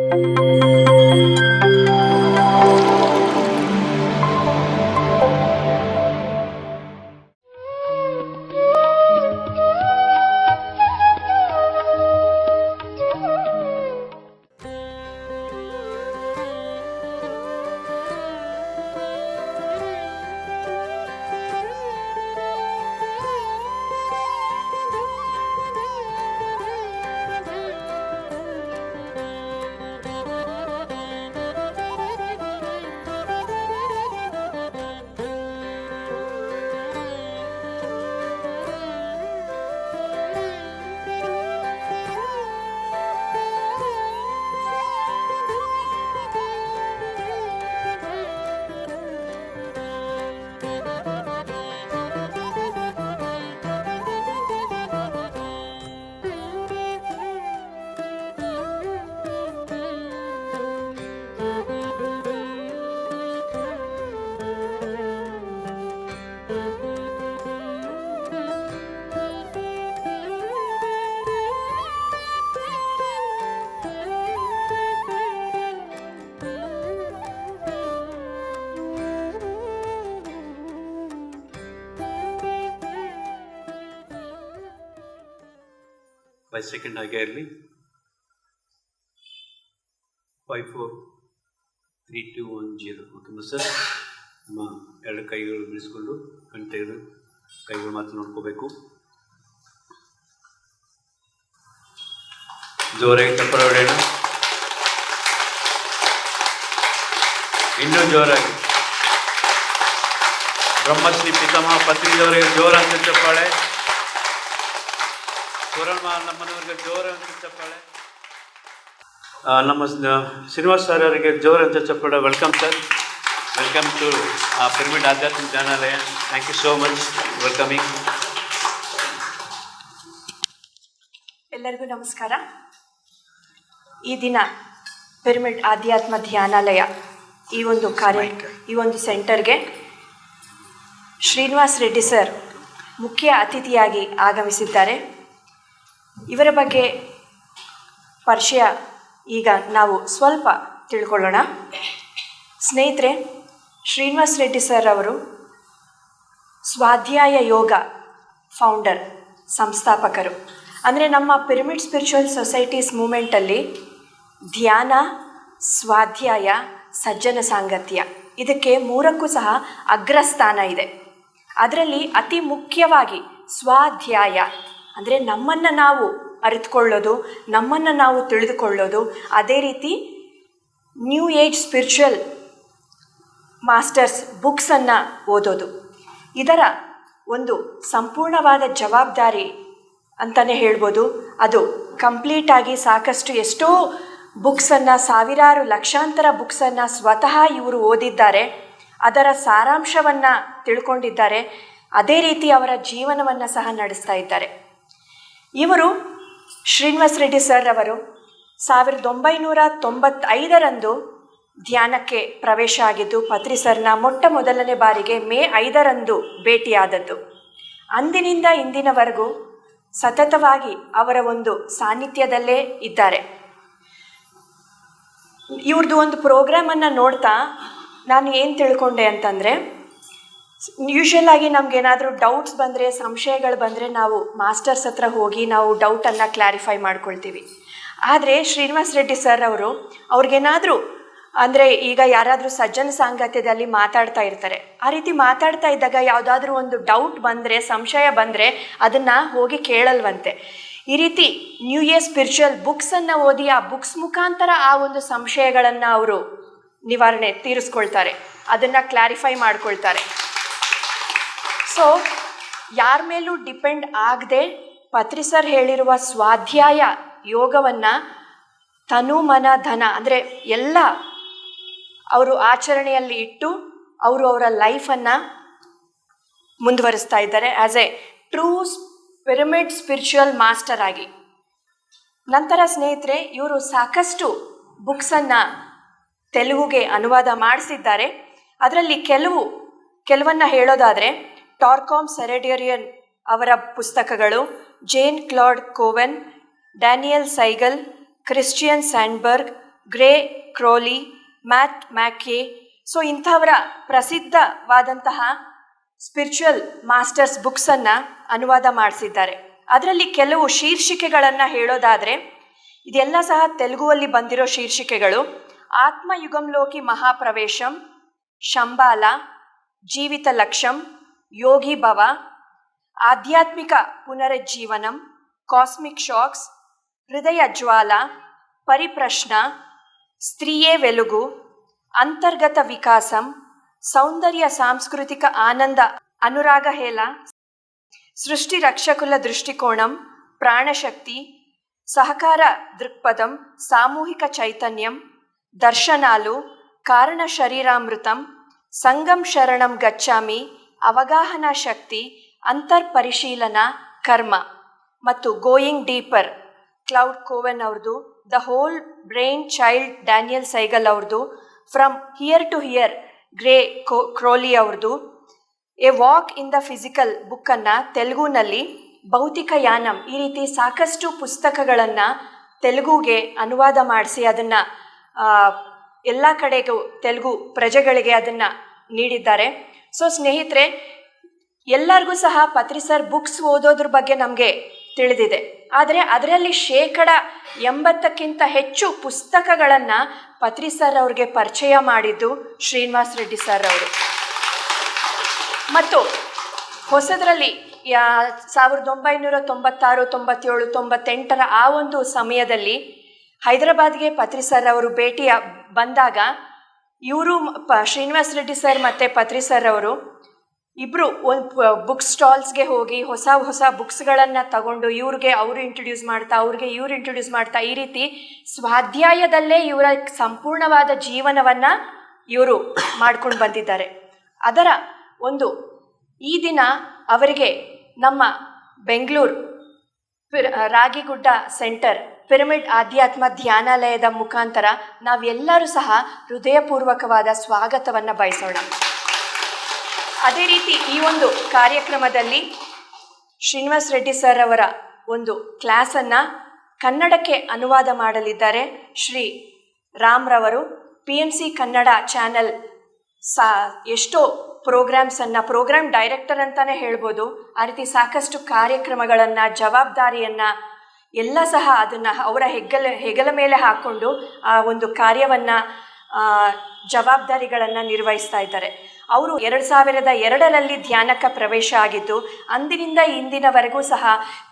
by second ಹಾಗೆ ಇರಲಿ. 5 4 3 2 1 0. Okay sir, ನಮ್ಮ ಎರಡು ಕೈಗಳು ಬಿಡಿಸ್ಕೊಂಡು ಕಣ್ ತೆಗೆದು ಕೈಗಳು ಮಾತ್ರ ನೋಡ್ಕೋಬೇಕು. ಜೋರಾಗಿ ಚಪ್ಪರ ಹೊಡೆಯೋಣ, ಇನ್ನೂ ಜೋರಾಗಿ. ಬ್ರಹ್ಮಶ್ರೀ ಪಿತಾಮಹ ಪತ್ರಿಯವರಿಗೆ ಜೋರಾಗಿ ಚಪ್ಪಾಳೆ, ನಮ್ಮನವರಿಗೆ ಜೋರಂತ ಚಪ್ಪಾಳೆ, ನಮ್ಮ ಶ್ರೀನಿವಾಸ್ ಸರ್ ಅವರಿಗೆ ಜೋರಂತ ಚಪ್ಪಾಳೆ. Welcome sir, welcome to Pyramid ಆಧ್ಯಾತ್ಮಿಕ ಜ್ಞಾನಾಲಯ. Thank you so much welcoming. ಎಲ್ಲರಿಗೂ ನಮಸ್ಕಾರ. ಈ ದಿನ ಪಿರಮಿಡ್ ಆಧ್ಯಾತ್ಮ ಧ್ಯಾನಾಲಯ ಈ ಒಂದು ಸೆಂಟರ್ಗೆ ಶ್ರೀನಿವಾಸ್ ರೆಡ್ಡಿ ಸರ್ ಮುಖ್ಯ ಅತಿಥಿಯಾಗಿ ಆಗಮಿಸಿದ್ದಾರೆ. ಇವರ ಬಗ್ಗೆ ಪರಿಚಯ ಈಗ ನಾವು ಸ್ವಲ್ಪ ತಿಳ್ಕೊಳ್ಳೋಣ. ಸ್ನೇಹಿತರೆ, ಶ್ರೀನಿವಾಸ್ ರೆಡ್ಡಿ ಸರ್ ಅವರು ಸ್ವಾಧ್ಯಾಯ ಯೋಗ ಫೌಂಡರ್, ಸಂಸ್ಥಾಪಕರು. ಅಂದರೆ ನಮ್ಮ ಪಿರಮಿಡ್ ಸ್ಪಿರಿಚುವಲ್ ಸೊಸೈಟೀಸ್ ಮೂಮೆಂಟಲ್ಲಿ ಧ್ಯಾನ, ಸ್ವಾಧ್ಯಾಯ, ಸಜ್ಜನ ಸಾಂಗತ್ಯ ಇದಕ್ಕೆ ಮೂರಕ್ಕೂ ಸಹ ಅಗ್ರಸ್ಥಾನ ಇದೆ. ಅದರಲ್ಲಿ ಅತಿ ಮುಖ್ಯವಾಗಿ ಸ್ವಾಧ್ಯಾಯ ಅಂದರೆ ನಮ್ಮನ್ನು ನಾವು ಅರಿತುಕೊಳ್ಳೋದು, ನಮ್ಮನ್ನು ನಾವು ತಿಳಿದುಕೊಳ್ಳೋದು, ಅದೇ ರೀತಿ ನ್ಯೂ ಏಜ್ ಸ್ಪಿರಿಚುವಲ್ ಮಾಸ್ಟರ್ಸ್ ಬುಕ್ಸನ್ನು ಓದೋದು. ಇದರ ಒಂದು ಸಂಪೂರ್ಣವಾದ ಜವಾಬ್ದಾರಿ ಅಂತಲೇ ಹೇಳ್ಬೋದು. ಅದು ಕಂಪ್ಲೀಟಾಗಿ ಸಾಕಷ್ಟು ಎಷ್ಟೋ ಬುಕ್ಸನ್ನು, ಸಾವಿರಾರು ಲಕ್ಷಾಂತರ ಬುಕ್ಸನ್ನು ಸ್ವತಃ ಇವರು ಓದಿದ್ದಾರೆ, ಅದರ ಸಾರಾಂಶವನ್ನು ತಿಳ್ಕೊಂಡಿದ್ದಾರೆ, ಅದೇ ರೀತಿ ಅವರ ಜೀವನವನ್ನು ಸಹ ನಡೆಸ್ತಾ ಇದ್ದಾರೆ. ಇವರು ಶ್ರೀನಿವಾಸ್ ರೆಡ್ಡಿ ಸರ್ ಅವರು 1995ರಂದು ಧ್ಯಾನಕ್ಕೆ ಪ್ರವೇಶ ಆಗಿದ್ದು, ಪತ್ರಿ ಸರ್ನ ಮೊದಲನೇ ಬಾರಿಗೆ ಮೇ 5ರಂದು ಭೇಟಿಯಾದದ್ದು. ಅಂದಿನಿಂದ ಇಂದಿನವರೆಗೂ ಸತತವಾಗಿ ಅವರ ಒಂದು ಸಾನ್ನಿಧ್ಯದಲ್ಲೇ ಇದ್ದಾರೆ. ಇವ್ರದ್ದು ಒಂದು ಪ್ರೋಗ್ರಾಮನ್ನು ನೋಡ್ತಾ ನಾನು ಏನು ತಿಳ್ಕೊಂಡೆ ಅಂತಂದರೆ, ಯೂಶ್ವಲ್ ಆಗಿ ನಮಗೇನಾದರೂ ಡೌಟ್ಸ್ ಬಂದರೆ, ಸಂಶಯಗಳು ಬಂದರೆ ನಾವು ಮಾಸ್ಟರ್ಸ್ ಹತ್ರ ಹೋಗಿ ನಾವು ಡೌಟನ್ನು ಕ್ಲಾರಿಫೈ ಮಾಡ್ಕೊಳ್ತೀವಿ. ಆದರೆ ಶ್ರೀನಿವಾಸ್ ರೆಡ್ಡಿ ಸರ್ ಅವರು ಅವ್ರಿಗೇನಾದರೂ ಅಂದರೆ ಈಗ ಯಾರಾದರೂ ಸಜ್ಜನ ಸಾಂಗತ್ಯದಲ್ಲಿ ಮಾತಾಡ್ತಾ ಇರ್ತಾರೆ, ಆ ರೀತಿ ಮಾತಾಡ್ತಾ ಇದ್ದಾಗ ಯಾವುದಾದ್ರೂ ಒಂದು ಡೌಟ್ ಬಂದರೆ, ಸಂಶಯ ಬಂದರೆ ಅದನ್ನು ಹೋಗಿ ಕೇಳಲ್ವಂತೆ. ಈ ರೀತಿ ನ್ಯೂ ಏಜ್ ಸ್ಪಿರಿಚುವಲ್ ಬುಕ್ಸನ್ನು ಓದಿ ಆ ಬುಕ್ಸ್ ಮುಖಾಂತರ ಆ ಒಂದು ಸಂಶಯಗಳನ್ನು ಅವರು ತೀರಿಸ್ಕೊಳ್ತಾರೆ, ಅದನ್ನು ಕ್ಲಾರಿಫೈ ಮಾಡ್ಕೊಳ್ತಾರೆ. ಸೊ ಯಾರ ಮೇಲೂ ಡಿಪೆಂಡ್ ಆಗದೆ ಪತ್ರಿ ಸರ್ ಹೇಳಿರುವ ಸ್ವಾಧ್ಯಾಯ ಯೋಗವನ್ನು ತನು ಮನ ಧನ ಅಂದರೆ ಎಲ್ಲ ಅವರು ಆಚರಣೆಯಲ್ಲಿ ಇಟ್ಟು ಅವರ ಲೈಫನ್ನು ಮುಂದುವರಿಸ್ತಾ ಇದ್ದಾರೆ as A true pyramid spiritual master ಆಗಿ. ನಂತರ ಸ್ನೇಹಿತರೆ, ಇವರು ಸಾಕಷ್ಟು ಬುಕ್ಸನ್ನು ತೆಲುಗುಗೆ ಅನುವಾದ ಮಾಡಿಸಿದ್ದಾರೆ. ಅದರಲ್ಲಿ ಕೆಲವನ್ನು ಹೇಳೋದಾದರೆ ಟಾರ್ಕಾಮ್ ಸೆರೆಡಿಯರಿಯನ್ ಅವರ ಪುಸ್ತಕಗಳು, Jean Claude Koven, Daniel Siegel, Christian Sundberg, Gray Crowley, Matt McKay, so ಇಂಥವರ ಪ್ರಸಿದ್ಧವಾದಂತಹ ಸ್ಪಿರಿಚುವಲ್ ಮಾಸ್ಟರ್ಸ್ ಬುಕ್ಸನ್ನು ಅನುವಾದ ಮಾಡಿಸಿದ್ದಾರೆ. ಅದರಲ್ಲಿ ಕೆಲವು ಶೀರ್ಷಿಕೆಗಳನ್ನು ಹೇಳೋದಾದರೆ, ಇದೆಲ್ಲ ಸಹ ತೆಲುಗುವಲ್ಲಿ ಬಂದಿರೋ ಶೀರ್ಷಿಕೆಗಳು: ಆತ್ಮಯುಗಂಲೋಕಿ ಮಹಾಪ್ರವೇಶಂ, ಶಂಬಾಲ, ಜೀವಿತ ಲಕ್ಷ್ಯಂ, ಯೋಗಿ ಭವ, ಆಧ್ಯಾತ್ಮಿಕ ಪುನರುಜ್ಜೀವನಂ, ಕಾಸ್ಮಿಕ್ ಶಾಕ್ಸ್, ಹೃದಯ ಜ್ವಾಲ, ಪರಿಪ್ರಶ್ನ, ಸ್ತ್ರೀಯೇ ವೆಲುಗು, ಅಂತರ್ಗತ ವಿಕಾಸಂ, ಸೌಂದರ್ಯ ಸಾಂಸ್ಕೃತಿಕ ಆನಂದ ಅನುರಾಗ ಹೇಲ, ಸೃಷ್ಟಿ ರಕ್ಷಕುಲ ದೃಷ್ಟಿಕೋಣಂ, ಪ್ರಾಣಶಕ್ತಿ, ಸಹಕಾರ ದೃಕ್ಪಥಂ, ಸಾಮೂಹಿಕ ಚೈತನ್ಯಂ, ದರ್ಶನಾಲು, ಕಾರಣ ಶರೀರಾಮೃತಂ, ಸಂಗಂ ಶರಣಂ ಗಚ್ಚಾಮಿ, ಅವಗಾಹನ ಶಕ್ತಿ, ಅಂತರ್ಪರಿಶೀಲನಾ ಕರ್ಮ ಮತ್ತು ಗೋಯಿಂಗ್ ಡೀಪರ್ ಕ್ಲೌಡ್ ಕೋವೆನ್ ಅವ್ರದ್ದು, the whole brain child Daniel Siegel ಅವ್ರದ್ದು, from here to here Gray Crowley ಅವ್ರದ್ದು, a walk in the physical ಬುಕ್ಕನ್ನು ತೆಲುಗುನಲ್ಲಿ ಭೌತಿಕ ಯಾನಂ, ಈ ರೀತಿ ಸಾಕಷ್ಟು ಪುಸ್ತಕಗಳನ್ನು ತೆಲುಗುಗೆ ಅನುವಾದ ಮಾಡಿಸಿ ಅದನ್ನು ಎಲ್ಲ ಕಡೆಗೂ ತೆಲುಗು ಪ್ರಜೆಗಳಿಗೆ ಅದನ್ನು ನೀಡಿದ್ದಾರೆ. ಸೊ ಸ್ನೇಹಿತರೆ, ಎಲ್ಲರಿಗೂ ಸಹ ಪತ್ರಿ ಸರ್ ಬುಕ್ಸ್ ಓದೋದ್ರ ಬಗ್ಗೆ ನಮಗೆ ತಿಳಿದಿದೆ. ಆದರೆ ಅದರಲ್ಲಿ 80% ಹೆಚ್ಚು ಪುಸ್ತಕಗಳನ್ನು ಪತ್ರಿ ಸರ್ ಅವ್ರಿಗೆ ಪರಿಚಯ ಮಾಡಿದ್ದು ಶ್ರೀನಿವಾಸ್ ರೆಡ್ಡಿ ಸರ್ ಅವರು. ಮತ್ತು ಹೊಸದರಲ್ಲಿ 1996, 97, 98 ಆ ಒಂದು ಸಮಯದಲ್ಲಿ ಹೈದರಾಬಾದ್ಗೆ ಪತ್ರಿ ಸರ್ ಅವರು ಭೇಟಿಯ ಬಂದಾಗ ಇವರು ಶ್ರೀನಿವಾಸ್ ರೆಡ್ಡಿ ಸರ್ ಮತ್ತು ಪತ್ರಿ ಸರ್ ಅವರು ಇಬ್ಬರು ಒಂದು ಬುಕ್ ಸ್ಟಾಲ್ಸ್ಗೆ ಹೋಗಿ ಹೊಸ ಹೊಸ ಬುಕ್ಸ್ಗಳನ್ನು ತಗೊಂಡು ಅವರು ಇಂಟ್ರೊಡ್ಯೂಸ್ ಮಾಡ್ತಾ ಈ ರೀತಿ ಸ್ವಾಧ್ಯಾಯದಲ್ಲೇ ಇವರ ಸಂಪೂರ್ಣವಾದ ಜೀವನವನ್ನು ಇವರು ಮಾಡ್ಕೊಂಡು ಬಂದಿದ್ದಾರೆ. ಅದರ ಒಂದು ಈ ದಿನ ಅವರಿಗೆ ನಮ್ಮ ಬೆಂಗಳೂರು ರಾಗಿಗುಡ್ಡ ಸೆಂಟರ್ ಪಿರಮಿಡ್ ಆಧ್ಯಾತ್ಮ ಧ್ಯಾನಾಲಯದ ಮುಖಾಂತರ ನಾವೆಲ್ಲರೂ ಸಹ ಹೃದಯಪೂರ್ವಕವಾದ ಸ್ವಾಗತವನ್ನು ಬಯಸೋಣ. ಅದೇ ರೀತಿ ಈ ಒಂದು ಕಾರ್ಯಕ್ರಮದಲ್ಲಿ ಶ್ರೀನಿವಾಸ್ ರೆಡ್ಡಿ ಸರ್ ಅವರ ಒಂದು ಕ್ಲಾಸನ್ನು ಕನ್ನಡಕ್ಕೆ ಅನುವಾದ ಮಾಡಲಿದ್ದಾರೆ ಶ್ರೀ ರಾಮ್ರವರು. PMC ಕನ್ನಡ ಚಾನೆಲ್ ಎಷ್ಟೋ ಪ್ರೋಗ್ರಾಮ್ ಡೈರೆಕ್ಟರ್ ಅಂತಲೇ ಹೇಳ್ಬೋದು. ಆ ರೀತಿ ಸಾಕಷ್ಟು ಕಾರ್ಯಕ್ರಮಗಳನ್ನು, ಜವಾಬ್ದಾರಿಯನ್ನು ಎಲ್ಲ ಸಹ ಅದನ್ನು ಅವರ ಹೆಗಲ ಮೇಲೆ ಹಾಕ್ಕೊಂಡು ಆ ಒಂದು ಕಾರ್ಯವನ್ನು, ಜವಾಬ್ದಾರಿಗಳನ್ನು ನಿರ್ವಹಿಸ್ತಾ ಇದ್ದಾರೆ. ಅವರು 2002ರಲ್ಲಿ ಧ್ಯಾನಕ್ಕೆ ಪ್ರವೇಶ ಆಗಿದ್ದು, ಅಂದಿನಿಂದ ಇಂದಿನವರೆಗೂ ಸಹ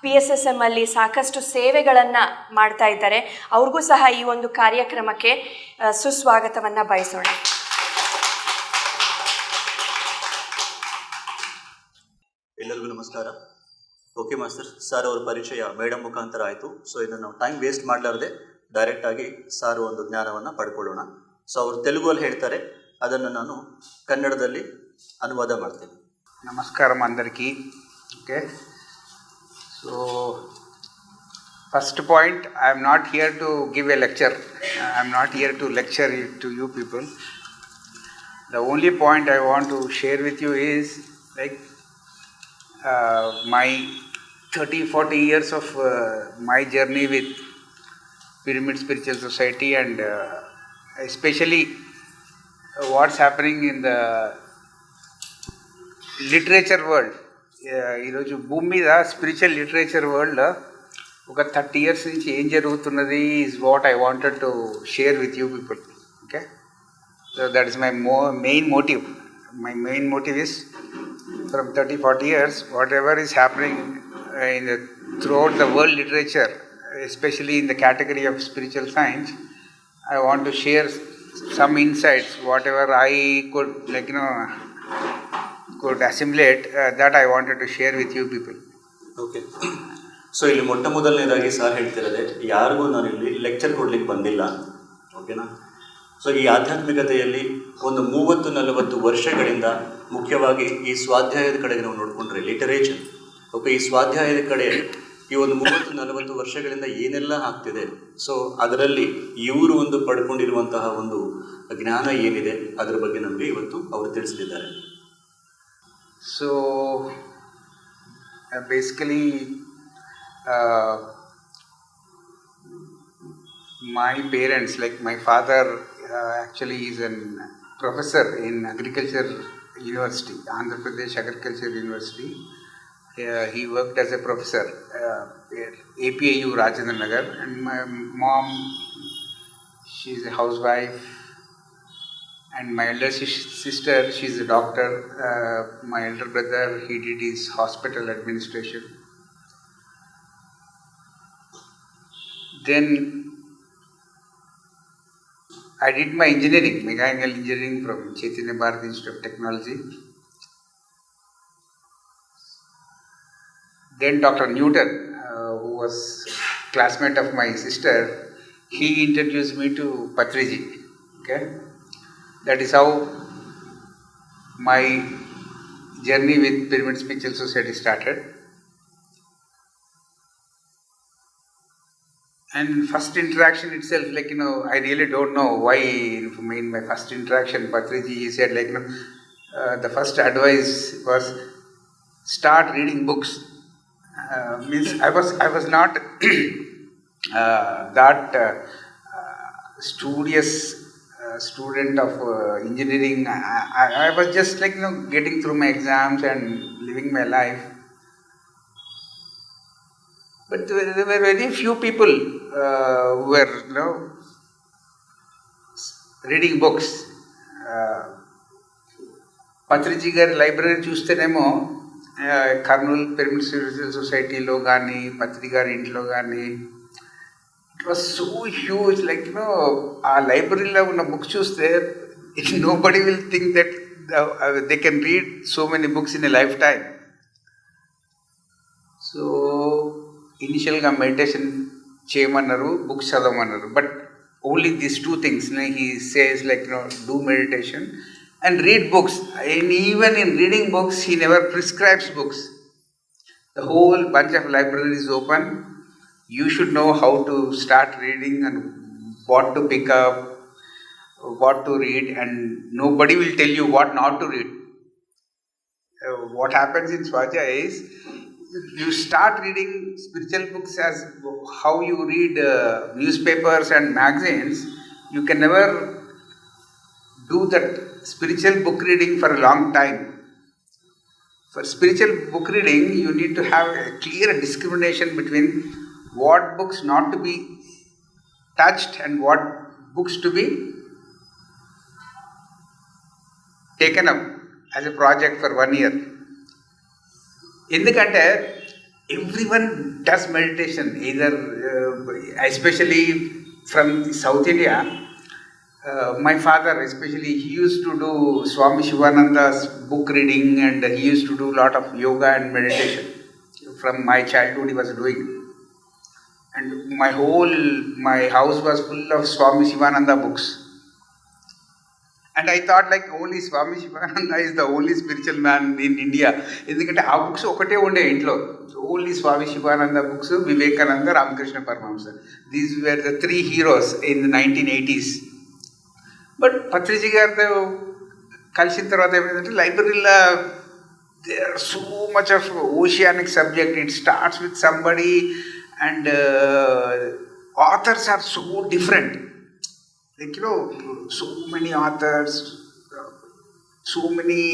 PSSM ಅಲ್ಲಿ ಸಾಕಷ್ಟು ಸೇವೆಗಳನ್ನು ಮಾಡ್ತಾ ಇದ್ದಾರೆ. ಅವ್ರಿಗೂ ಸಹ ಈ ಒಂದು ಕಾರ್ಯಕ್ರಮಕ್ಕೆ ಸುಸ್ವಾಗತವನ್ನು ಬಯಸೋಣ. ಎಲ್ಲರಿಗೂ ನಮಸ್ಕಾರ. ಓಕೆ ಮಾಸ್ಟರ್, ಸರ್ ಅವ್ರ ಪರಿಚಯ ಮೇಡಮ್ ಮುಖಾಂತರ ಆಯಿತು. ಸೊ ಇದನ್ನು ನಾವು ಟೈಮ್ ವೇಸ್ಟ್ ಮಾಡಲಾರ್ದೆ ಡೈರೆಕ್ಟಾಗಿ ಸಾರು ಒಂದು ಜ್ಞಾನವನ್ನು ಪಡ್ಕೊಳ್ಳೋಣ. ಸೊ ಅವರು ತೆಲುಗುಲ್ಲಿ ಹೇಳ್ತಾರೆ, ಅದನ್ನು ನಾನು ಕನ್ನಡದಲ್ಲಿ ಅನುವಾದ ಮಾಡ್ತೇನೆ. ನಮಸ್ಕಾರಂ అందరికీ. Okay, so first point, I am not here to give a lecture. I am not here to lecture to you people. The only point I want to share with you is like my 30-40 years of my journey with Pyramid Spiritual Society, and especially what's happening in the literature world. ఈరోజు భూమి మీద spiritual literature వరల్డ్లో ఒక 30 years నుంచి ఏం జరుగుతున్నది is what I wanted to share with you people. Okay, so that is my main motive. My main motive is from 30-40 years, whatever is happening throughout the world literature, especially in the category of spiritual science, I want to share some insights, whatever I could could assimilate, that I wanted to share with you people. Okay, so ಇಲ್ಲಿ ಮೊದಲನೇದಾಗಿ sir ಹೇಳ್ತಿರೋದೆ, ಯಾರಿಗೂ ನಾನು ಇಲ್ಲಿ lecture ಕೊಡ್ಲಿಕ್ಕೆ ಬಂದಿಲ್ಲ. ಓಕೆನಾ? So ಈ ಆಧ್ಯಾತ್ಮಿಕತೆಯಲ್ಲಿ ಒಂದು 30-40 ವರ್ಷಗಳಿಂದ ಮುಖ್ಯವಾಗಿ ಈ ಸ್ವಾಧ್ಯಾಯದ ಕಡೆಗೆ ನಾವು ನೋಡಿಕೊಂಡ್ರೆ ಲಿಟರೇಚರ್, ಓಕೆ, ಈ ಸ್ವಾಧ್ಯಾಯದ ಕಡೆ ಈ ಒಂದು 30-40 ವರ್ಷಗಳಿಂದ ಏನೆಲ್ಲ ಆಗ್ತಿದೆ, ಸೊ ಅದರಲ್ಲಿ ಇವರು ಒಂದು ಪಡ್ಕೊಂಡಿರುವಂತಹ ಒಂದು ಜ್ಞಾನ ಏನಿದೆ ಅದರ ಬಗ್ಗೆ ನಮಗೆ ಇವತ್ತು ಅವರು ತಿಳಿಸಲಿದ್ದಾರೆ. So basically my parents, like my father actually is a professor in agriculture university, Andhra Pradesh Agriculture University. He worked as a professor at APIU Rajendra Nagar, and my mom, she's a housewife, and my elder sister, she's a doctor. My elder brother, he did his hospital administration. Then I did my engineering, mechanical engineering from Chaitanya Bharat Institute of Technology. Then Dr. Newton, who was classmate of my sister, he introduced me to Patriji. Okay, that is how my journey with Pyramid Spiritual Society started. And first interaction itself, like, I really don't know why. In my first interaction, Patriji, he said, like, the first advice was start reading books. Means I was not that studious student of engineering. I was just like, getting through my exams and living my life. But there were very few people who were, reading books. Patriji gar library chustenemo Karnool Pyramid Spiritual Society lo gaani, Patri gar intlo gaani. It was so huge, like, our library lo unna books chuste, nobody will think that they can read so many books in a lifetime. So initial meditation cheyamanaru, books chadavamanaru, but only these two things. He says, like, do meditation and read books. And even in reading books, he never prescribes books. The whole bunch of library is open. You should know how to start reading and what to pick up, what to read, and nobody will tell you what not to read. What happens in Swaja is, you start reading spiritual books as how you read newspapers and magazines. You can never do that spiritual book reading for a long time. For spiritual book reading, you need to have a clear discrimination between what books not to be touched and what books to be taken up as a project for 1 year. ఎందుకంటే everyone does meditation, either especially from South India. My father especially, he used to do Swami Shivananda's book reading, and he used to do a lot of yoga and meditation. From my childhood he was doing, and my house was full of Swami Shivananda books. And I thought, like, only Swami Shivananda is the only spiritual man in India. ఎందుకంటే ఆ books ఒకటే ఉండే ఇంట్లో. Only Swami Sivananda books, Vivekananda, Ramakrishna Paramahamsa. These were the 3 heroes in the 1980s. But Patriji గారితో కలిసిన తర్వాత ఏమైందంటే, లైబ్రరీలో there so much of oceanic subject. It starts with somebody, and authors are so different. Like, so many authors, so many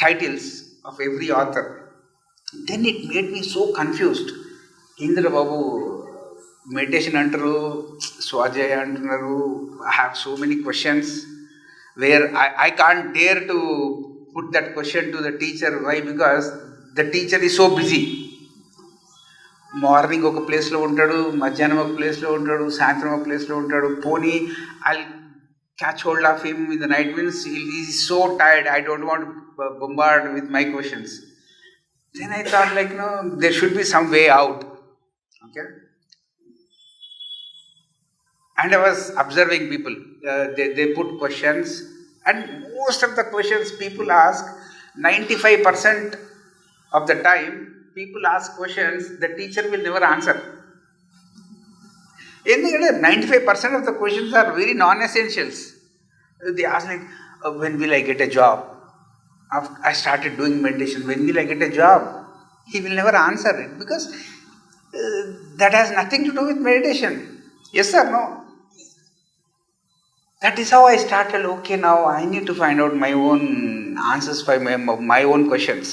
titles of every author. Then it made me so confused. Indra Babu, meditation antaru, Swajaya antunaru. I have so many questions where I can't dare to put that question to the teacher. Why? Because the teacher is so busy. Morning ఒక ప్లేస్లో ఉంటాడు, మధ్యాహ్నం ఒక ప్లేస్లో ఉంటాడు, సాయంత్రం ఒక ప్లేస్లో ఉంటాడు. పోనీ I'll catch hold of him in the night, means he's so tired. I don't want to bombard with my questions. Then I thought, like, there should be some way out. Okay. And I was observing people. They put questions, and most of the questions people ask, 95% of the time, people ask questions the teacher will never answer. 95% of the questions are very non-essentials. They ask, like, when will I get a job? I started doing meditation. When will I get a job? He will never answer it, because that has nothing to do with meditation. Yes or no? That is how I started, okay, now I need to find out my own answers for my own questions.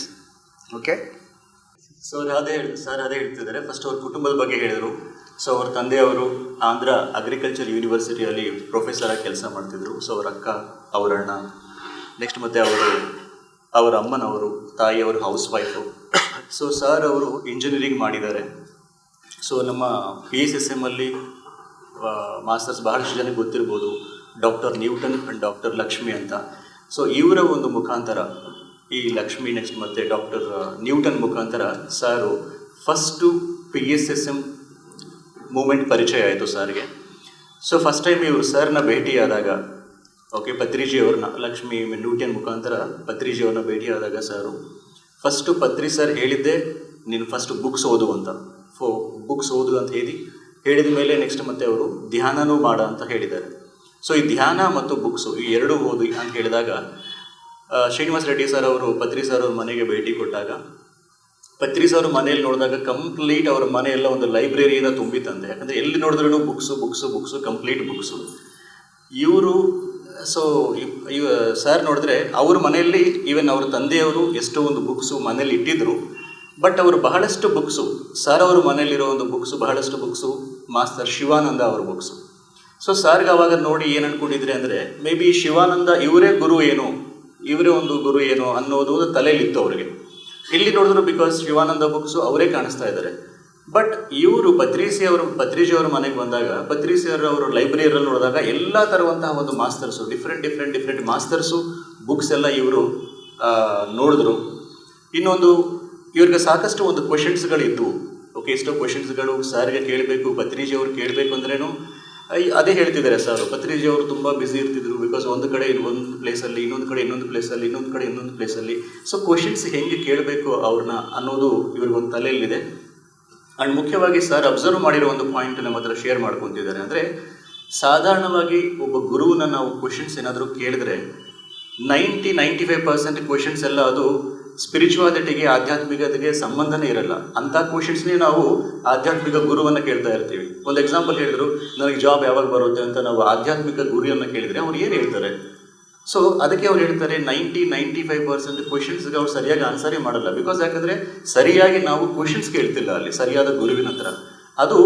Okay? So sir ಅದೇ ಹೇಳ್ತಿದ್ದಾರೆ. First ಅವ್ರ ಕುಟುಂಬದ ಬಗ್ಗೆ ಹೇಳಿದರು. So ಅವ್ರ ತಂದೆಯವರು Andhra agriculture ಯೂನಿವರ್ಸಿಟಿಯಲ್ಲಿ ಪ್ರೊಫೆಸರಾಗಿ ಕೆಲಸ ಮಾಡ್ತಿದ್ರು. ಸೊ ಅವ್ರ ಅಕ್ಕ, ಅವ್ರ ಅಣ್ಣ, ನೆಕ್ಸ್ಟ್ ಮತ್ತು ಅವರ ಅಮ್ಮನವರು, ತಾಯಿಯವರು ಹೌಸ್ ವೈಫು. ಸೊ ಸರ್ ಅವರು ಇಂಜಿನಿಯರಿಂಗ್ ಮಾಡಿದ್ದಾರೆ. ಸೊ ನಮ್ಮ PSSM ಅಲ್ಲಿ ಮಾಸ್ಟರ್ಸ್ ಬಹಳಷ್ಟು ಜನಕ್ಕೆ ಗೊತ್ತಿರ್ಬೋದು, doctor Newton and doctor Lakshmi ಅಂತ. ಸೊ ಇವರ ಒಂದು ಮುಖಾಂತರ, ಈ ಲಕ್ಷ್ಮಿ ನೆಕ್ಸ್ಟ್ ಮತ್ತು ಡಾಕ್ಟರ್ ನ್ಯೂಟನ್ ಮುಖಾಂತರ ಸಾರು ಫಸ್ಟು PSSM ಮೂಮೆಂಟ್ ಪರಿಚಯ ಆಯಿತು ಸರ್ಗೆ. ಸೊ ಫಸ್ಟ್ ಟೈಮ್ ಇವರು ಸರ್ನ ಭೇಟಿಯಾದಾಗ, ಓಕೆ, ಪತ್ರಿಜಿಯವ್ರನ್ನ, ಲಕ್ಷ್ಮಿ ನ್ಯೂಟನ್ ಮುಖಾಂತರ ಪತ್ರಿಜಿಯವ್ರನ್ನ ಭೇಟಿಯಾದಾಗ ಸಾರು ಫಸ್ಟು ಸರ್ ಹೇಳಿದ್ದೆ, ನೀನು ಫಸ್ಟ್ ಬುಕ್ಸ್ ಓದು ಅಂತ. ಬುಕ್ಸ್ ಓದು ಅಂತ ಹೇಳಿದ ಮೇಲೆ ನೆಕ್ಸ್ಟ್ ಮತ್ತೆ ಅವರು ಧ್ಯಾನನೂ ಮಾಡ ಅಂತ ಹೇಳಿದ್ದಾರೆ. ಸೊ ಈ ಧ್ಯಾನ ಮತ್ತು ಬುಕ್ಸು ಈ ಎರಡೂ ಓದಿ ಅಂತ ಹೇಳಿದಾಗ ಶ್ರೀನಿವಾಸ್ ರೆಡ್ಡಿ ಸರ್ ಅವರು ಸರ್ ಅವ್ರ ಮನೆಗೆ ಭೇಟಿ ಕೊಟ್ಟಾಗ, ಸರ್ ಮನೆಯಲ್ಲಿ ನೋಡಿದಾಗ ಕಂಪ್ಲೀಟ್ ಅವ್ರ ಮನೆಯೆಲ್ಲ ಒಂದು ಲೈಬ್ರರಿಯಿಂದ ತುಂಬಿತ್ತಂತೆ. ಯಾಕಂದರೆ ಎಲ್ಲಿ ನೋಡಿದ್ರೂ ಬುಕ್ಸು ಕಂಪ್ಲೀಟ್ ಬುಕ್ಸು. ಇವರು ಸರ್ ನೋಡಿದ್ರೆ ಅವ್ರ ಮನೆಯಲ್ಲಿ ಈವನ್ ಅವ್ರ ತಂದೆಯವರು ಎಷ್ಟೋ ಒಂದು ಬುಕ್ಸು ಮನೇಲಿ ಇಟ್ಟಿದ್ರು. ಬಟ್ ಅವರು ಬಹಳಷ್ಟು ಬುಕ್ಸು, ಸರ್ ಅವ್ರ ಮನೇಲಿರೋ ಒಂದು ಬುಕ್ಸು, ಬಹಳಷ್ಟು ಬುಕ್ಸು ಮಾಸ್ಟರ್ ಶಿವಾನಂದ ಅವ್ರ ಬುಕ್ಸು. ಸೊ ಸರ್ಗೆ ಅವಾಗ ನೋಡಿ ಏನು ಅಂದ್ಕೊಂಡಿದ್ರಿ ಅಂದರೆ, ಮೇ ಬಿ ಶಿವಾನಂದ ಇವರೇ ಒಂದು ಗುರು ಏನೋ ಅನ್ನೋದು ತಲೆಯಲ್ಲಿತ್ತು ಅವ್ರಿಗೆ. ಇಲ್ಲಿ ನೋಡಿದ್ರು ಬಿಕಾಸ್ ಶಿವಾನಂದ ಬುಕ್ಸು ಅವರೇ ಕಾಣಿಸ್ತಾ ಇದ್ದಾರೆ. ಬಟ್ ಇವರು ಪತ್ರಿಜಿಯವ್ರ ಮನೆಗೆ ಬಂದಾಗ, ಅವರು ಲೈಬ್ರರಿಯಲ್ಲಿ ನೋಡಿದಾಗ ಎಲ್ಲ ಥರವಂತಹ ಒಂದು ಮಾಸ್ಟರ್ಸು, ಡಿಫ್ರೆಂಟ್ ಮಾಸ್ಟರ್ಸು ಬುಕ್ಸ್ ಎಲ್ಲ ಇವರು ನೋಡಿದ್ರು. ಇನ್ನೊಂದು ಇವ್ರಿಗೆ ಸಾಕಷ್ಟು ಒಂದು ಕ್ವೆಶನ್ಸ್ಗಳಿದ್ವು. ಓಕೆ, ಎಷ್ಟೋ ಕ್ವೆಶನ್ಸ್ಗಳು ಸರ್ಗೆ ಕೇಳಬೇಕು, ಪತ್ರಿಜಿಯವ್ರು ಕೇಳಬೇಕು ಅಂದ್ರೇನು ಅದೇ ಹೇಳ್ತಿದ್ದಾರೆ ಸರ್. ಪತ್ರಿಜಿಯವರು ತುಂಬ ಬ್ಯುಸಿ ಇರ್ತಿದ್ರು, ಬಿಕಾಸ್ ಒಂದು ಕಡೆ ಒಂದು ಪ್ಲೇಸಲ್ಲಿ, ಇನ್ನೊಂದು ಕಡೆ ಇನ್ನೊಂದು ಪ್ಲೇಸಲ್ಲಿ. ಸೊ ಕ್ವೆಶನ್ಸ್ ಹೆಂಗೆ ಕೇಳಬೇಕು ಅವ್ರನ್ನ ಅನ್ನೋದು ಇವ್ರಿಗೊಂದು ತಲೆಯಲ್ಲಿದೆ. ಆ್ಯಂಡ್ ಮುಖ್ಯವಾಗಿ ಸರ್ ಅಬ್ಸರ್ವ್ ಮಾಡಿರೋ ಒಂದು ಪಾಯಿಂಟ್ ನಮ್ಮ ಹತ್ರ ಶೇರ್ ಮಾಡ್ಕೊತಿದ್ದಾರೆ. ಅಂದರೆ ಸಾಧಾರಣವಾಗಿ ಒಬ್ಬ ಗುರುವನ್ನ ನಾವು ಕ್ವೆಶನ್ಸ್ ಏನಾದರೂ ಕೇಳಿದ್ರೆ 95% ಕ್ವೆಶನ್ಸ್ ಎಲ್ಲ ಅದು ಸ್ಪಿರಿಚುವಾಲಿಟಿಗೆ, ಆಧ್ಯಾತ್ಮಿಕತೆಗೆ ಸಂಬಂಧನೇ ಇರಲ್ಲ. ಅಂಥ ಕ್ವೆಶನ್ಸ್ನೇ ನಾವು ಆಧ್ಯಾತ್ಮಿಕ ಗುರುವನ್ನು ಕೇಳ್ತಾ ಇರ್ತೀವಿ. ಒಂದು ಎಕ್ಸಾಂಪಲ್ ಹೇಳಿದ್ರು, ನನಗೆ ಜಾಬ್ ಯಾವಾಗ ಬರುತ್ತೆ ಅಂತ ನಾವು ಆಧ್ಯಾತ್ಮಿಕ ಗುರಿಯನ್ನು ಕೇಳಿದರೆ ಅವ್ರು ಏನು ಹೇಳ್ತಾರೆ? ಸೊ ಅದಕ್ಕೆ ಅವ್ರು ಹೇಳ್ತಾರೆ 95% ಕ್ವೆಶನ್ಸ್ಗೆ ಅವ್ರು ಸರಿಯಾಗಿ ಆನ್ಸರೇ ಮಾಡಲ್ಲ. ಬಿಕಾಸ್ ಯಾಕಂದರೆ ಸರಿಯಾಗಿ ನಾವು ಕ್ವೆಶನ್ಸ್ ಕೇಳ್ತಿಲ್ಲ ಅಲ್ಲಿ ಸರಿಯಾದ ಗುರುವಿನ ಹತ್ರ. ಅದು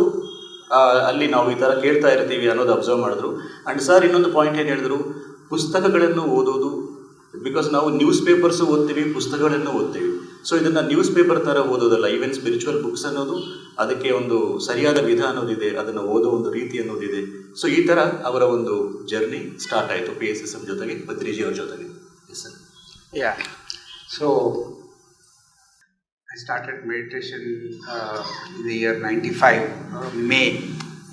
ಅಲ್ಲಿ ನಾವು ಈ ಥರ ಕೇಳ್ತಾ ಇರ್ತೀವಿ ಅನ್ನೋದು ಅಬ್ಸರ್ವ್ ಮಾಡಿದ್ರು. ಆ್ಯಂಡ್ ಸರ್ ಇನ್ನೊಂದು ಪಾಯಿಂಟ್ ಏನು ಹೇಳಿದ್ರು, ಪುಸ್ತಕಗಳನ್ನು ಓದೋದು, ಬಿಕಾಸ್ ನಾವು ನ್ಯೂಸ್ ಪೇಪರ್ಸು ಓದ್ತೀವಿ, ಪುಸ್ತಕಗಳನ್ನು ಓದ್ತೀವಿ. ಸೊ ಇದನ್ನು ನ್ಯೂಸ್ ಪೇಪರ್ ಥರ ಓದೋದಲ್ಲ. ಈವನ್ ಸ್ಪಿರಿಚುವಲ್ ಬುಕ್ಸ್ ಅನ್ನೋದು ಅದಕ್ಕೆ ಒಂದು ಸರಿಯಾದ ವಿಧ ಅನ್ನೋದಿದೆ, ಅದನ್ನು ಓದೋ ಒಂದು ರೀತಿ ಅನ್ನೋದಿದೆ. ಸೊ ಈ ಥರ ಅವರ ಒಂದು ಜರ್ನಿ ಸ್ಟಾರ್ಟ್ ಆಯಿತು PSSM ಜೊತೆಗೆ, ಪತ್ರಿಜಿಯವ್ರ ಜೊತೆಗೆ. Yes sir. Yeah, so I started meditation in the year 95, May,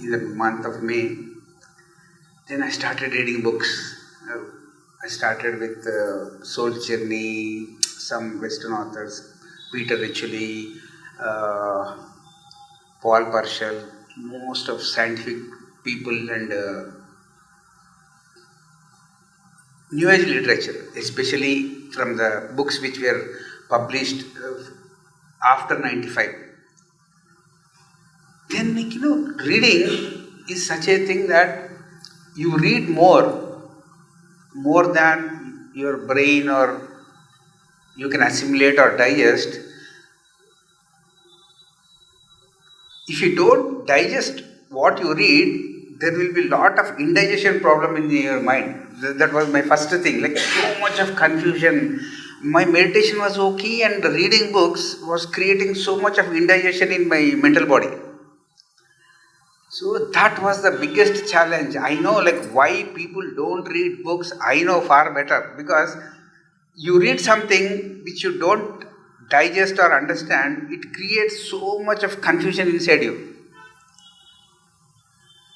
in the month of May. Then I started reading books. I started with Soul Journey, some Western authors, Peter Ritchie, Paul Parshall, most of scientific people, and New Age literature, especially from the books which were published after 95. Then, reading is such a thing that you read more than your brain or you can assimilate or digest. If you don't digest what you read, there will be a lot of indigestion problem in your mind. That was my first thing, like so much of confusion. My meditation was okay and reading books was creating so much of indigestion in my mental body. So that was the biggest challenge. I know like why people don't read books. I know far better, because you read something which you don't digest or understand, it creates so much of confusion inside you.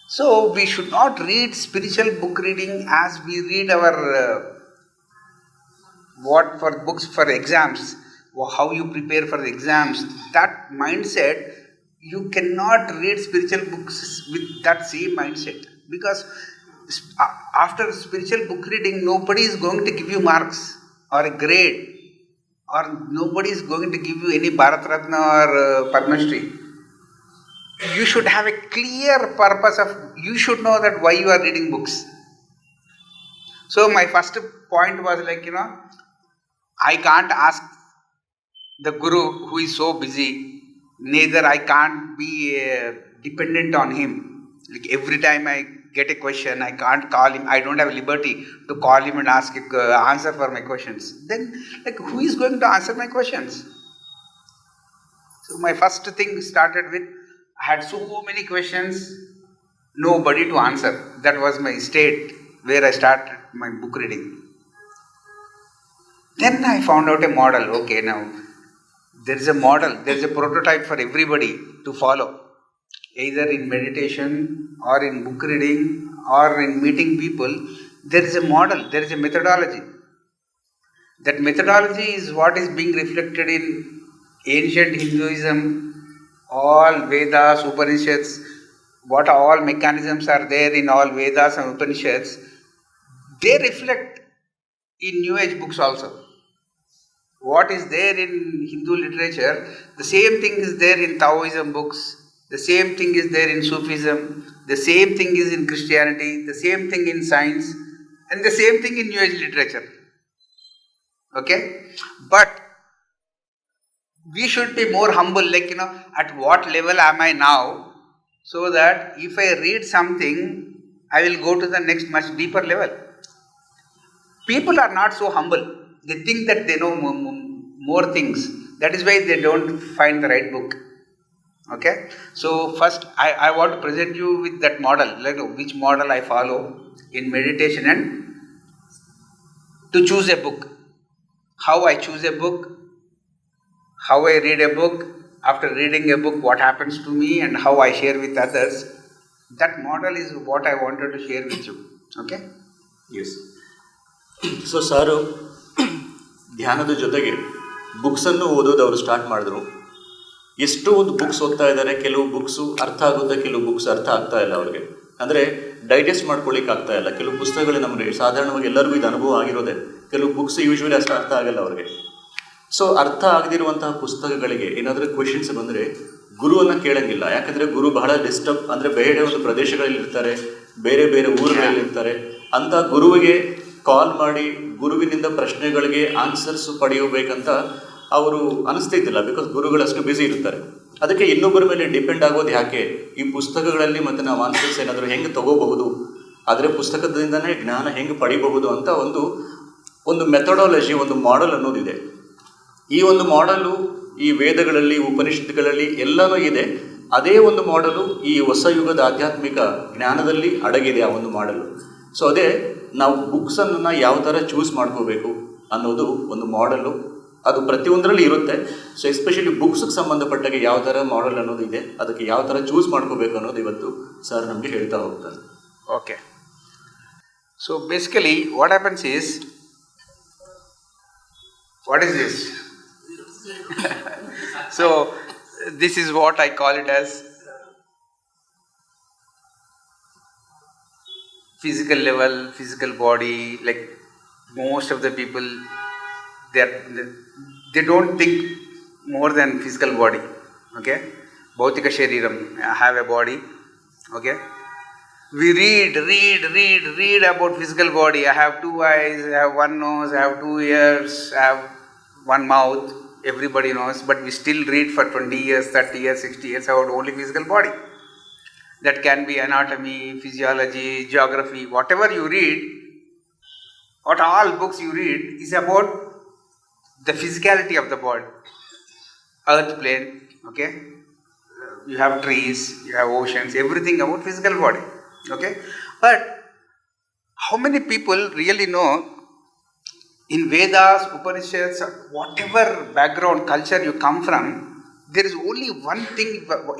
So we should not read spiritual book reading as we read our what for books for exams, or how you prepare for the exams. That mindset, you cannot read spiritual books with that same mindset, because after spiritual book reading, nobody is going to give you marks or a grade, or nobody is going to give you any Bharat Ratna or Padma Shri. you should have a clear purpose of, you should know that why you are reading books. So my first point was like, I can't ask the guru who is so busy, neither I can't be dependent on him. Like every time I get a question, I can't call him, I don't have liberty to call him and ask answer for my questions. Then like who is going to answer my questions? So my first thing started with, I had so many questions, nobody to answer. That was my state where I started my book reading. Then I found out a model. Okay, now there is a model, there is a prototype for everybody to follow. Either in meditation or in book reading or in meeting people, there is a model, there is a methodology. That methodology is what is being reflected in ancient Hinduism, all Vedas, Upanishads, what all mechanisms are there in all Vedas and Upanishads, they reflect in New Age books also. What is there in Hindu literature, the same thing is there in Taoism books, the same thing is there in Sufism, the same thing is in Christianity, the same thing in science, and the same thing in New Age literature. Okay? But we should be more humble, like, at what level am I now, so that if I read something, I will go to the next much deeper level. People are not so humble. They think that they know more things. That is why they don't find the right book. Okay? So first, I want to present you with that model, like which model I follow in meditation and to choose a book. How I choose a book, how I read a book, after reading a book, what happens to me and how I share with others. That model is what I wanted to share with you. Okay? Yes. So ಸಾರು ಧ್ಯಾನದ ಜೊತೆಗೆ ಬುಕ್ಸನ್ನು ಓದೋದು ಅವರು start ಮಾಡಿದ್ರು. ಎಷ್ಟೋ ಒಂದು books ಓದ್ತಾ ಇದ್ದಾರೆ. ಕೆಲವು ಬುಕ್ಸು ಅರ್ಥ ಆಗುತ್ತೆ, ಕೆಲವು ಬುಕ್ಸ್ ಅರ್ಥ ಆಗ್ತಾ ಇಲ್ಲ ಅವ್ರಿಗೆ. ಅಂದರೆ ಡೈಜೆಸ್ಟ್ ಮಾಡ್ಕೊಳ್ಳಿಕ್ಕೆ ಆಗ್ತಾ ಇಲ್ಲ. ಕೆಲವು ಪುಸ್ತಕಗಳು ನಮಗೆ ಸಾಧಾರಣವಾಗಿ ಎಲ್ಲರಿಗೂ ಇದು ಅನುಭವ ಆಗಿರೋದೆ. ಕೆಲವು ಬುಕ್ಸ್ ಯೂಶ್ವಲಿ ಅಷ್ಟು ಅರ್ಥ ಆಗಲ್ಲ ಅವ್ರಿಗೆ. ಸೊ ಅರ್ಥ ಆಗದಿರುವಂತಹ ಪುಸ್ತಕಗಳಿಗೆ ಏನಾದರೂ ಕ್ವೆಶನ್ಸ್ ಬಂದರೆ ಗುರುವನ್ನು ಕೇಳಂಗಿಲ್ಲ. ಯಾಕಂದರೆ ಗುರು ಬಹಳ ಡಿಸ್ಟರ್ಬ್, ಅಂದರೆ ಬೇರೆ ಒಂದು ಪ್ರದೇಶಗಳಲ್ಲಿ ಇರ್ತಾರೆ, ಬೇರೆ ಬೇರೆ ಊರುಗಳಲ್ಲಿ ಇರ್ತಾರೆ. ಅಂಥ ಗುರುವಿಗೆ ಕಾಲ್ ಮಾಡಿ ಗುರುವಿನಿಂದ ಪ್ರಶ್ನೆಗಳಿಗೆ ಆನ್ಸರ್ಸ್ ಪಡೆಯಬೇಕಂತ ಅವರು ಅನಿಸ್ತಿದ್ದಿಲ್ಲ. ಬಿಕಾಸ್ ಗುರುಗಳು ಅಷ್ಟು ಬ್ಯುಸಿ ಇರ್ತಾರೆ. ಅದಕ್ಕೆ ಇನ್ನೊಬ್ಬರ ಮೇಲೆ ಡಿಪೆಂಡ್ ಆಗೋದು ಯಾಕೆ? ಈ ಪುಸ್ತಕಗಳಲ್ಲಿ ಮತ್ತು ನಾವು ಆನ್ಸರ್ಸ್ ಏನಾದರೂ ಹೆಂಗೆ ತಗೋಬಹುದು, ಆದರೆ ಪುಸ್ತಕದಿಂದನೇ ಜ್ಞಾನ ಹೆಂಗೆ ಪಡಿಬಹುದು ಅಂತ ಒಂದು ಮೆಥಡಾಲಜಿ, ಒಂದು ಮಾಡೆಲ್ ಅನ್ನೋದಿದೆ. ಈ ಒಂದು ಮಾಡೆಲು ಈ ವೇದಗಳಲ್ಲಿ, ಉಪನಿಷತ್ತುಗಳಲ್ಲಿ ಎಲ್ಲನೂ ಇದೆ. ಅದೇ ಒಂದು ಮಾಡೆಲು ಈ ಹೊಸ ಯುಗದ ಆಧ್ಯಾತ್ಮಿಕ ಜ್ಞಾನದಲ್ಲಿ ಅಡಗಿದೆ, ಆ ಒಂದು ಮಾಡೆಲು. ಸೊ ಅದೇ ನಾವು ಬುಕ್ಸನ್ನು ಯಾವ ಥರ ಚೂಸ್ ಮಾಡ್ಕೋಬೇಕು ಅನ್ನೋದು ಒಂದು ಮಾಡೆಲು. ಅದು ಪ್ರತಿಯೊಂದರಲ್ಲಿ ಇರುತ್ತೆ. ಸೊ ಎಸ್ಪೆಷಲಿ ಬುಕ್ಸ್ಗೆ ಸಂಬಂಧಪಟ್ಟಾಗೆ ಯಾವ ಥರ ಮಾಡೆಲ್ ಅನ್ನೋದು ಇದೆ, ಅದಕ್ಕೆ ಯಾವ ಥರ ಚೂಸ್ ಮಾಡ್ಕೋಬೇಕು ಅನ್ನೋದು ಇವತ್ತು ಸರ್ ನಮಗೆ ಹೇಳ್ತಾ ಹೋಗ್ತಾರೆ. Okay. So basically what happens is, what is this? So this is what I call it as physical level, physical body. Like most of the people, they don't think more than physical body. Okay? Bhautika shariram, I have a body. Okay? We read about physical body. I have 2 eyes, I have 1 nose, I have 2 ears, I have 1 mouth. Everybody knows, but we still read for 20 years, 30 years, 60 years about only physical body. That can be anatomy, physiology, geography, whatever you read, what all books you read is about the physicality of the body. Earth plane, okay? You have trees, you have oceans, everything about physical body, okay? But how many people really know in Vedas, Upanishads, whatever background, culture you come from, there is only one thing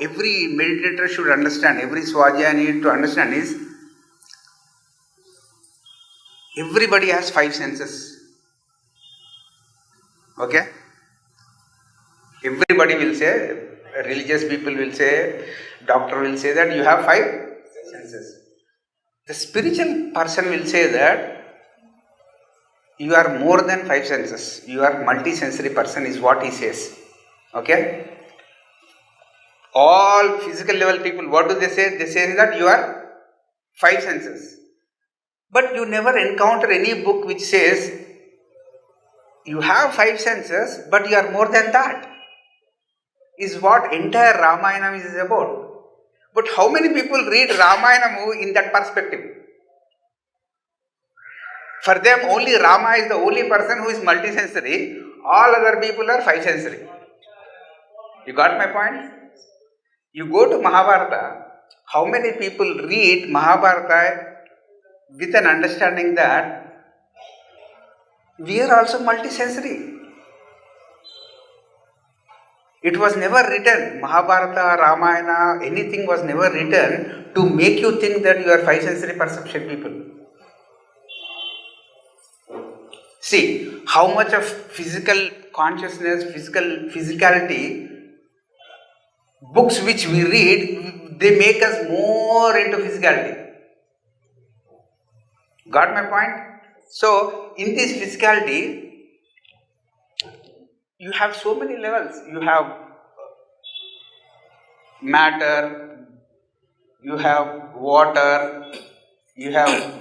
every meditator should understand, every Swajaya need to understand is, everybody has 5 senses. Okay? Everybody will say, religious people will say, doctor will say that you have 5 senses. The spiritual person will say that you are more than 5 senses. You are multi-sensory person is what he says. Okay? All physical level people, what do they say? They say that you are five senses. But you never encounter any book which says you have five senses, but you are more than that. Is what entire Ramayana is about. But how many people read Ramayana in that perspective? For them, only Rama is the only person who is multisensory. All other people are five sensory. You got my point? You go to Mahabharata. How many people read Mahabharata with an understanding that we are also multisensory? It was never written, Mahabharata, Ramayana, anything was never written to make you think that you are five sensory perception people. See, how much of physical consciousness, physicality, books which we read, they make us more into physicality. Got my point? So, in this physicality, you have so many levels. You have matter, you have water, you have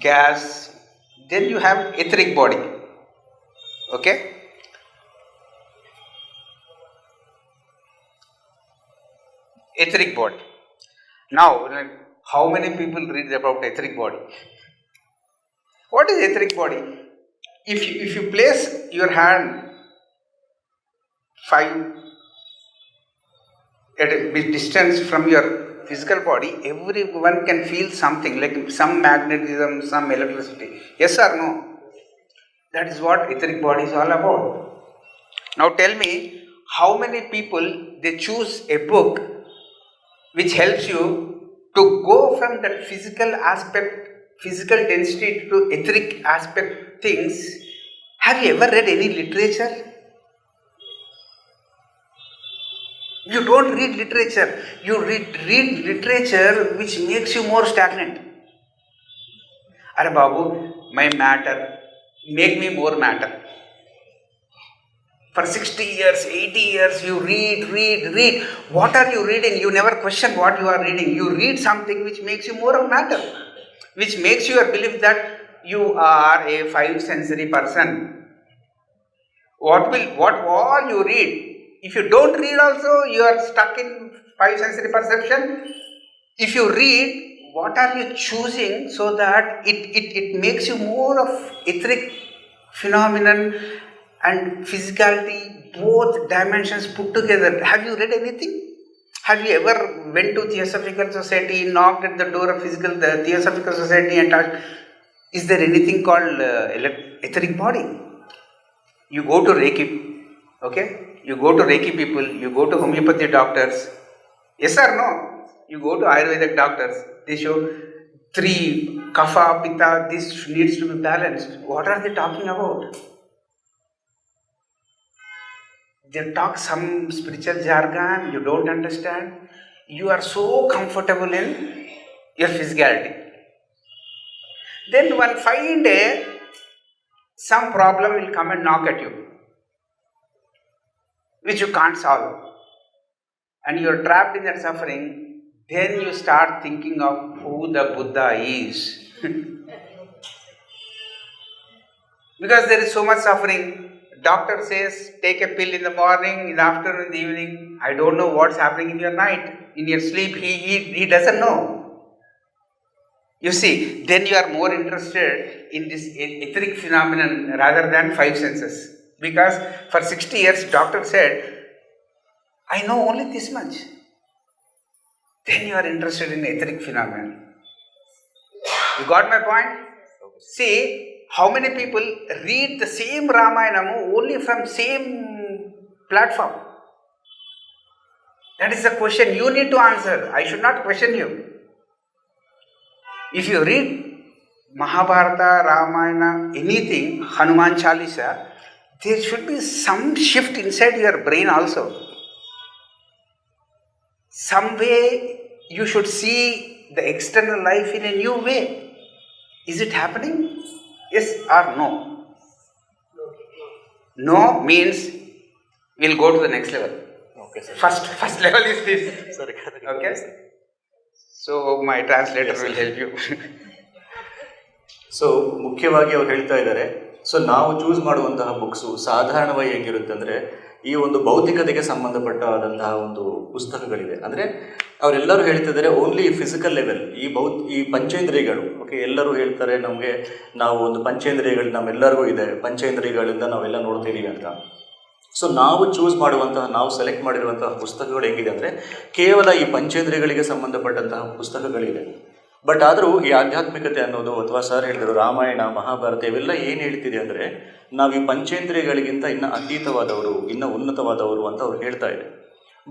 gas, then you have etheric body. Okay? Etheric body. Now, how many people read about etheric body? What is etheric body? If you place your hand 5 at a bit distance from your physical body, everyone can feel something like some magnetism, some electricity. Yes or no? That is what etheric body is all about. Now tell me, how many people they choose a book which helps you to go from that physical aspect, physical density to etheric aspect things. Have you ever read any literature? You don't read literature. You read literature which makes you more stagnant. Are Babu, my matter, make me more matter. For 60 years, 80 years, you read. What are you reading? You never question what you are reading. You read something which makes you more of matter, which makes you believe that you are a five sensory person. What all you read? If you don't read also, you are stuck in five sensory perception. If you read, what are you choosing so that it makes you more of etheric phenomenon and physicality, both dimensions put together. Have you read anything? Have you ever went to Theosophical Society, knocked at the door of the Theosophical Society and asked, is there anything called etheric body? You go to Reiki, okay? You go to Reiki people, you go to homeopathy doctors. Yes or no? You go to Ayurvedic doctors, they show 3 kapha, pitta, this needs to be balanced. What are they talking about? They talk some spiritual jargon, you don't understand. You are so comfortable in your physicality. Then one fine day, some problem will come and knock at you, which you can't solve. And you are trapped in that suffering, then you start thinking of who the Buddha is. Because there is so much suffering. Doctor says, take a pill in the morning, in the afternoon, in the evening. I don't know what's happening in your night, in your sleep. He doesn't know. You see, then you are more interested in this etheric phenomenon rather than five senses. Because for 60 years, doctor said, I know only this much. Then you are interested in etheric phenomenon. You got my point? See, how many people read the same Ramayana only from same platform? That is the question you need to answer. I should not question you. If you read Mahabharata, Ramayana, anything, Hanuman Chalisa, there should be some shift inside your brain also. Some way you should see the external life in a new way. Is it happening? Yes or no? No means we'll go to the next level. Okay, sir. First level is this. Sorry, correct. Okay. So my translator will help you. So ಮುಖ್ಯವಾಗಿ ಅವ್ರು ಹೇಳ್ತಾ ಇದ್ದಾರೆ, so ನಾವು choose ಮಾಡುವಂತಹ books ಸಾಧಾರಣವಾಗಿ ಹೇಗಿರುತ್ತೆ ಅಂದರೆ ಈ ಒಂದು ಭೌತಿಕತೆಗೆ ಸಂಬಂಧಪಟ್ಟಾದಂತಹ ಒಂದು ಪುಸ್ತಕಗಳಿದೆ. ಅಂದರೆ ಅವರೆಲ್ಲರೂ ಹೇಳ್ತಿದ್ದಾರೆ ಓನ್ಲಿ ಫಿಸಿಕಲ್ ಲೆವೆಲ್, ಈ ಪಂಚೇಂದ್ರಿಯಗಳು. ಓಕೆ, ಎಲ್ಲರೂ ಹೇಳ್ತಾರೆ ನಮಗೆ ನಾವು ಒಂದು ಪಂಚೇಂದ್ರಿಯಗಳು ನಮ್ಮೆಲ್ಲರಿಗೂ ಇದೆ, ಪಂಚೇಂದ್ರಿಯಗಳಿಂದ ನಾವೆಲ್ಲ ನೋಡ್ತಿದ್ದೀವಿ ಅಂತ. ಸೊ ನಾವು ಚೂಸ್ ಮಾಡುವಂತಹ, ನಾವು ಸೆಲೆಕ್ಟ್ ಮಾಡಿರುವಂತಹ ಪುಸ್ತಕಗಳು ಹೆಂಗಿದೆ ಅಂದರೆ ಕೇವಲ ಈ ಪಂಚೇಂದ್ರಿಯಗಳಿಗೆ ಸಂಬಂಧಪಟ್ಟಂತಹ ಪುಸ್ತಕಗಳಿದೆ. ಬಟ್ ಆದರೂ ಈ ಆಧ್ಯಾತ್ಮಿಕತೆ ಅನ್ನೋದು, ಅಥವಾ ಸರ್ ಹೇಳಿದರು ರಾಮಾಯಣ ಮಹಾಭಾರತ ಇವೆಲ್ಲ ಏನು ಹೇಳ್ತಿದೆ ಅಂದರೆ ನಾವು ಈ ಪಂಚೇಂದ್ರಿಯಗಳಿಗಿಂತ ಇನ್ನು ಅತೀತವಾದವರು, ಇನ್ನು ಉನ್ನತವಾದವರು ಅಂತ ಅವ್ರು ಹೇಳ್ತಾ ಇದೆ.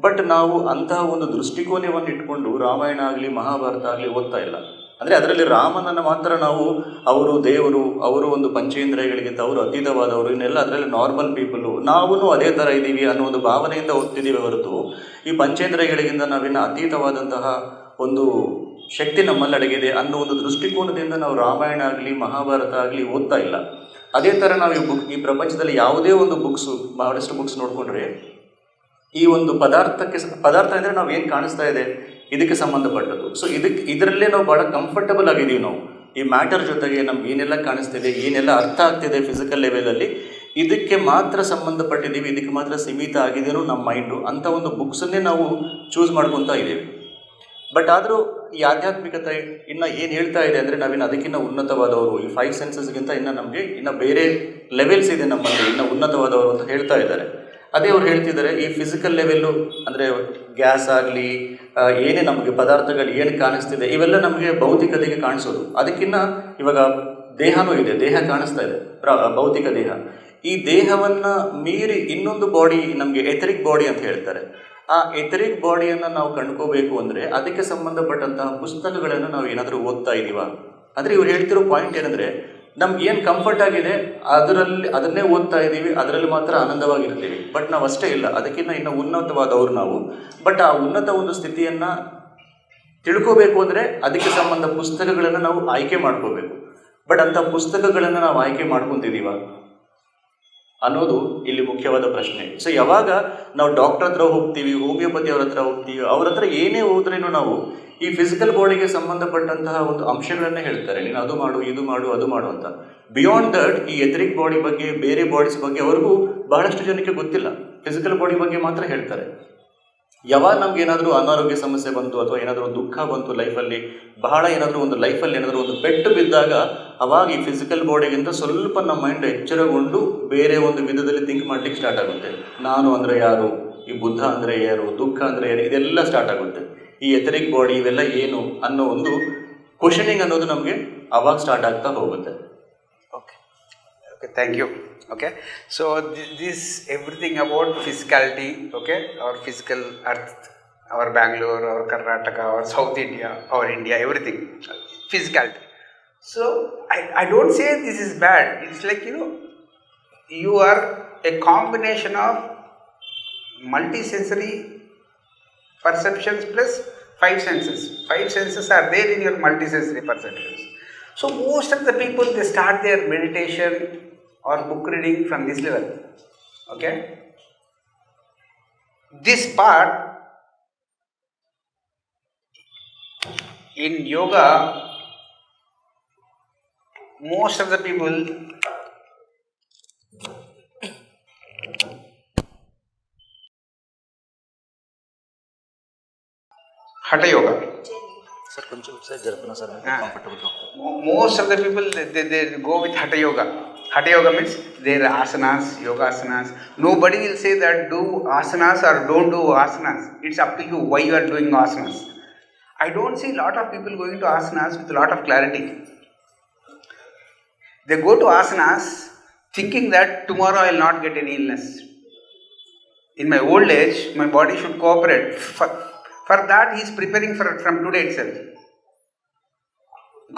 ಬಟ್ ನಾವು ಅಂತಹ ಒಂದು ದೃಷ್ಟಿಕೋನವನ್ನು ಇಟ್ಕೊಂಡು ರಾಮಾಯಣ ಆಗಲಿ ಮಹಾಭಾರತ ಆಗಲಿ ಓದ್ತಾ ಇಲ್ಲ. ಅಂದರೆ ಅದರಲ್ಲಿ ರಾಮನನ್ನು ಮಾತ್ರ ನಾವು ಅವರು ದೇವರು, ಅವರು ಒಂದು ಪಂಚೇಂದ್ರಿಯಗಳಿಗಿಂತ ಅವರು ಅತೀತವಾದವರು, ಇನ್ನೆಲ್ಲ ಅದರಲ್ಲಿ ನಾರ್ಮಲ್ ಪೀಪಲು, ನಾವೂ ಅದೇ ಥರ ಇದ್ದೀವಿ ಅನ್ನೋ ಒಂದು ಭಾವನೆಯಿಂದ ಓದ್ತಿದ್ದೀವಿ ಹೊರತು ಈ ಪಂಚೇಂದ್ರಿಯಗಳಿಗಿಂತ ನಾವಿನ್ನು ಅತೀತವಾದಂತಹ ಒಂದು ಶಕ್ತಿ ನಮ್ಮಲ್ಲಿ ಅಡಗಿದೆ ಅನ್ನೋ ಒಂದು ದೃಷ್ಟಿಕೋನದಿಂದ ನಾವು ರಾಮಾಯಣ ಆಗಲಿ ಮಹಾಭಾರತ ಆಗಲಿ ಓದ್ತಾ ಇಲ್ಲ. ಅದೇ ಥರ ನಾವು ಈ ಪ್ರಪಂಚದಲ್ಲಿ ಯಾವುದೇ ಒಂದು ಬಹಳಷ್ಟು ಬುಕ್ಸ್ ನೋಡಿಕೊಂಡ್ರೆ ಈ ಒಂದು ಪದಾರ್ಥ ಅಂದರೆ ನಾವು ಏನು ಕಾಣಿಸ್ತಾ ಇದೆ ಇದಕ್ಕೆ ಸಂಬಂಧಪಟ್ಟದ್ದು. ಸೊ ಇದರಲ್ಲೇ ನಾವು ಭಾಳ ಕಂಫರ್ಟಬಲ್ ಆಗಿದ್ದೀವಿ. ನಾವು ಈ ಮ್ಯಾಟರ್ ಜೊತೆಗೆ ನಮ್ಗೆ ಏನೆಲ್ಲ ಕಾಣಿಸ್ತಿದೆ, ಏನೆಲ್ಲ ಅರ್ಥ ಆಗ್ತಿದೆ ಫಿಸಿಕಲ್ ಲೆವೆಲಲ್ಲಿ, ಇದಕ್ಕೆ ಮಾತ್ರ ಸಂಬಂಧಪಟ್ಟಿದ್ದೀವಿ, ಇದಕ್ಕೆ ಮಾತ್ರ ಸೀಮಿತ ಆಗಿದೆಯೋ ನಮ್ಮ ಮೈಂಡು ಅಂತ ಒಂದು ಬುಕ್ಸನ್ನೇ ನಾವು ಚೂಸ್ ಮಾಡ್ಕೊತಾ ಇದ್ದೀವಿ. ಬಟ್ ಆದರೂ ಈ ಆಧ್ಯಾತ್ಮಿಕತೆ ಇನ್ನು ಏನು ಹೇಳ್ತಾ ಇದೆ ಅಂದರೆ ನಾವಿನ್ನು ಅದಕ್ಕಿಂತ ಉನ್ನತವಾದವರು, ಈ 5 ಸೆನ್ಸಸ್ಗಿಂತ ಇನ್ನು ನಮಗೆ ಇನ್ನು ಬೇರೆ ಲೆವೆಲ್ಸ್ ಇದೆ ನಮ್ಮಲ್ಲಿ, ಇನ್ನು ಉನ್ನತವಾದವರು ಅಂತ ಹೇಳ್ತಾ ಇದ್ದಾರೆ. ಅದೇ ಅವ್ರು ಹೇಳ್ತಿದ್ದಾರೆ ಈ ಫಿಸಿಕಲ್ ಲೆವೆಲ್ಲು ಅಂದರೆ ಗ್ಯಾಸ್ ಆಗಲಿ ಏನೇ ನಮಗೆ ಪದಾರ್ಥಗಳು ಏನು ಕಾಣಿಸ್ತಿದೆ ಇವೆಲ್ಲ ನಮಗೆ ಭೌತಿಕತೆಗೆ ಕಾಣಿಸೋದು. ಅದಕ್ಕಿಂತ ಇವಾಗ ದೇಹನೂ ಇದೆ, ದೇಹ ಕಾಣಿಸ್ತಾ ಇದೆ, ಭೌತಿಕ ದೇಹ. ಈ ದೇಹವನ್ನು ಮೀರಿ ಇನ್ನೊಂದು ಬಾಡಿ ನಮಗೆ ಎಥರಿಕ್ ಬಾಡಿ ಅಂತ ಹೇಳ್ತಾರೆ. ಆ ಎಥರಿಕ್ ಬಾಡಿಯನ್ನು ನಾವು ಕಂಡ್ಕೋಬೇಕು ಅಂದರೆ ಅದಕ್ಕೆ ಸಂಬಂಧಪಟ್ಟಂತಹ ಪುಸ್ತಕಗಳನ್ನು ನಾವು ಏನಾದರೂ ಓದ್ತಾ ಇದ್ದೀವ ಅಂದರೆ ಇವ್ರು ಹೇಳ್ತಿರೋ ಪಾಯಿಂಟ್ ಏನಂದರೆ ನಮ್ಗೆ ಏನು ಕಂಫರ್ಟ್ ಆಗಿದೆ ಅದನ್ನೇ ಓದ್ತಾ ಇದ್ದೀವಿ, ಅದರಲ್ಲಿ ಮಾತ್ರ ಆನಂದವಾಗಿರ್ತೀವಿ. ಬಟ್ ನಾವು ಅಷ್ಟೇ ಇಲ್ಲ, ಅದಕ್ಕಿಂತ ಇನ್ನೂ ಉನ್ನತವಾದವರು ನಾವು. ಬಟ್ ಆ ಉನ್ನತ ಒಂದು ಸ್ಥಿತಿಯನ್ನು ತಿಳ್ಕೋಬೇಕು ಅಂದರೆ ಅದಕ್ಕೆ ಸಂಬಂಧ ಪುಸ್ತಕಗಳನ್ನು ನಾವು ಆಯ್ಕೆ ಮಾಡ್ಕೋಬೇಕು. ಬಟ್ ಅಂಥ ಪುಸ್ತಕಗಳನ್ನು ನಾವು ಆಯ್ಕೆ ಮಾಡ್ಕೊತಿದ್ದೀವ ಅನ್ನೋದು ಇಲ್ಲಿ ಮುಖ್ಯವಾದ ಪ್ರಶ್ನೆ. ಸೊ ಯಾವಾಗ ನಾವು ಡಾಕ್ಟರ್ ಹತ್ರ ಹೋಗ್ತೀವಿ, ಹೋಮಿಯೋಪತಿ ಅವ್ರ ಹತ್ರ ಹೋಗ್ತೀವಿ, ಅವ್ರ ಹತ್ರ ಏನೇ ಹೋದ್ರೇನು ನಾವು ಈ ಫಿಸಿಕಲ್ ಬಾಡಿಗೆ ಸಂಬಂಧಪಟ್ಟಂತಹ ಒಂದು ಅಂಶಗಳನ್ನೇ ಹೇಳ್ತಾರೆ, ನೀನು ಅದು ಮಾಡು, ಇದು ಮಾಡು, ಅದು ಮಾಡು ಅಂತ. ಬಿಯಾಂಡ್ ದಟ್ ಈ ಎಥರಿಕ್ ಬಾಡಿ ಬಗ್ಗೆ, ಬೇರೆ ಬಾಡೀಸ್ ಬಗ್ಗೆ ಅವ್ರಿಗೂ ಬಹಳಷ್ಟು ಜನಕ್ಕೆ ಗೊತ್ತಿಲ್ಲ. ಫಿಸಿಕಲ್ ಬಾಡಿ ಬಗ್ಗೆ ಮಾತ್ರ ಹೇಳ್ತಾರೆ. ಯಾವಾಗ ನಮ್ಗೆ ಏನಾದರೂ ಅನಾರೋಗ್ಯ ಸಮಸ್ಯೆ ಬಂತು ಅಥವಾ ಏನಾದರೂ ದುಃಖ ಬಂತು ಲೈಫಲ್ಲಿ, ಬಹಳ ಏನಾದರೂ ಒಂದು ಲೈಫಲ್ಲಿ ಏನಾದರೂ ಒಂದು ಪೆಟ್ಟು ಬಿದ್ದಾಗ ಅವಾಗ ಈ ಫಿಸಿಕಲ್ ಬಾಡಿಗಿಂತ ಸ್ವಲ್ಪ ನಮ್ಮ ಮೈಂಡ್ ಎಚ್ಚರಗೊಂಡು ಬೇರೆ ಒಂದು ವಿಧದಲ್ಲಿ ಥಿಂಕ್ ಮಾಡ್ಲಿಕ್ಕೆ ಸ್ಟಾರ್ಟ್ ಆಗುತ್ತೆ. ನಾನು ಅಂದರೆ ಯಾರು, ಈ ಬುದ್ಧ ಅಂದರೆ ಯಾರು, ದುಃಖ ಅಂದರೆ ಯಾರು, ಇದೆಲ್ಲ ಸ್ಟಾರ್ಟ್ ಆಗುತ್ತೆ. ಈ ಎಥರಿಕ್ ಬಾಡಿ ಇವೆಲ್ಲ ಏನು ಅನ್ನೋ ಒಂದು ಕ್ವಶನಿಂಗ್ ಅನ್ನೋದು ನಮಗೆ ಅವಾಗ ಸ್ಟಾರ್ಟ್ ಆಗ್ತಾ ಹೋಗುತ್ತೆ. Okay, thank you. Okay, so this everything about physicality, okay, our physical earth, our Bangalore, our Karnataka, our South India, our India, everything, physicality. So I don't say this is bad. It's like, you are a combination of multi-sensory perceptions plus 5 senses. 5 senses are there in your multi-sensory perceptions. So most of the people, they start their meditation or book reading from this level. Okay, this part in yoga, most of the people hatha yoga. Most of the people they go with hatha yoga. Hatha yoga means there are asanas, yoga asanas. Nobody will say that do asanas or don't do asanas. It's up to you why you are doing asanas. I don't see a lot of people going to asanas with a lot of clarity. They go to asanas thinking that tomorrow I will not get any illness. In my old age, my body should cooperate. For that, he is preparing from today itself.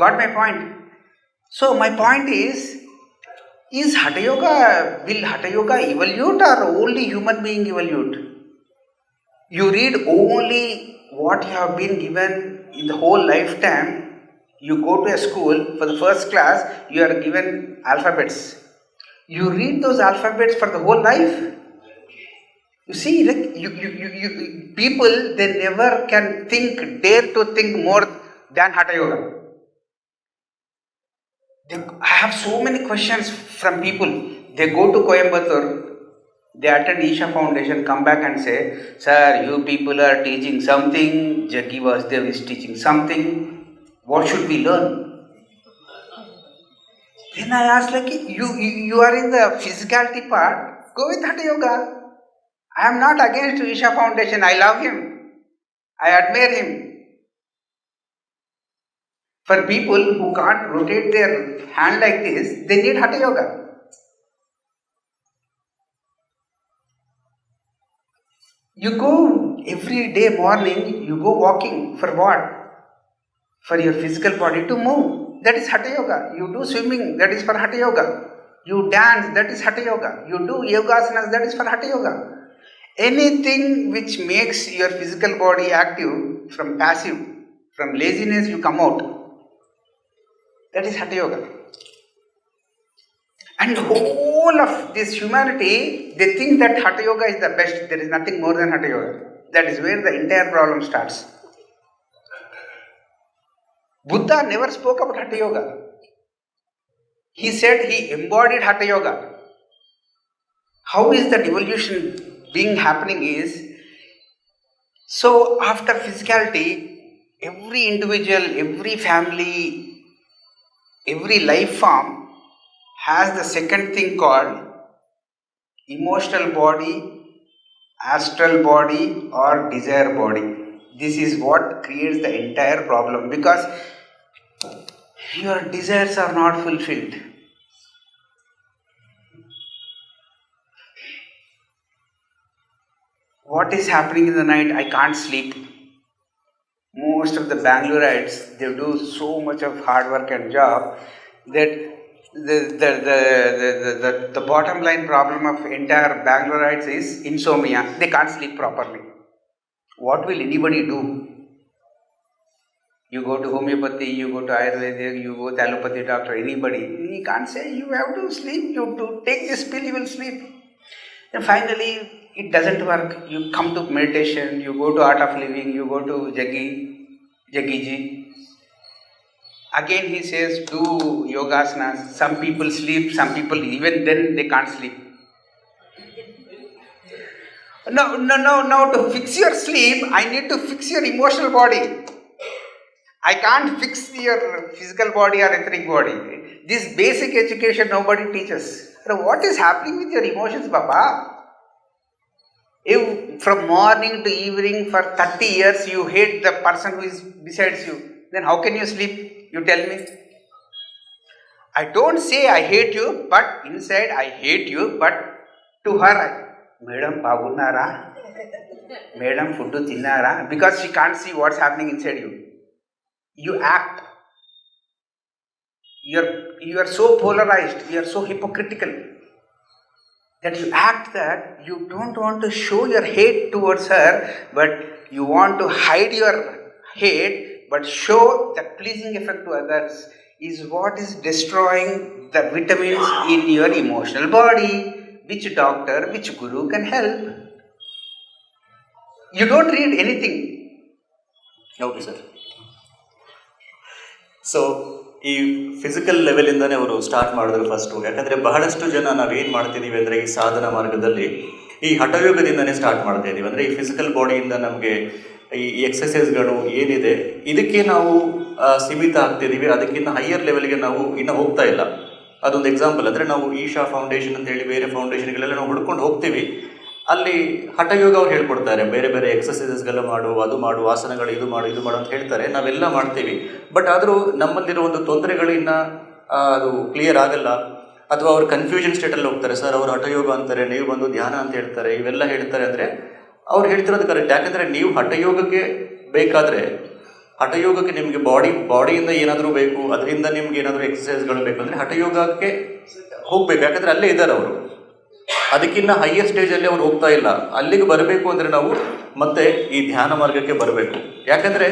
Got my point? So my point is Hatha Yoga, will Hatha Yoga evolve or only human being evolve? You read only what you have been given in the whole lifetime. You go to a school, for the first class, you are given alphabets. You read those alphabets for the whole life? You see, like people, they never can dare to think more than Hatha Yoga. I have so many questions from people. They go to Coimbatore, they attend Isha Foundation, come back and say, "Sir, you people are teaching something, Jaggi Vasudev is teaching something. What should we learn?" Then I asked, like, you are in the physicality part, go with Hatha Yoga. I am not against Isha Foundation. I love him. I admire him. For people who can't rotate their hand like this, they need Hatha Yoga. You go every day morning, you go walking for what? For your physical body to move. That is Hatha Yoga. You do swimming, that is for Hatha Yoga. You dance, that is Hatha Yoga. You do yogasanas, that is for Hatha Yoga. Anything which makes your physical body active, from passive, from laziness you come out. That is Hatha Yoga. And whole of this humanity, they think that Hatha Yoga is the best. There is nothing more than Hatha Yoga. That is where the entire problem starts. Buddha never spoke about Hatha Yoga. He said he embodied Hatha Yoga. How is that evolution being happening is, so after physicality, every individual, every family, every life form has the second thing called emotional body, astral body, or desire body. This is what creates the entire problem, because your desires are not fulfilled. What is happening in the night? I can't sleep. Most of the Bangaloreites, they do so much of hard work and job that the bottom line problem of entire Bangaloreites is insomnia. They can't sleep properly. What will anybody do? You go to homeopathy, you go to Ayurvedic, you go to allopathy doctor, anybody. He can't say you have to sleep, you have to take this pill, you will sleep. And finally, it doesn't work. You come to meditation, you go to art of living, you go to Jaggi ji. Again he says, do yogasanas. Some people sleep, some people even then they can't sleep. No, to fix your sleep, I need to fix your emotional body. I can't fix your physical body or etheric body. This basic education nobody teaches. What is happening with your emotions, Baba? If from morning to evening for 30 years you hate the person who is besides you, then how can you sleep? You tell me. I don't say I hate you, but inside I hate you, but to her, Madam Bagunara, Madam Fuddu Tinnara, because she can't see what's happening inside you. You act. You are so polarized, you are so hypocritical that you act that you don't want to show your hate towards her, but you want to hide your hate, but show the pleasing effect to others is what is destroying the vitamins in your emotional body. Which doctor, which guru can help? You don't read anything. Okay sir. So ಈ physical ಲೆವೆಲಿಂದನೇ ಅವರು start ಮಾಡಿದ್ರು first. ಯಾಕಂದರೆ ಬಹಳಷ್ಟು ಜನ ನಾವೇನು ಮಾಡ್ತಿದ್ದೀವಿ ಅಂದರೆ ಈ ಸಾಧನ ಮಾರ್ಗದಲ್ಲಿ ಈ ಹಠಯೋಗದಿಂದನೇ ಸ್ಟಾರ್ಟ್ ಮಾಡ್ತಾ ಇದ್ದೀವಿ. ಅಂದರೆ ಈ ಫಿಸಿಕಲ್ ಬಾಡಿಯಿಂದ ನಮಗೆ ಈ ಎಕ್ಸಸೈಸ್ಗಳು ಏನಿದೆ ಇದಕ್ಕೆ ನಾವು ಸೀಮಿತ ಆಗ್ತಿದ್ದೀವಿ. ಅದಕ್ಕಿಂತ ಹೈಯರ್ ಲೆವೆಲ್ಗೆ ನಾವು ಇನ್ನೂ ಹೋಗ್ತಾ ಇಲ್ಲ. ಅದೊಂದು ಎಕ್ಸಾಂಪಲ್. ಅಂದರೆ ನಾವು ಈಶಾ ಫೌಂಡೇಶನ್ ಅಂತೇಳಿ ಬೇರೆ ಫೌಂಡೇಶನ್ಗಳೆಲ್ಲ ನಾವು ಹುಡ್ಕೊಂಡು ಹೋಗ್ತೀವಿ. ಅಲ್ಲಿ ಹಠಯೋಗ ಅವ್ರು ಹೇಳ್ಕೊಡ್ತಾರೆ, ಬೇರೆ ಬೇರೆ ಎಕ್ಸಸೈಸಸ್ಗೆಲ್ಲ ಮಾಡು, ಅದು ಮಾಡು, ಆಸನಗಳು ಇದು ಮಾಡು ಅಂತ ಹೇಳ್ತಾರೆ. ನಾವೆಲ್ಲ ಮಾಡ್ತೀವಿ. ಬಟ್ ಆದರೂ ನಮ್ಮಲ್ಲಿರೋ ಒಂದು ತೊಂದರೆಗಳಿನ್ನ ಅದು ಕ್ಲಿಯರ್ ಆಗಲ್ಲ, ಅಥವಾ ಅವ್ರು ಕನ್ಫ್ಯೂಷನ್ ಸ್ಟೇಟಲ್ಲಿ ಹೋಗ್ತಾರೆ. ಸರ್ ಅವರು ಹಠಯೋಗ ಅಂತಾರೆ, ನೀವು ಬಂದು ಧ್ಯಾನ ಅಂತ ಹೇಳ್ತಾರೆ, ಇವೆಲ್ಲ ಹೇಳ್ತಾರೆ. ಅಂದರೆ ಅವ್ರು ಹೇಳ್ತಿರೋದು ಕರೆಕ್ಟ್. ಯಾಕಂದರೆ ನೀವು ಹಠಯೋಗಕ್ಕೆ ಬೇಕಾದರೆ, ಹಠಯೋಗಕ್ಕೆ ನಿಮಗೆ ಬಾಡಿಯಿಂದ ಏನಾದರೂ ಬೇಕು, ಅದರಿಂದ ನಿಮ್ಗೆ ಏನಾದರೂ ಎಕ್ಸಸೈಸ್ಗಳು ಬೇಕು ಅಂದರೆ ಹಠಯೋಗಕ್ಕೆ ಹೋಗಬೇಕು. ಯಾಕಂದರೆ ಅಲ್ಲೇ ಇದ್ದಾರೆ ಅವರು. ಅದಕ್ಕಿಂತ ಹೈಯರ್ ಸ್ಟೇಜಲ್ಲಿ ಅವ್ರು ಹೋಗ್ತಾ ಇಲ್ಲ. ಅಲ್ಲಿಗೆ ಬರಬೇಕು ಅಂದರೆ ನಾವು ಮತ್ತೆ ಈ ಧ್ಯಾನ ಮಾರ್ಗಕ್ಕೆ ಬರಬೇಕು. ಯಾಕಂದರೆ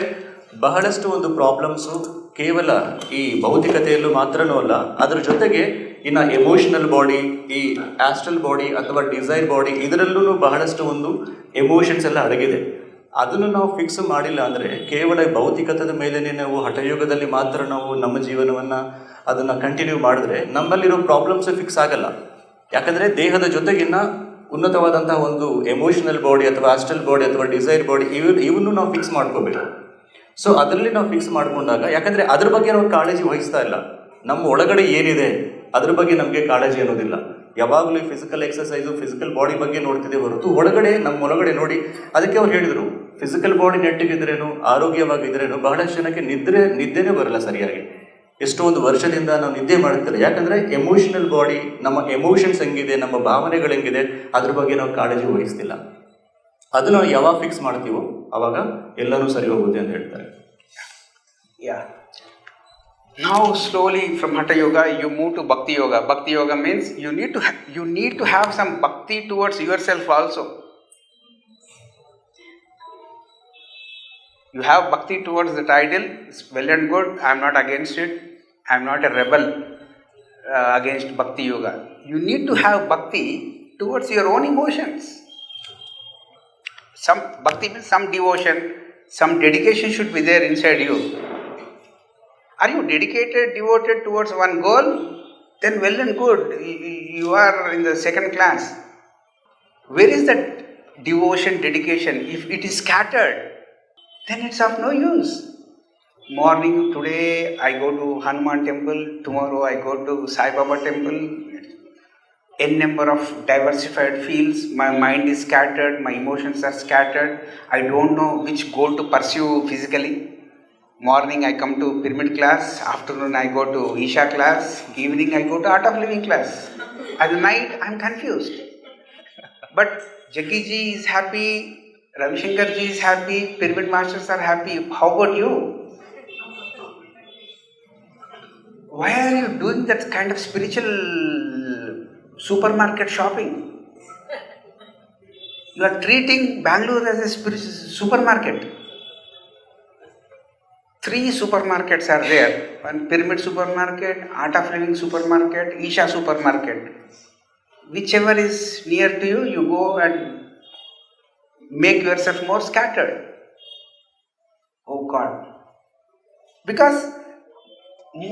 ಬಹಳಷ್ಟು ಒಂದು ಪ್ರಾಬ್ಲಮ್ಸು ಕೇವಲ ಈ ಭೌತಿಕತೆಯಲ್ಲೂ ಮಾತ್ರನೂ ಅಲ್ಲ, ಅದರ ಜೊತೆಗೆ ಇನ್ನು ಎಮೋಷನಲ್ ಬಾಡಿ, ಈ ಆಸ್ಟ್ರಲ್ ಬಾಡಿ ಅಥವಾ ಡಿಸೈರ್ ಬಾಡಿ, ಇದರಲ್ಲೂ ಬಹಳಷ್ಟು ಒಂದು ಎಮೋಷನ್ಸ್ ಎಲ್ಲ ಅಡಗಿದೆ. ಅದನ್ನು ನಾವು ಫಿಕ್ಸ್ ಮಾಡಿಲ್ಲ ಅಂದರೆ, ಕೇವಲ ಭೌತಿಕತೆಯ ಮೇಲೇ ನಾವು ಹಠಯೋಗದಲ್ಲಿ ಮಾತ್ರ ನಾವು ನಮ್ಮ ಜೀವನವನ್ನು ಅದನ್ನು ಕಂಟಿನ್ಯೂ ಮಾಡಿದ್ರೆ ನಮ್ಮಲ್ಲಿರೋ ಪ್ರಾಬ್ಲಮ್ಸ್ ಫಿಕ್ಸ್ ಆಗಲ್ಲ. ಯಾಕಂದರೆ ದೇಹದ ಜೊತೆಗಿನ್ನ ಉನ್ನತವಾದಂತಹ ಒಂದು ಎಮೋಷನಲ್ ಬಾಡಿ ಅಥವಾ ಆಸ್ಟ್ರಲ್ ಬಾಡಿ ಅಥವಾ ಡಿಸೈರ್ ಬಾಡಿ ಇವನ್ನು ನಾವು ಫಿಕ್ಸ್ ಮಾಡ್ಕೋಬೇಕು. ಸೊ ಅದರಲ್ಲಿ ನಾವು ಫಿಕ್ಸ್ ಮಾಡಿಕೊಂಡಾಗ, ಯಾಕಂದರೆ ಅದ್ರ ಬಗ್ಗೆ ನಾವು ಕಾಳಜಿ ವಹಿಸ್ತಾ ಇಲ್ಲ, ನಮ್ಮ ಒಳಗಡೆ ಏನಿದೆ ಅದ್ರ ಬಗ್ಗೆ ನಮಗೆ ಕಾಳಜಿ ಅನ್ನೋದಿಲ್ಲ. ಯಾವಾಗಲೂ ಫಿಸಿಕಲ್ ಎಕ್ಸಸೈಸು, ಫಿಸಿಕಲ್ ಬಾಡಿ ಬಗ್ಗೆ ನೋಡ್ತಿದ್ದೆ ಹೊರತು ಒಳಗಡೆ, ನಮ್ಮ ಒಳಗಡೆ ನೋಡಿ. ಅದಕ್ಕೆ ಅವ್ರು ಹೇಳಿದರು, ಫಿಸಿಕಲ್ ಬಾಡಿ ನೆಟ್ಟಿಗಿದ್ರೇನು, ಆರೋಗ್ಯವಾಗಿದ್ರೇನು ಬಹಳಷ್ಟು ಜನಕ್ಕೆ ನಿದ್ದೆನೇ ಬರಲ್ಲ ಸರಿಯಾಗಿ. ಎಷ್ಟೋ ಒಂದು ವರ್ಷದಿಂದ ನಾವು ನಿದ್ದೆ ಮಾಡ್ತಿಲ್ಲ. ಯಾಕಂದರೆ ಎಮೋಷನಲ್ ಬಾಡಿ, ನಮ್ಮ ಎಮೋಷನ್ಸ್ ಹೆಂಗಿದೆ, ನಮ್ಮ ಭಾವನೆಗಳು ಹೆಂಗಿದೆ, ಅದ್ರ ಬಗ್ಗೆ ನಾವು ಕಾಳಜಿ ವಹಿಸ್ತಿಲ್ಲ. ಅದನ್ನು ಯಾವಾಗ ಫಿಕ್ಸ್ ಮಾಡ್ತೀವೋ ಆವಾಗ ಎಲ್ಲನೂ ಸರಿ ಹೋಗುತ್ತೆ ಅಂತ ಹೇಳ್ತಾರೆ. Now slowly from Hatha Yoga you move to Bhakti Yoga. Bhakti Yoga means you need to have some bhakti towards yourself also. You have bhakti towards that ideal, it's well and good. I am not against it. I am not a rebel against Bhakti Yoga. You need to have bhakti towards your own emotions. Some bhakti means some devotion, some dedication should be there inside you. Are you dedicated, devoted towards one goal? Then well and good. You are in the second class. Where is that devotion, dedication? If it is scattered, then it's of no use. Morning, today I go to Hanuman temple, tomorrow I go to Sai Baba temple. N number of diversified fields, my mind is scattered, my emotions are scattered. I don't know which goal to pursue physically. Morning I come to pyramid class, afternoon I go to Isha class, evening I go to art of living class. At night I am confused. But Jaggi ji is happy, Ravi Shankar ji is happy, pyramid masters are happy. How about you? Why are you doing that kind of spiritual supermarket shopping? You are treating Bangalore as a spiritual supermarket. 3 supermarkets are there. One pyramid supermarket, art of living supermarket, Isha supermarket. Whichever is near to you, you go and make yourself more scattered. Oh God. Because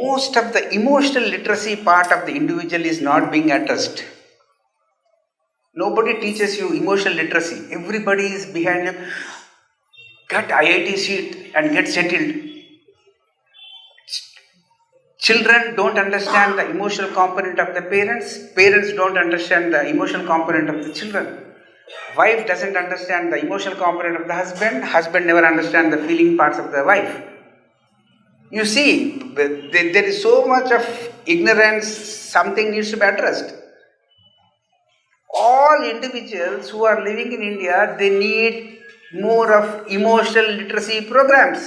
most of the emotional literacy part of the individual is not being addressed. Nobody teaches you emotional literacy. Everybody is behind you. Get IIT seat and get settled. Children don't understand the emotional component of the parents. Parents don't understand the emotional component of the children. Wife doesn't understand the emotional component of the husband. Husband never understands the feeling parts of the wife. You see, there is so much of ignorance, something needs to be addressed. All individuals who are living in India, they need more of emotional literacy programs.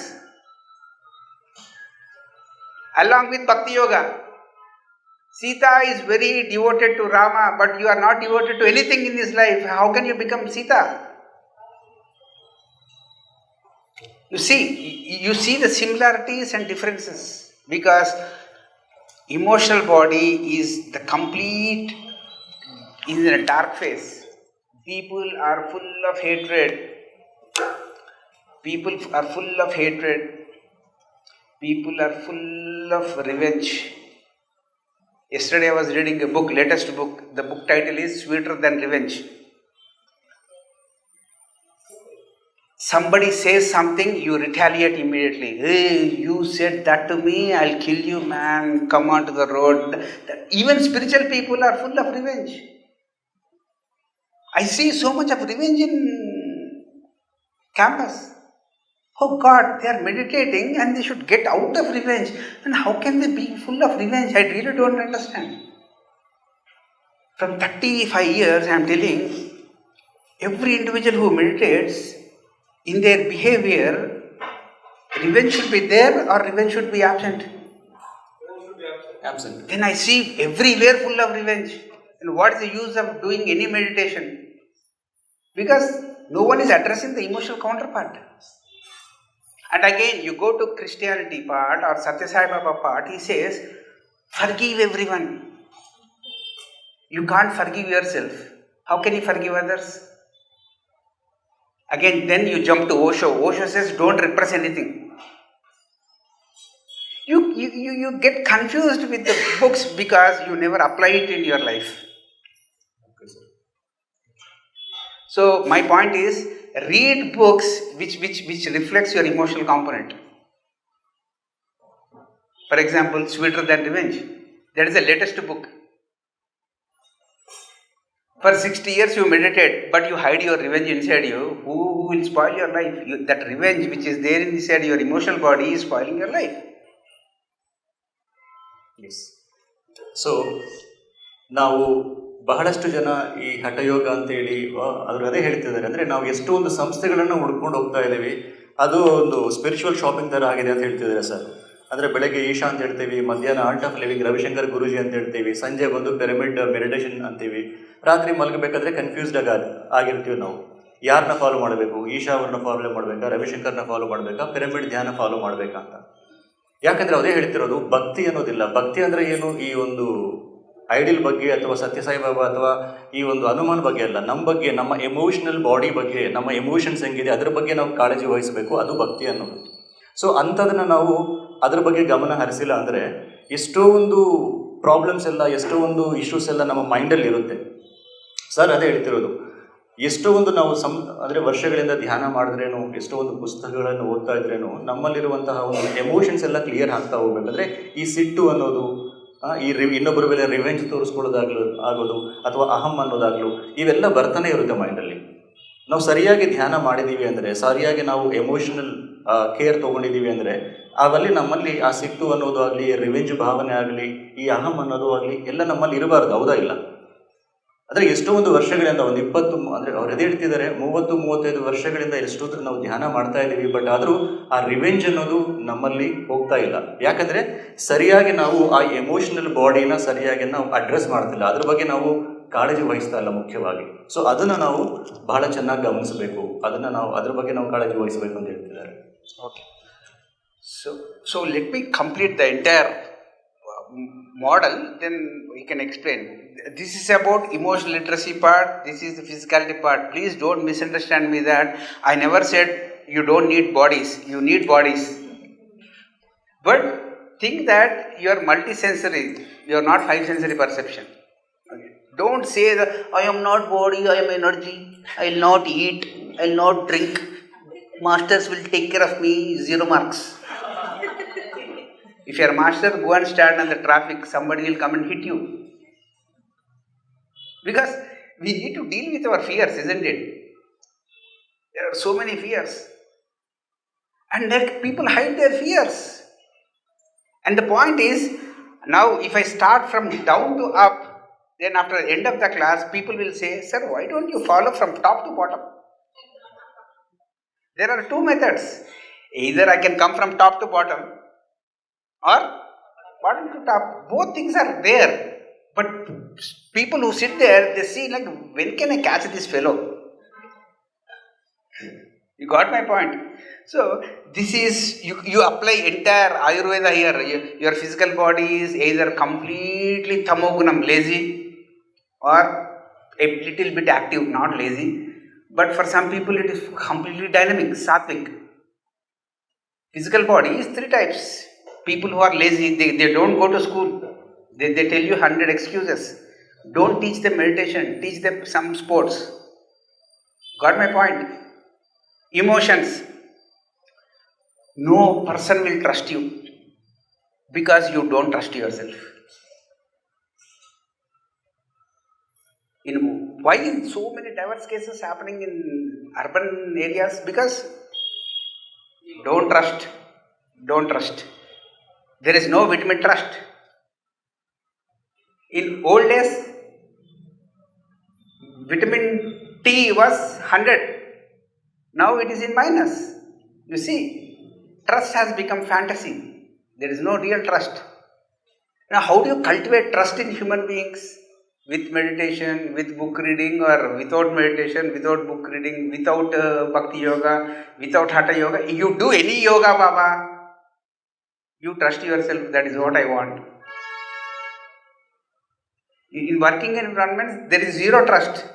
Along with Bhakti Yoga. Sita is very devoted to Rama, but you are not devoted to anything in this life. How can you become Sita? You see the similarities and differences, because emotional body is the complete, is in a dark phase. People are full of hatred. People are full of hatred. People are full of revenge. Yesterday I was reading a book, latest book. The book title is Sweeter Than Revenge. Somebody says something, you retaliate immediately. Hey, you said that to me, I'll kill you, man. Come onto the road. Even spiritual people are full of revenge. I see so much of revenge in campus. Oh God, they are meditating and they should get out of revenge. And how can they be full of revenge? I really don't understand. From 35 years I am telling, every individual who meditates, in their behavior, revenge should be there or revenge should be absent? Absent. Then I see everywhere full of revenge. And what is the use of doing any meditation? Because no one is addressing the emotional counterpart. And again, you go to Christianity part or Satya Sai Baba part, he says, forgive everyone. You can't forgive yourself. How can you forgive others? Again, then you jump to Osho. Osho says, don't repress anything. You get confused with the books because you never apply it in your life. So my point is, read books which reflects your emotional component. For example, Sweeter Than Revenge. That is the latest book. For 60 years you meditate, but you hide your revenge inside you. Who will spoil your life? That revenge which is there inside your emotional body is spoiling your life. Yes. So ನಾವು ಬಹಳಷ್ಟು ಜನ ಈ ಹಠಯೋಗ ಅಂತೇಳಿ ಅವರು ಅದೇ ಹೇಳ್ತಿದ್ದಾರೆ, ಅಂದರೆ ನಾವು ಎಷ್ಟೋ ಒಂದು ಸಂಸ್ಥೆಗಳನ್ನು ಹುಡ್ಕೊಂಡು ಹೋಗ್ತಾ ಇದ್ದೀವಿ, ಅದು ಒಂದು ಸ್ಪಿರಿಚುವಲ್ ಶಾಪಿಂಗ್ ಥರ ಆಗಿದೆ ಅಂತ ಹೇಳ್ತಿದ್ದಾರೆ ಸರ್. ಅಂದರೆ ಬೆಳಗ್ಗೆ ಈಶಾ ಅಂತ ಹೇಳ್ತೀವಿ, ಮಧ್ಯಾಹ್ನ art of living Ravishankar Guruji ಅಂತ ಹೇಳ್ತೀವಿ, ಸಂಜೆ ಬಂದು ಪಿರಮಿಡ್ ಮೆಡಿಟೇಷನ್ ಅಂತೀವಿ, ರಾತ್ರಿ ಮಲಗಬೇಕಾದ್ರೆ ಕನ್ಫ್ಯೂಸ್ಡ್ ಆಗಿರ್ತೀವಿ ನಾವು. ಯಾರನ್ನ ಫಾಲೋ ಮಾಡಬೇಕು? ಈಶಾ ಅವ್ರನ್ನ ಫಾಲೋ ಮಾಡಬೇಕಾ, ರವಿಶಂಕರ್ನ ಫಾಲೋ ಮಾಡಬೇಕಾ, ಪಿರಮಿಡ್ ಧ್ಯಾನ ಫಾಲೋ ಮಾಡಬೇಕಾ ಅಂತ. ಯಾಕಂದರೆ ಅದೇ ಹೇಳ್ತಿರೋದು, ಭಕ್ತಿ ಅನ್ನೋದಿಲ್ಲ. ಭಕ್ತಿ ಅಂದರೆ ಏನು? ಈ ಒಂದು ಐಡಿಯಲ್ ಬಗ್ಗೆ ಅಥವಾ ಸತ್ಯಸಾಯಿಬಾಬಾ ಅಥವಾ ಈ ಒಂದು ಹನುಮಾನ್ ಬಗ್ಗೆ ಅಲ್ಲ, ನಮ್ಮ ಬಗ್ಗೆ, ನಮ್ಮ ಎಮೋಷನಲ್ ಬಾಡಿ ಬಗ್ಗೆ, ನಮ್ಮ ಎಮೋಷನ್ಸ್ ಹೆಂಗಿದೆ ಅದ್ರ ಬಗ್ಗೆ ನಾವು ಕಾಳಜಿ ವಹಿಸಬೇಕು, ಅದು ಭಕ್ತಿ ಅನ್ನೋದು. ಸೊ ಅಂಥದನ್ನು ನಾವು ಅದ್ರ ಬಗ್ಗೆ ಗಮನ ಹರಿಸಿಲ್ಲ ಅಂದರೆ ಎಷ್ಟೋ ಒಂದು ಪ್ರಾಬ್ಲಮ್ಸ್ ಎಲ್ಲ, ಎಷ್ಟೋ ಒಂದು ಇಶ್ಯೂಸ್ ಎಲ್ಲ ನಮ್ಮ ಮೈಂಡಲ್ಲಿ ಇರುತ್ತೆ ಸರ್. ಅದೇ ಹೇಳ್ತಿರೋದು, ಎಷ್ಟೋ ಒಂದು ನಾವು ಅಂದರೆ ವರ್ಷಗಳಿಂದ ಧ್ಯಾನ ಮಾಡಿದ್ರೇನು, ಎಷ್ಟೋ ಒಂದು ಪುಸ್ತಕಗಳನ್ನು ಓದ್ತಾ ಇದ್ರೇನು ನಮ್ಮಲ್ಲಿರುವಂತಹ ಒಂದು ಎಮೋಷನ್ಸ್ ಎಲ್ಲ ಕ್ಲಿಯರ್ ಆಗ್ತಾ ಹೋಗ್ಬೇಕಂದ್ರೆ ಈ ಸಿಟ್ಟು ಅನ್ನೋದು, ಈ ಇನ್ನೊಬ್ಬರ ಮೇಲೆ ರಿವೆಂಜ್ ಆಗೋದು ಅಥವಾ ಅಹಂ ಅನ್ನೋದಾಗಲು ಇವೆಲ್ಲ ಬರ್ತಾನೆ ಇರುತ್ತೆ ಮೈಂಡಲ್ಲಿ. ನಾವು ಸರಿಯಾಗಿ ಧ್ಯಾನ ಮಾಡಿದ್ದೀವಿ ಅಂದರೆ, ಸರಿಯಾಗಿ ನಾವು ಎಮೋಷನಲ್ ಕೇರ್ ತೊಗೊಂಡಿದ್ದೀವಿ ಅಂದರೆ ಅವಲ್ಲಿ ನಮ್ಮಲ್ಲಿ ಆ ಸಿಟ್ಟು ಅನ್ನೋದು ಆಗಲಿ, ರಿವೆಂಜ್ ಭಾವನೆ ಆಗಲಿ, ಈ ಅಹಂ ಅನ್ನೋದು ಆಗಲಿ ಎಲ್ಲ ನಮ್ಮಲ್ಲಿ ಇರಬಾರ್ದು. ಹೌದಾ ಇಲ್ಲ? ಅಂದರೆ ಎಷ್ಟೋ ಒಂದು ವರ್ಷಗಳಿಂದ, ಒಂದು 20 ಅಂದರೆ ಅವ್ರು ಎದೆ ಹೇಳ್ತಿದ್ದಾರೆ 30-35 ವರ್ಷಗಳಿಂದ ಎಷ್ಟೋ ನಾವು ಧ್ಯಾನ ಮಾಡ್ತಾ ಇದ್ದೀವಿ, ಬಟ್ ಆದರೂ ಆ ರಿವೆಂಜ್ ಅನ್ನೋದು ನಮ್ಮಲ್ಲಿ ಹೋಗ್ತಾ ಇಲ್ಲ. ಯಾಕಂದರೆ ಸರಿಯಾಗಿ ನಾವು ಆ ಎಮೋಷನಲ್ ಬಾಡಿನ ಸರಿಯಾಗಿ ನಾವು ಅಡ್ರೆಸ್ ಮಾಡ್ತಿಲ್ಲ, ಅದ್ರ ಬಗ್ಗೆ ನಾವು ಕಾಳಜಿ ವಹಿಸ್ತಾ ಇಲ್ಲ ಮುಖ್ಯವಾಗಿ. ಸೊ ಅದನ್ನು ನಾವು ಬಹಳ ಚೆನ್ನಾಗಿ ಗಮನಿಸಬೇಕು, ಅದ್ರ ಬಗ್ಗೆ ನಾವು ಕಾಳಜಿ ವಹಿಸಬೇಕು ಅಂತ ಹೇಳ್ತಿದ್ದಾರೆ. Okay. So let me complete the entire model, then we can explain. This is about emotional literacy part, this is the physicality part. Please don't misunderstand me that I never said you don't need bodies. You need bodies. But think that you are multisensory, you are not five sensory perception. Okay. Don't say that I am not body, I am energy, I will not eat, I will not drink, masters will take care of me, 0 marks. If your master go and stand on the traffic, somebody will come and hit you. Because we need to deal with our fears, isn't it? There are so many fears. And then people hide their fears. And the point is, now if I start from down to up, then after the end of the class, people will say, sir, why don't you follow from top to bottom? There are two methods. Either I can come from top to bottom, or bottom to top. Both things are there. But people who sit there, they see like, when can I catch this fellow? You got my point? So this is, you apply entire Ayurveda here. Your physical body is either completely tamogunam, lazy, or a little bit active, not lazy. But for some people it is completely dynamic, sattvic. Physical body is 3 types. People who are lazy, they don't go to school. They tell you 100 excuses. Don't teach them meditation, teach them some sports. Got my point? Emotions. No person will trust you because you don't trust yourself. Why so many diverse cases happening in urban areas? Because don't trust. There is no vitamin trust. In old days, vitamin T was 100. Now it is in minus. You see, trust has become fantasy. There is no real trust. Now how do you cultivate trust in human beings? with meditation, with book reading, or without meditation, without book reading, without bhakti yoga, without hatha yoga. You do any yoga, Baba. You trust yourself. That is what I want. In working environments, there is zero trust.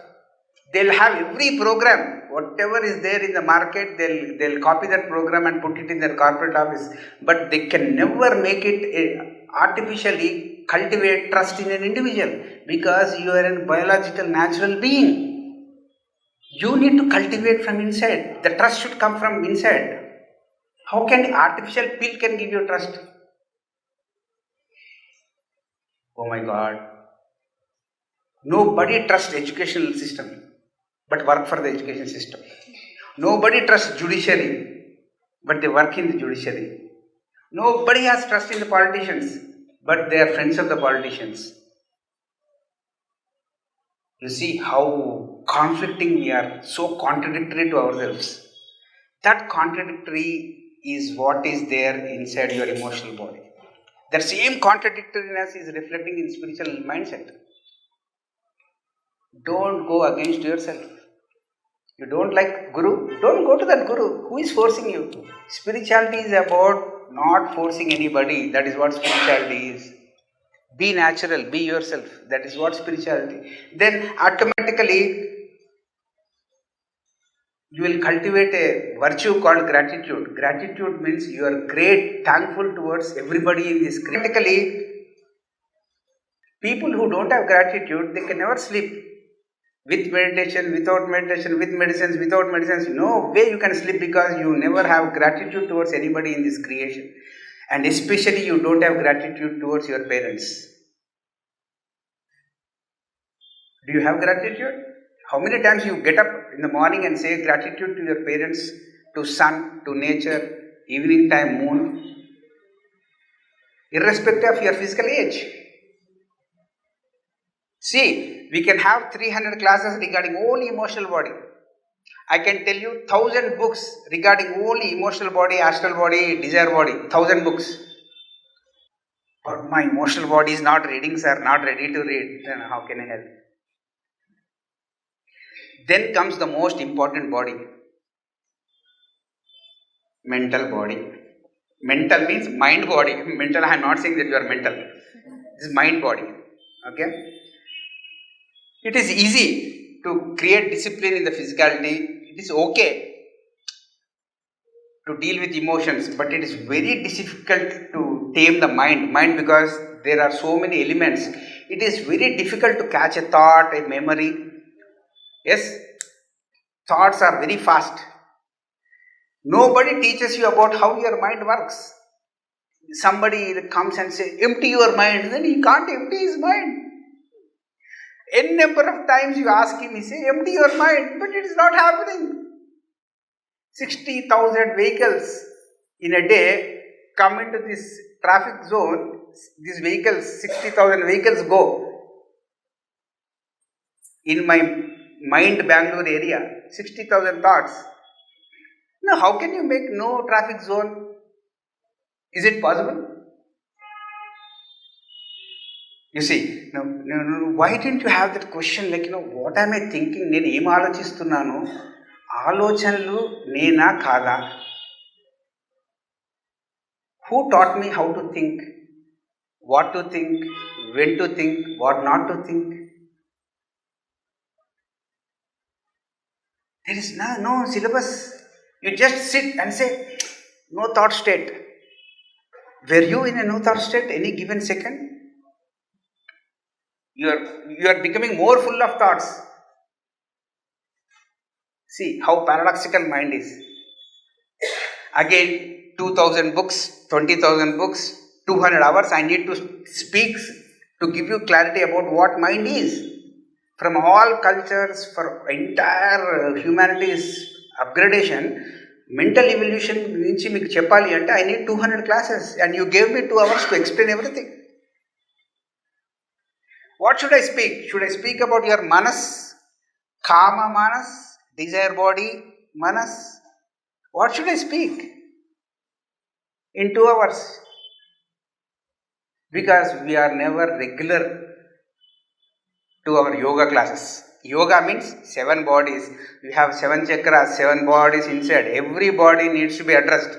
They'll have every program, whatever is there in the market, they'll copy that program and put it in their corporate office. But they can never make it artificially cultivate trust in an individual, because you are a biological natural being. You need to cultivate from inside. The trust should come from inside. How can the artificial pill can give you trust? Oh my God. Nobody trusts educational system but work for the education system. Nobody trusts judiciary but they work in the judiciary. Nobody has trust in the politicians but they are friends of the politicians. You see how conflicting we are, so contradictory to ourselves. That contradictory is what is there inside your emotional body. That same contradictoriness is reflecting in spiritual mindset. Don't go against yourself. You don't like Guru? Don't go to that Guru. Who is forcing you? Spirituality is about not forcing anybody. That is what spirituality is. Be natural, be yourself. That is what spirituality. Then automatically you will cultivate a virtue called gratitude. Gratitude means you are great, thankful towards everybody in this. Critically, people who don't have gratitude, they can never sleep. With meditation, without meditation, with medicines, without medicines, no way you can sleep, because you never have gratitude towards anybody in this creation. And especially you don't have gratitude towards your parents. Do you have gratitude? How many times you get up in the morning and say gratitude to your parents, to sun, to nature, evening time, moon, irrespective of your physical age? See, we can have 300 classes regarding only emotional body. I can tell you 1000 books regarding only emotional body, astral body, desire body. 1000 books. But my emotional body is not reading, sir, not ready to read. Then how can I help? Then comes the most important body. Mental body. Mental means mind body. Mental, I am not saying that you are mental. This is mind body. Okay? It is easy to create discipline in the physicality. It is okay to deal with emotions, but it is very difficult to tame the mind because there are so many elements. It is very difficult to catch a thought, a memory. Yes, thoughts are very fast. Nobody teaches you about how your mind works. Somebody comes and says, empty your mind, then he can't empty his mind. N number of times you ask him, he says, empty your mind, but it is not happening. 60,000 vehicles in a day come into this traffic zone. These vehicles, 60,000 vehicles go. In my mind Bangalore area, 60,000 thoughts. Now how can you make no traffic zone? Is it possible? You see, no, why didn't you have that question like, what am I thinking? నేను ఏం ఆలోచిస్తున్నాను? ఆలోచనలు నేనా కాదా? Who taught me how to think? What to think? When to think? What not to think? There is no syllabus. You just sit and say, no thought state. Were you in a no thought state any given second? You are becoming more full of thoughts. See how paradoxical mind is. Again, 2,000 books, 20,000 books, 200 hours I need to speak to give you clarity about what mind is. From all cultures, for entire humanity's upgradation, mental evolution nunchi meeku cheppali ante I need 200 classes, and you gave me 2 hours to explain everything. What should I speak? Should I speak about your manas, kama manas, desire body, manas? What should I speak in 2 hours? Because we are never regular. to our yoga classes. Yoga means 7 bodies. We have 7 chakras, 7 bodies inside. Every body needs to be addressed.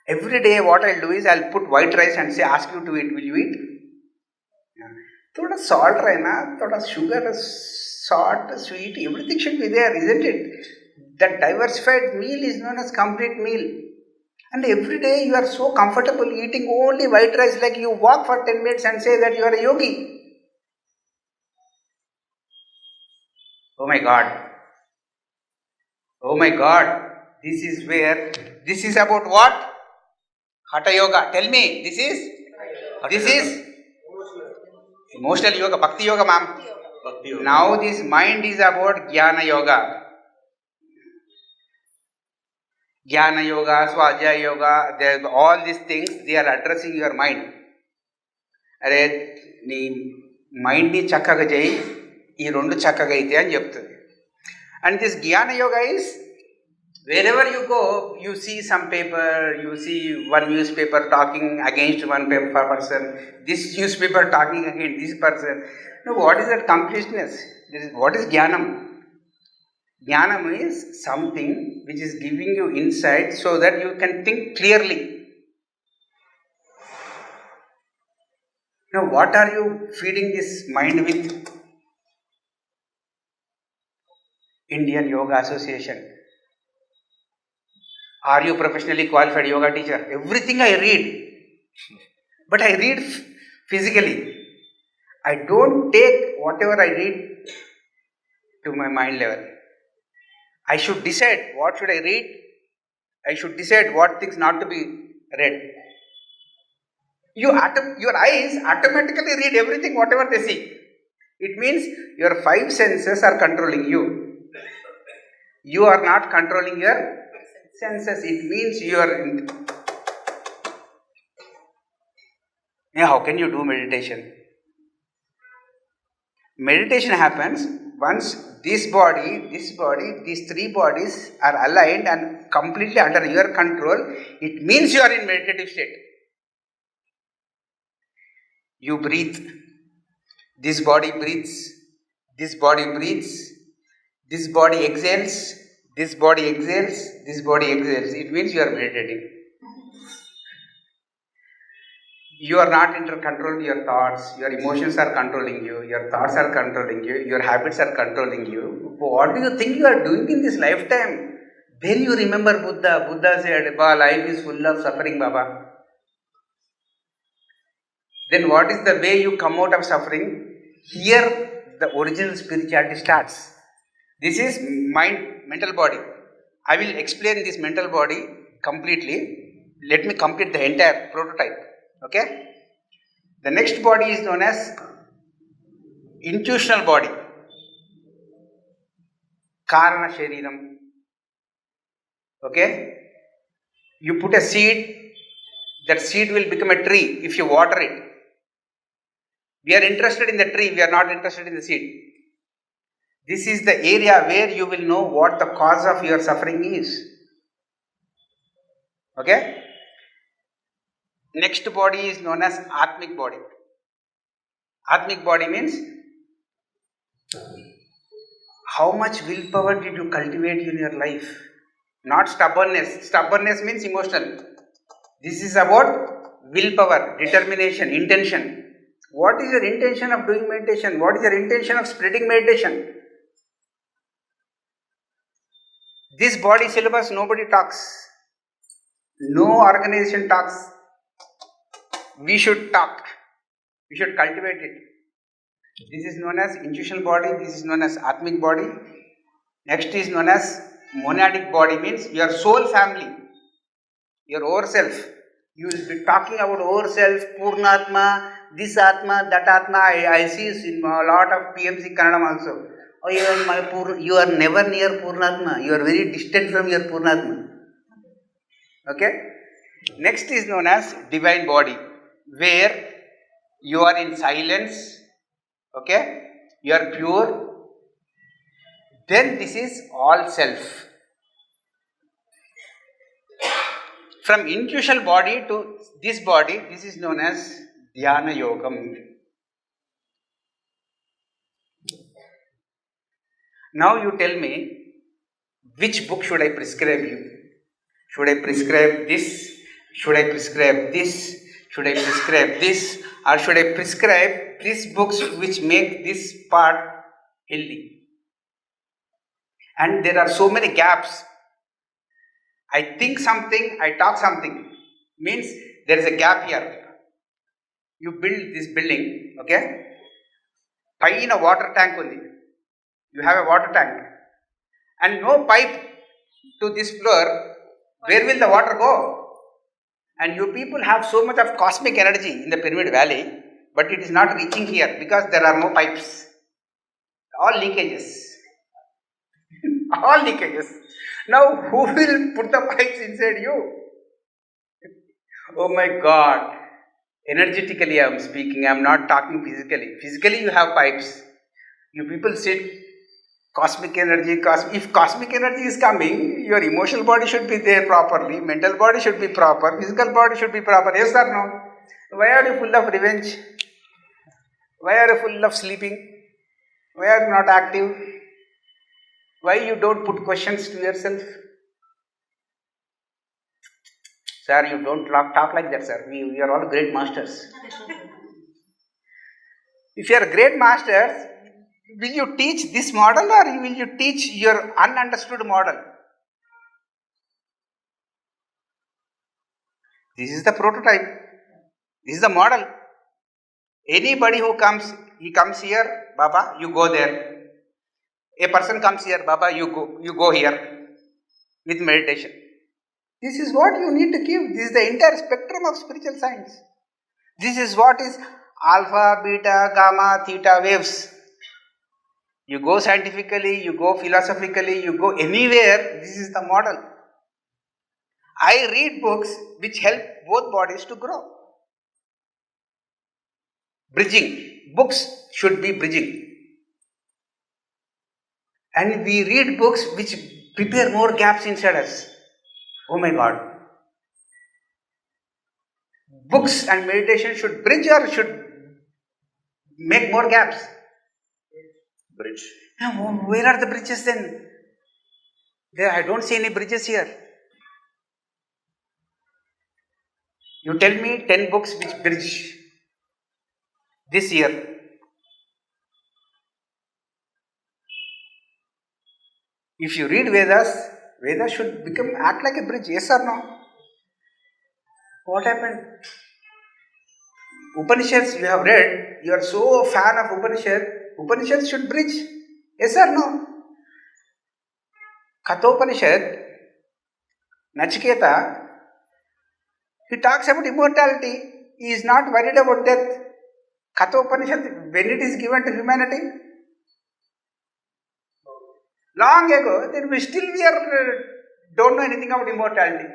Every day what I'll do is I'll put white rice and say, ask you to eat. Will you eat? Thoda salt रहना, thoda sugar, salt, sweet, everything should be there, isn't it? That diversified meal is known as complete meal. And every day you are so comfortable eating only white rice, like you walk for 10 minutes and say that you are a yogi. Oh my God. Oh my God. This is about what? Hatha yoga. Tell me, this is emotional yoga, bhakti yoga, ma'am. Bhakti yoga. Now this mind is about jnana yoga. Jnana yoga, swajaya yoga, all these things, they are addressing your mind. Are nee mind ni chakkaga jayi, ee rendu chakkaga aithe ani cheptadi. And this jnana yoga is, wherever you go, you see some paper, you see one newspaper talking against one person, this newspaper talking against this person. Now, what is that completeness? What is jnanam? Jnanam is something which is giving you insight so that you can think clearly. Now, what are you feeding this mind with? Indian Yoga Association. Are you professionally qualified yoga teacher? Everything I read. But I read physically. I don't take whatever I read to my mind level. I should decide what should I read. I should decide what things not to be read. Your eyes automatically read everything, whatever they see. It means your 5 senses are controlling you. You are not controlling your senses. It means you are. How can you do meditation? Meditation happens once this body, these 3 bodies are aligned and completely under your control. It means you are in meditative state. You breathe. This body breathes. This body breathes. This body exhales. This body exhales. This body exhales. It means you are meditating. You are not in control of your thoughts. Your emotions are controlling you. Your thoughts are controlling you. Your habits are controlling you. What do you think you are doing in this lifetime? Then you remember Buddha. Buddha said, life is full of suffering, Baba. Then what is the way you come out of suffering? Here the original spirituality starts. This is mental body. I will explain this mental body completely. Let me complete the entire prototype. Okay? The next body is known as intuitional body. Karana Shariram. Okay? You put a seed, that seed will become a tree if you water it. We are interested in the tree, we are not interested in the seed. This is the area where you will know what the cause of your suffering is. Okay? Next body is known as Atmic body. Atmic body means how much willpower did you cultivate in your life? Not stubbornness. Stubbornness means emotional. This is about willpower, determination, intention. What is your intention of doing meditation? What is your intention of spreading meditation? This body syllabus nobody talks. No organization talks. We should talk. We should cultivate it. This is known as intuitional body. This is known as Atmic body. Next is known as monadic body, means your soul family, your overself. You will be talking about overself, Purnatma, this Atma, that Atma. I see in a lot of PMCKannada also. Oh, you are never near Purnatma. You are very distant from your Purnatma. Okay? Next is known as divine body, where you are in silence. Okay? You are pure. Then this is all self. From intuitional body to this body, this is known as Dhyana Yogam. Now you tell me, which book should I prescribe you? Should I prescribe this? Should I prescribe this? Should I prescribe this? Or should I prescribe these books which make this part healthy? And there are so many gaps. I think something, I talk something. Means there is a gap here. You build this building, okay? Paina water tank undi. You have a water tank. And no pipe to this floor. Where will the water go? And you people have so much of cosmic energy in the Pyramid Valley, but it is not reaching here because there are no pipes. All leakages. All leakages. Now, who will put the pipes inside you? Oh my God. Energetically I am speaking, I am not talking physically. Physically you have pipes. You people sit, cosmic energy, if cosmic energy is coming, your emotional body should be there properly, mental body should be proper, physical body should be proper. Yes or no? Why are you full of revenge? Why are you full of sleeping? Why are you not active? Why you don't put questions to yourself? Sir, you don't talk like that, sir. We are all great masters. If you are great masters, will you teach this model or will you teach your ununderstood model? This is the prototype. This is the model. Anybody who comes, he comes here, Baba, you go there. A person comes here, Baba, you go here with meditation. This is what you need to give. This is the entire spectrum of spiritual science. This is what is alpha, beta, gamma, theta waves. You go scientifically, you go philosophically, you go anywhere, this is the model. I read books which help both bodies to grow. Bridging. Books should be bridging. And we read books which prepare more gaps inside us. Oh my God. Books and meditation should bridge or should make more gaps? Bridge. Now, where are the bridges then? There, I don't see any bridges here. You tell me 10 books which bridge this year. If you read Vedas, Vedas should act like a bridge, yes or no? What happened? Upanishads you have read, you are so a fan of Upanishads should bridge, yes or no? Kathopanishad, Nachiketa, he talks about immortality, he is not worried about death. Kathopanishad, when it is given to humanity, long ago, then we don't know anything about immortality.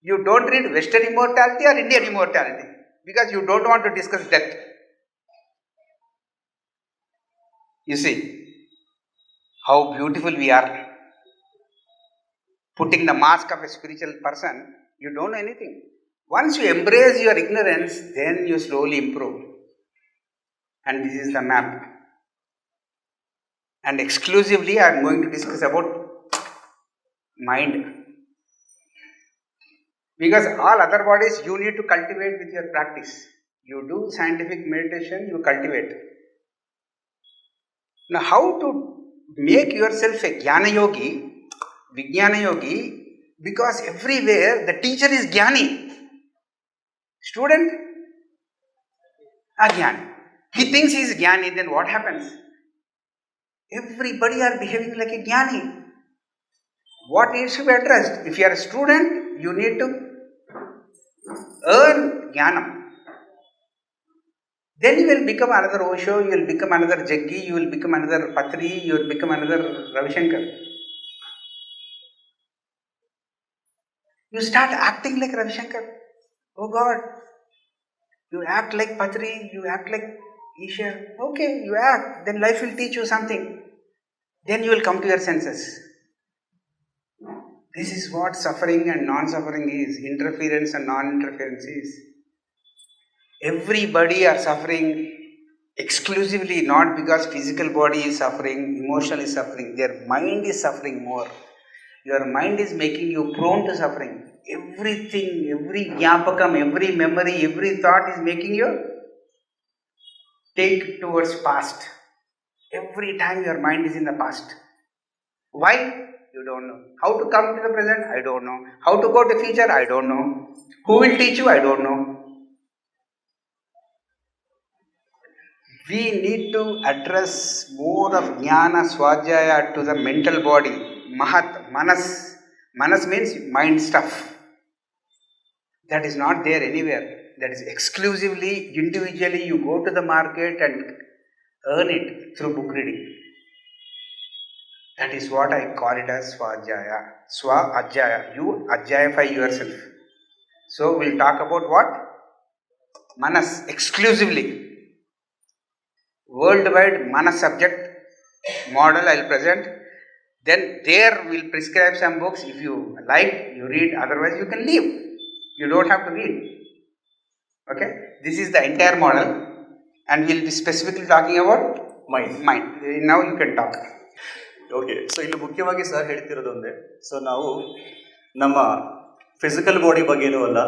You don't read Western immortality or Indian immortality because you don't want to discuss death. You see how beautiful we are. Putting the mask of a spiritual person, you don't know anything. Once you embrace your ignorance, then you slowly improve. And this is the map. And exclusively I am going to discuss about mind. Because all other bodies you need to cultivate with your practice. You do scientific meditation, you cultivate. Now how to make yourself a Jnana Yogi, Vijnana Yogi, because everywhere the teacher is Jnani. Student, Ajnani. He thinks he is Jnani, then what happens? Everybody are behaving like a Jnani. What needs to be addressed? If you are a student, you need to earn Jnanam. Then you will become another Osho, you will become another Jaggi, you will become another Patri, you will become another Ravi Shankar. You start acting like Ravi Shankar. Oh God. You act like Patri, you act like Isha. Okay, you act. Then life will teach you something. Then you will come to your senses. This is what suffering and non-suffering is. Interference and non-interference is. Everybody are suffering exclusively, not because physical body is suffering, emotion is suffering, their mind is suffering more. Your mind is making you prone to suffering. Everything, every jnapakam, every memory, every thought is making you take towards past. Every time your mind is in the past. Why? You don't know. How to come to the present? I don't know. How to go to future? I don't know. Who will teach you? I don't know. We need to address more of jnana swajaya to the mental body. Mahat, manas. Manas means mind stuff. That is not there anywhere. That is exclusively, individually, you go to the market and earn it through book reading. That is what I call it as swajaya. Swa ajaya. You ajayify yourself. So we'll talk about what? Manas exclusively. Worldwide manas subject model I will present. Then there we'll prescribe some books. If you like, you read. Otherwise you can leave. You don't have to read. Okay? This is the entire model. And we'll be specifically talking about mind. Now you can talk. Okay, so ಇಲ್ಲಿ ಮುಖ್ಯವಾಗಿ sir ಹೇಳ್ತಿರೋದು ಒಂದೇ. So ನಾವು ನಮ್ಮ physical body ಬಗ್ಗೆನೂ ಅಲ್ಲ,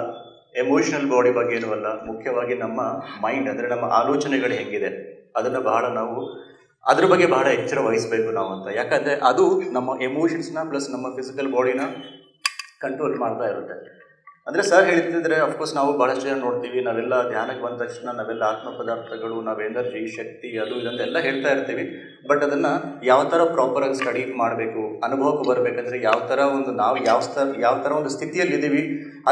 emotional body ಬಗ್ಗೆನೂ ಅಲ್ಲ, ಮುಖ್ಯವಾಗಿ ನಮ್ಮ ಮೈಂಡ್ ಅಂದರೆ ನಮ್ಮ ಆಲೋಚನೆಗಳು ಹೆಂಗಿದೆ ಅದನ್ನು ಬಹಳ ನಾವು ಅದ್ರ ಬಗ್ಗೆ ಬಹಳ ಎಚ್ಚರ ವಹಿಸಬೇಕು ನಾವು ಅಂತ. ಯಾಕಂದರೆ ಅದು ನಮ್ಮ ಎಮೋಷನ್ಸ್ನ ಪ್ಲಸ್ ನಮ್ಮ ಫಿಸಿಕಲ್ ಬಾಡಿನ ಕಂಟ್ರೋಲ್ ಮಾಡ್ತಾ ಇರುತ್ತೆ. ಅಂದರೆ ಸರ್ ಹೇಳ್ತಿದ್ರೆ ಅಫ್ಕೋರ್ಸ್ ನಾವು ಭಾಳಷ್ಟು ಜನ ನೋಡ್ತೀವಿ, ನಾವೆಲ್ಲ ಧ್ಯಾನಕ್ಕೆ ಬಂದ ತಕ್ಷಣ ನಾವೆಲ್ಲ ಆತ್ಮ ಪದಾರ್ಥಗಳು, ನಾವು ಎನರ್ಜಿ, ಶಕ್ತಿ, ಅದು ಇದಂತೆಲ್ಲ ಹೇಳ್ತಾ ಇರ್ತೀವಿ. ಬಟ್ ಅದನ್ನು ಯಾವ ಥರ ಪ್ರಾಪರಾಗಿ ಸ್ಟಡಿ ಮಾಡಬೇಕು, ಅನುಭವಕ್ಕೆ ಬರಬೇಕಂದ್ರೆ ಯಾವ ಥರ ಒಂದು ನಾವು ಯಾವ ಥರ ಒಂದು ಸ್ಥಿತಿಯಲ್ಲಿದ್ದೀವಿ,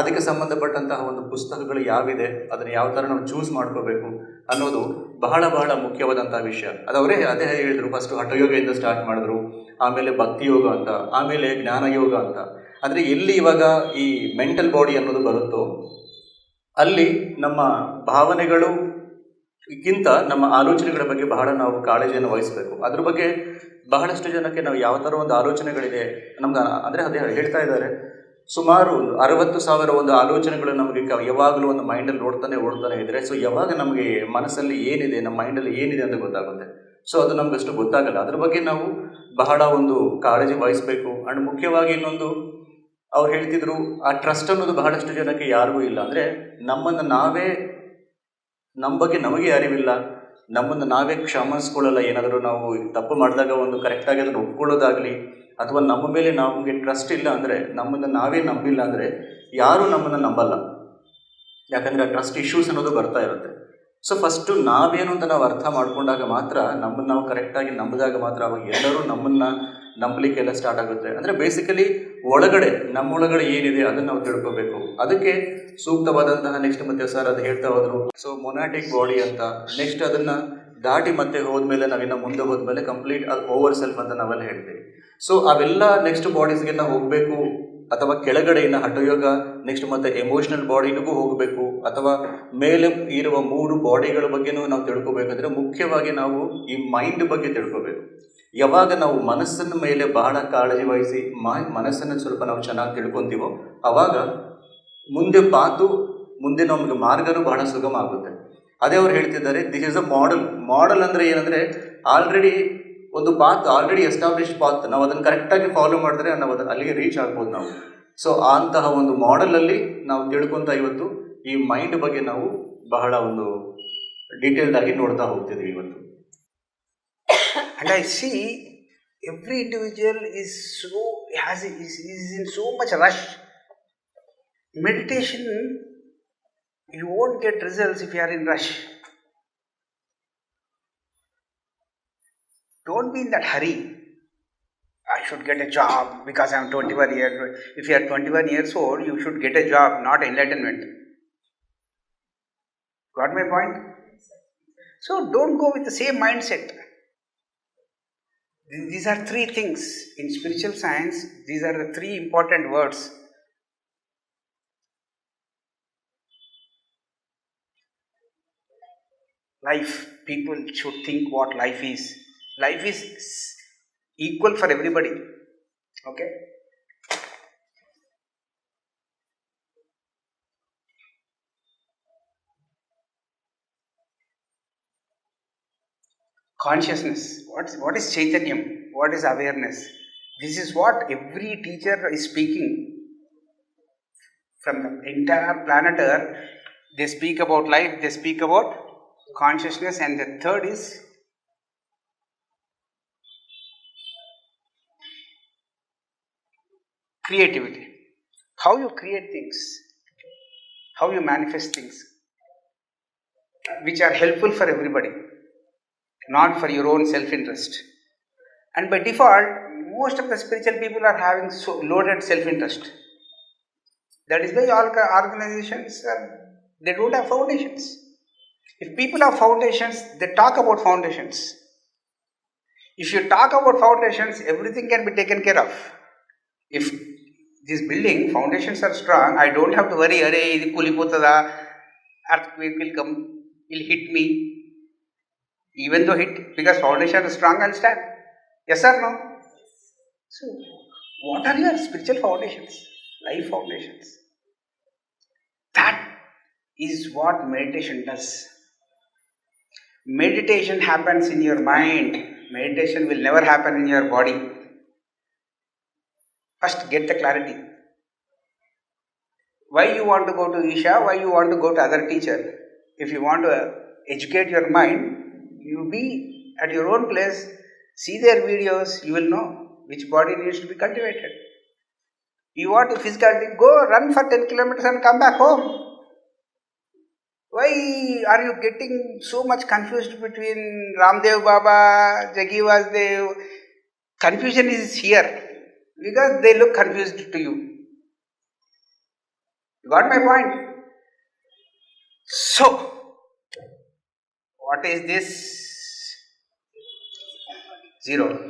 ಅದಕ್ಕೆ ಸಂಬಂಧಪಟ್ಟಂತಹ ಒಂದು ಪುಸ್ತಕಗಳು ಯಾವಿದೆ, ಅದನ್ನು ಯಾವ ಥರ ನಾವು ಚೂಸ್ ಮಾಡ್ಕೋಬೇಕು ಅನ್ನೋದು ಬಹಳ ಬಹಳ ಮುಖ್ಯವಾದಂಥ ವಿಷಯ. ಅದೇ ಹೇಳಿದರು. ಫಸ್ಟು ಹಠಯೋಗದಿಂದ ಸ್ಟಾರ್ಟ್ ಮಾಡಿದ್ರು, ಆಮೇಲೆ ಭಕ್ತಿ ಯೋಗ ಅಂತ, ಆಮೇಲೆ ಜ್ಞಾನ ಯೋಗ ಅಂತ. ಅಂದರೆ ಎಲ್ಲಿ ಇವಾಗ ಈ ಮೆಂಟಲ್ ಬಾಡಿ ಅನ್ನೋದು ಬರುತ್ತೋ ಅಲ್ಲಿ ನಮ್ಮ ಭಾವನೆಗಳಿಗಿಂತ ನಮ್ಮ ಆಲೋಚನೆಗಳ ಬಗ್ಗೆ ಬಹಳ ನಾವು ಕಾಳಜಿಯನ್ನು ವಹಿಸಬೇಕು. ಅದ್ರ ಬಗ್ಗೆ ಬಹಳಷ್ಟು ಜನಕ್ಕೆ ನಾವು ಯಾವ ಥರ ಒಂದು ಆಲೋಚನೆಗಳಿದೆ ನಮ್ಗೆ, ಅಂದರೆ ಅದೇ ಹೇಳ್ತಾ ಇದ್ದಾರೆ, ಸುಮಾರು 60,000 ಒಂದು ಆಲೋಚನೆಗಳು ನಮಗೆ ಯಾವಾಗಲೂ ಒಂದು ಮೈಂಡಲ್ಲಿ ಓಡ್ತಾನೆ ಇದ್ದರೆ, ಸೊ ಯಾವಾಗ ನಮಗೆ ಮನಸ್ಸಲ್ಲಿ ಏನಿದೆ, ನಮ್ಮ ಮೈಂಡಲ್ಲಿ ಏನಿದೆ ಅಂತ ಗೊತ್ತಾಗುತ್ತೆ. ಸೊ ಅದು ನಮಗಷ್ಟು ಗೊತ್ತಾಗಲ್ಲ. ಅದ್ರ ಬಗ್ಗೆ ನಾವು ಬಹಳ ಒಂದು ಕಾಳಜಿ ವಹಿಸಬೇಕು. ಆ್ಯಂಡ್ ಮುಖ್ಯವಾಗಿ ಇನ್ನೊಂದು ಅವ್ರು ಹೇಳ್ತಿದ್ರು, ಆ ಟ್ರಸ್ಟ್ ಅನ್ನೋದು ಬಹಳಷ್ಟು ಜನಕ್ಕೆ ಯಾರಿಗೂ ಇಲ್ಲ. ಅಂದರೆ ನಮ್ಮ ಬಗ್ಗೆ ನಮಗೆ ಅರಿವಿಲ್ಲ, ನಮ್ಮನ್ನು ನಾವೇ ಕ್ಷಮಿಸ್ಕೊಳ್ಳಲ್ಲ. ಏನಾದರೂ ನಾವು ತಪ್ಪು ಮಾಡಿದಾಗ ಒಂದು ಕರೆಕ್ಟಾಗಿ ಅದನ್ನು ಒಪ್ಕೊಳ್ಳೋದಾಗಲಿ, ಅಥವಾ ನಮ್ಮ ಮೇಲೆ ನಮಗೆ ಟ್ರಸ್ಟ್ ಇಲ್ಲ ಅಂದರೆ, ನಮ್ಮನ್ನು ನಾವೇ ನಂಬಿಲ್ಲ ಅಂದರೆ ಯಾರೂ ನಮ್ಮನ್ನು ನಂಬಲ್ಲ. ಯಾಕಂದರೆ ಆ ಟ್ರಸ್ಟ್ ಇಶ್ಯೂಸ್ ಅನ್ನೋದು ಬರ್ತಾ ಇರುತ್ತೆ. ಸೊ ಫಸ್ಟು ನಾವೇನು ಅಂತ ನಾವು ಅರ್ಥ ಮಾಡ್ಕೊಂಡಾಗ ಮಾತ್ರ, ನಮ್ಮನ್ನು ನಾವು ಕರೆಕ್ಟಾಗಿ ನಂಬಿದಾಗ ಮಾತ್ರ ಅವಾಗ ಎಲ್ಲರೂ ನಮ್ಮನ್ನು ನಂಬಲಿಕ್ಕೆಲ್ಲ ಸ್ಟಾರ್ಟ್ ಆಗುತ್ತೆ. ಅಂದರೆ ಬೇಸಿಕಲಿ ನಮ್ಮೊಳಗಡೆ ಏನಿದೆ ಅದನ್ನು ನಾವು ತಿಳ್ಕೋಬೇಕು. ಅದಕ್ಕೆ ಸೂಕ್ತವಾದಂತಹ ನೆಕ್ಸ್ಟ್ ಮತ್ತೆ ಸರ್ ಅದು ಹೇಳ್ತಾ ಹೋದರು. ಸೊ ಮೊನಾಟಿಕ್ ಬಾಡಿ ಅಂತ, ನೆಕ್ಸ್ಟ್ ಅದನ್ನು ದಾಟಿ ಮತ್ತೆ ಹೋದ್ಮೇಲೆ ನಾವಿನ್ನು ಮುಂದೆ ಹೋದ್ಮೇಲೆ ಕಂಪ್ಲೀಟ್ ಓವರ್ ಸೆಲ್ಫ್ ಅಂತ ನಾವೆಲ್ಲ ಹೇಳ್ತೀವಿ. ಸೊ ಅವೆಲ್ಲ ನೆಕ್ಸ್ಟ್ ಬಾಡೀಸ್ಗೆಲ್ಲ ಹೋಗಬೇಕು, ಅಥವಾ ಕೆಳಗಡೆಯಿಂದ ಹಠಯೋಗ ನೆಕ್ಸ್ಟ್ ಮತ್ತೆ ಎಮೋಷನಲ್ ಬಾಡಿಗೂ ಹೋಗಬೇಕು, ಅಥವಾ ಮೇಲೆ ಇರುವ 3 ಬಾಡಿಗಳ ಬಗ್ಗೆನೂ ನಾವು ತಿಳ್ಕೊಬೇಕಂದ್ರೆ ಮುಖ್ಯವಾಗಿ ನಾವು ಈ ಮೈಂಡ್ ಬಗ್ಗೆ ತಿಳ್ಕೊಬೇಕು. ಯಾವಾಗ ನಾವು ಮನಸ್ಸಿನ ಮೇಲೆ ಬಹಳ ಕಾಳಜಿ ವಹಿಸಿ ಮನಸ್ಸನ್ನು ಸ್ವಲ್ಪ ನಾವು ಚೆನ್ನಾಗಿ ತಿಳ್ಕೊತೀವೋ ಆವಾಗ ಮುಂದೆ ನಮಗೆ ಮಾರ್ಗನೂ ಬಹಳ ಸುಗಮ ಆಗುತ್ತೆ. ಅದೇ ಅವ್ರು ಹೇಳ್ತಿದ್ದಾರೆ, ದಿಸ್ ಈಸ್ ಅ ಮಾಡೆಲ್ ಅಂದರೆ ಏನಂದರೆ ಆಲ್ರೆಡಿ ಒಂದು ಆಲ್ರೆಡಿ ಎಸ್ಟಾಬ್ಲಿಷ್ ಪಾತ್, ನಾವು ಅದನ್ನು ಕರೆಕ್ಟಾಗಿ ಫಾಲೋ ಮಾಡಿದ್ರೆ ನಾವು ಅಲ್ಲಿಗೆ ರೀಚ್ ಆಗ್ಬೋದು ನಾವು. ಸೊ ಅಂತಹ ಒಂದು ಮಾಡೆಲಲ್ಲಿ ನಾವು ತಿಳ್ಕೊತಾ ಇವತ್ತು ಈ ಮೈಂಡ್ ಬಗ್ಗೆ ನಾವು ಬಹಳ ಒಂದು ಡೀಟೇಲ್ಡ್ ಆಗಿ ನೋಡ್ತಾ ಹೋಗ್ತಿದ್ವಿ ಇವತ್ತು. And I see every individual is in so much rush. Meditation, you won't get results if you are in rush. Don't be in that hurry. I should get a job because I am 21 years old. If you are 21 years old, you should get a job, not enlightenment. Got my point? So don't go with the same mindset. These are 3 things. In spiritual science, these are the 3 important words. Life. People should think what life is. Life is equal for everybody. Okay? consciousness. What is Chaitanyam? What is awareness? This is what every teacher is speaking from the entire planet Earth. They speak about life, they speak about consciousness, and the third is creativity. How you create things, how you manifest things, which are helpful for everybody, not for your own self-interest. And by default, most of the spiritual people are having so loaded self-interest. That is why all organizations, they don't have foundations. If people have foundations, they talk about foundations. If you talk about foundations, everything can be taken care of. If this building foundations are strong, I don't have to worry, idi kulipotada, earthquake will come, will hit me. Even though hit, because foundation is strong, I'll stand. Yes or no? So, what are your spiritual foundations? Life foundations. That is what meditation does. Meditation happens in your mind. Meditation will never happen in your body. First, get the clarity. Why you want to go to Isha? Why you want to go to other teacher? If you want to educate your mind, you be at your own place, see their videos, you will know which body needs to be cultivated. You want to physicality, go run for 10 kilometers and come back home. Why are you getting so much confused between Ramdev Baba, Jagi Vasdev? Confusion is here because they look confused to you. You got my point? So, what is this? Zero.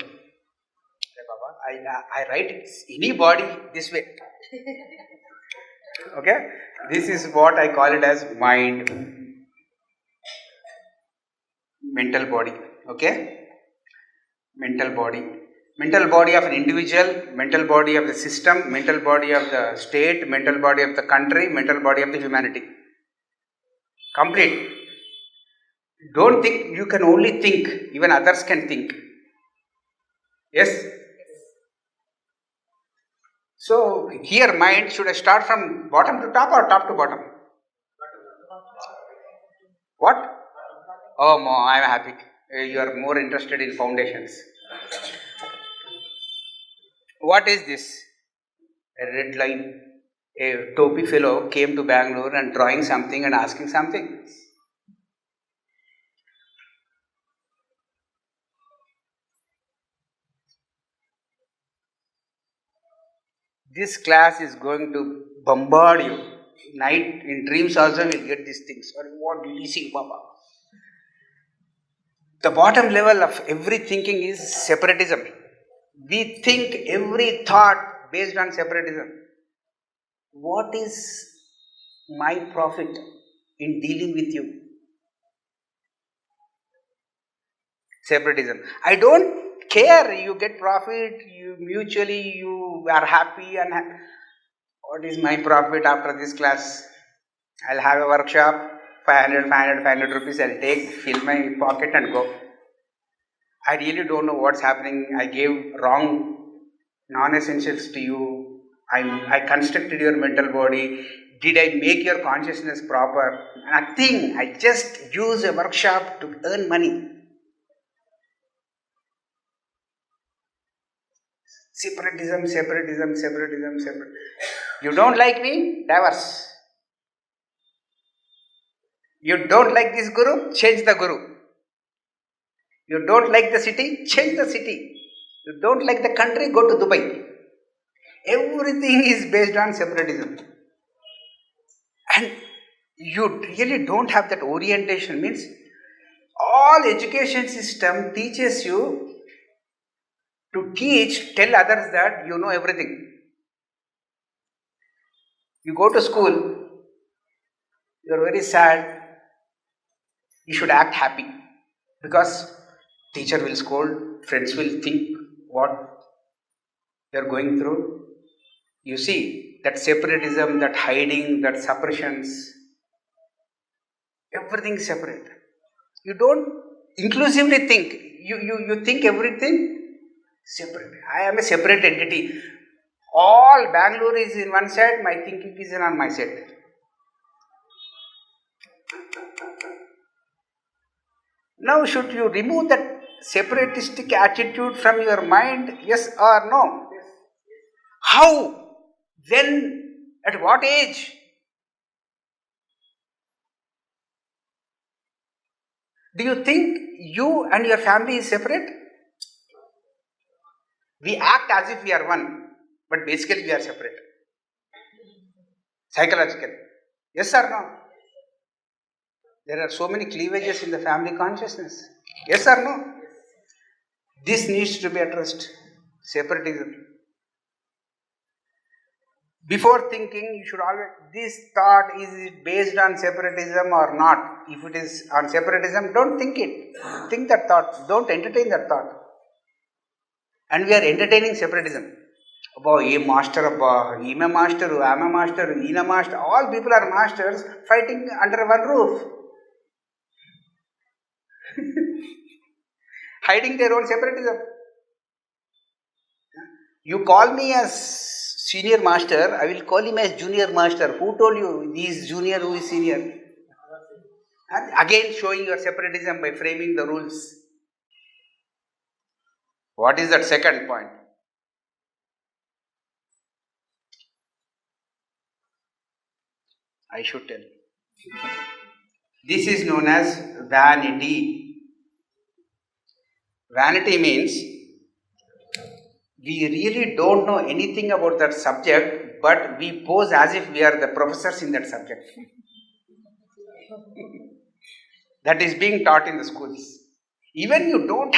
I write any body this way. Okay? This is what I call it as mind, mental body. Okay? Mental body. Mental body of an individual, mental body of the system, mental body of the state, mental body of the country, mental body of the humanity. Complete. Don't think you can only think, even others can think. Yes? So, here mind, should I start from bottom to top or top to bottom? What? Oh, I am happy. You are more interested in foundations. What is this? A red line. A topi fellow came to Bangalore and drawing something and asking something. This class is going to bombard you. Night, in dreams also you will get these things. What did you see, Baba? The bottom level of every thinking is separatism. We think every thought based on separatism. What is my profit in dealing with you? Separatism. I don't care. You get profit, you mutually, you are happy and what is my profit after this class? I'll have a workshop, 500 rupees I'll take, fill my pocket and go. I really don't know what's happening. I gave wrong non-essentials to you. I constructed your mental body. Did I make your consciousness proper? Nothing. I just use a workshop to earn money. Separatism. You don't like me? Divorce. You don't like this guru? Change the guru. You don't like the city? Change the city. You don't like the country? Go to Dubai. Everything is based on separatism. And you really don't have that orientation. Means all education system teaches you to tell others that you know everything. You go to school, you are very sad, you should act happy because teacher will scold, friends will think what you are going through. You see, that separatism, that hiding, that suppressions, everything is separate. You don't inclusively think. You think everything separate. I am a separate entity. All Bangalore is in one side, my thinking is on my side. Now, should you remove that separatistic attitude from your mind? Yes or no? How? When? At what age? Do you think you and your family is separate? We act as if we are one, but basically we are separate. Psychologically. Yes or no? There are so many cleavages in the family consciousness. Yes or no? This needs to be addressed. Separatism. Before thinking, you should always, this thought, is it based on separatism or not? If it is on separatism, don't think it. Think that thought. Don't entertain that thought. And we are entertaining separatism. Abba, ye master, abba, I'm a master, ina master. All people are masters fighting under one roof. Hiding their own separatism. You call me as senior master, I will call him as junior master. Who told you he is junior, who is senior? And again showing your separatism by framing the rules. What is that second point? I should tell. This is known as vanity. Vanity means we really don't know anything about that subject, but we pose as if we are the professors in that subject. That is being taught in the schools. Even you don't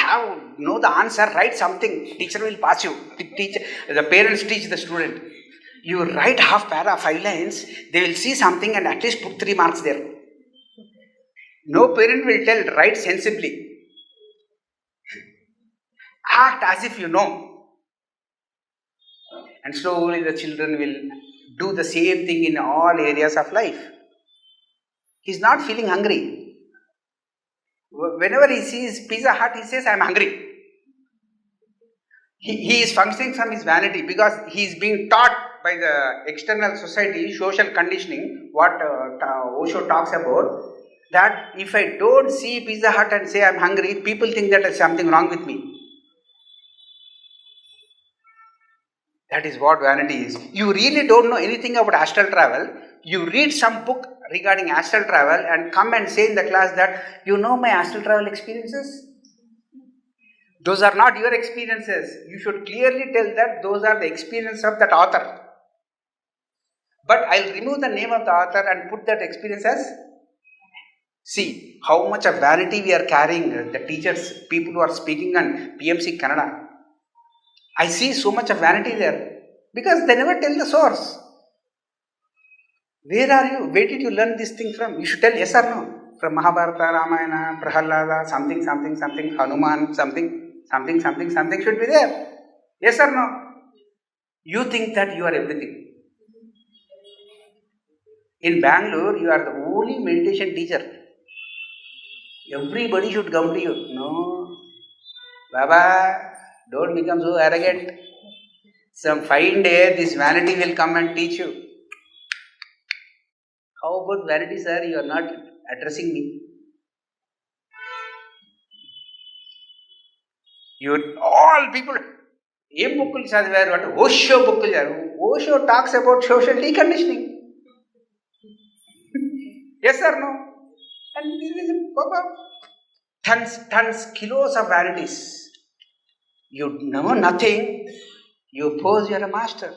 know the answer, write something. Teacher will pass you. The parents teach the student. You write half para, 5 lines, they will see something and at least put 3 marks there. No parent will tell, write sensibly. Act as if you know. And slowly the children will do the same thing in all areas of life. He is not feeling hungry. Whenever he sees Pizza Hut, he says, I am hungry. He is functioning from his vanity because he is being taught by the external society, social conditioning, what Osho talks about, that if I don't see Pizza Hut and say I am hungry, people think that there is something wrong with me. That is what vanity is. You really don't know anything about astral travel. You read some book regarding astral travel and come and say in the class that you know my astral travel experiences. Those are not your experiences. You should clearly tell that those are the experiences of that author. But I'll remove the name of the author and put that experience as. See how much of vanity we are carrying. The teachers, people who are speaking on PMCKannada. I see so much of vanity there because they never tell the source. Where are you? Where did you learn this thing from? You should tell yes or no. From Mahabharata, Ramayana, Prahalada, something, Hanuman, something should be there. Yes or no? You think that you are everything. In Bangalore, you are the only meditation teacher. Everybody should come to you. No. Baba, don't become so arrogant. Some fine day, this vanity will come and teach you. How about vanity, sir? You are not addressing me. All people, a book will say, Osho book will Osho talks about social deconditioning. Yes or no? And this is tons, kilos of vanities. You know nothing. You pose you are a master.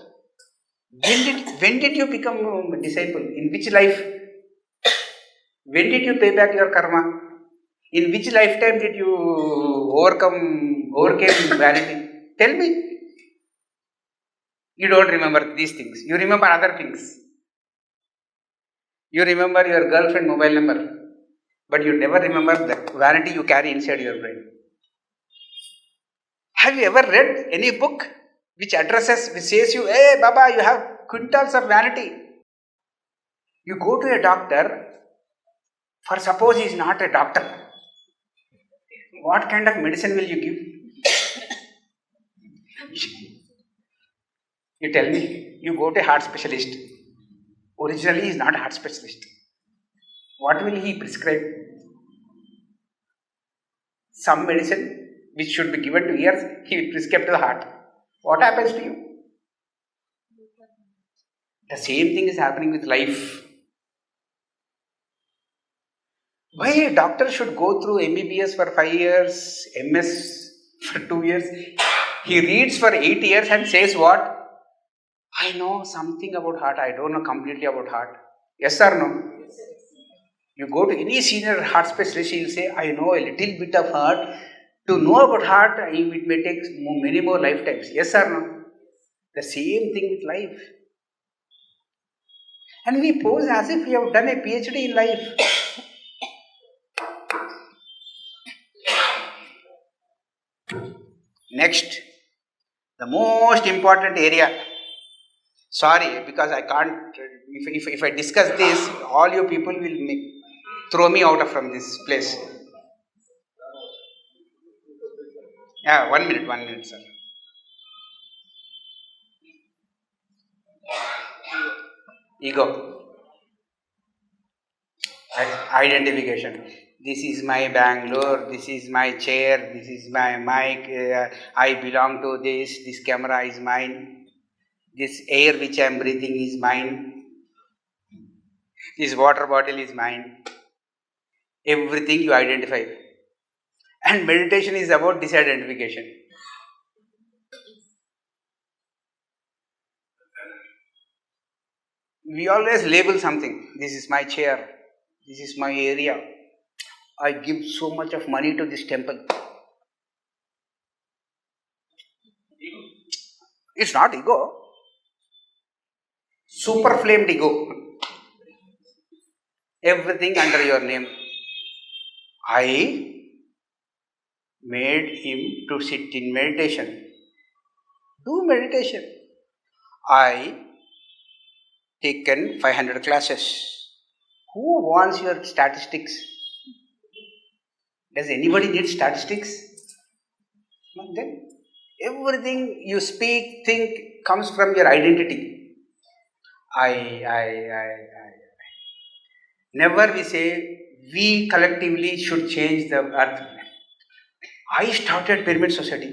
When did you become a disciple? In which life? When did you pay back your karma? In which lifetime did you overcame vanity? Tell me. You don't remember these things. You remember other things. You remember your girlfriend mobile number. But you never remember the vanity you carry inside your brain. Have you ever read any book which says you, hey Baba, you have quintals of vanity. You go to a doctor, for suppose he is not a doctor. what kind of medicine will you give? You tell me, you go to a heart specialist. Originally, he is not a heart specialist. What will he prescribe? Some medicine which should be given to ears, he will prescribe to the heart. What happens to you? The same thing is happening with life. Why a doctor should go through MBBS for 5 years, MS for 2 years? He reads for 8 years and says what? I know something about heart, I don't know completely about heart. Yes or no? You go to any senior heart specialist, he will say, I know a little bit of heart. To know about heart, it may take many more lifetimes. Yes or no? The same thing with life. And we pose as if we have done a PhD in life. Next, the most important area. Sorry, because I can't, if I discuss this, all you people will throw me out from this place. Yeah, 1 minute, sir. Ego. Identification. This is my Bangalore, this is my chair, this is my mic, I belong to this camera is mine, this air which I am breathing is mine, this water bottle is mine. Everything you identify. And meditation is about disidentification. We always label something. This is my chair. This is my area. I give so much of money to this temple. It's not ego. Super flamed ego. Everything under your name. I made him to sit in meditation. Do meditation. I taken 500 classes. Who wants your statistics? Does anybody need statistics? Then everything you speak, think comes from your identity. I. Never we say we collectively should change the earth. I started Pyramid Society.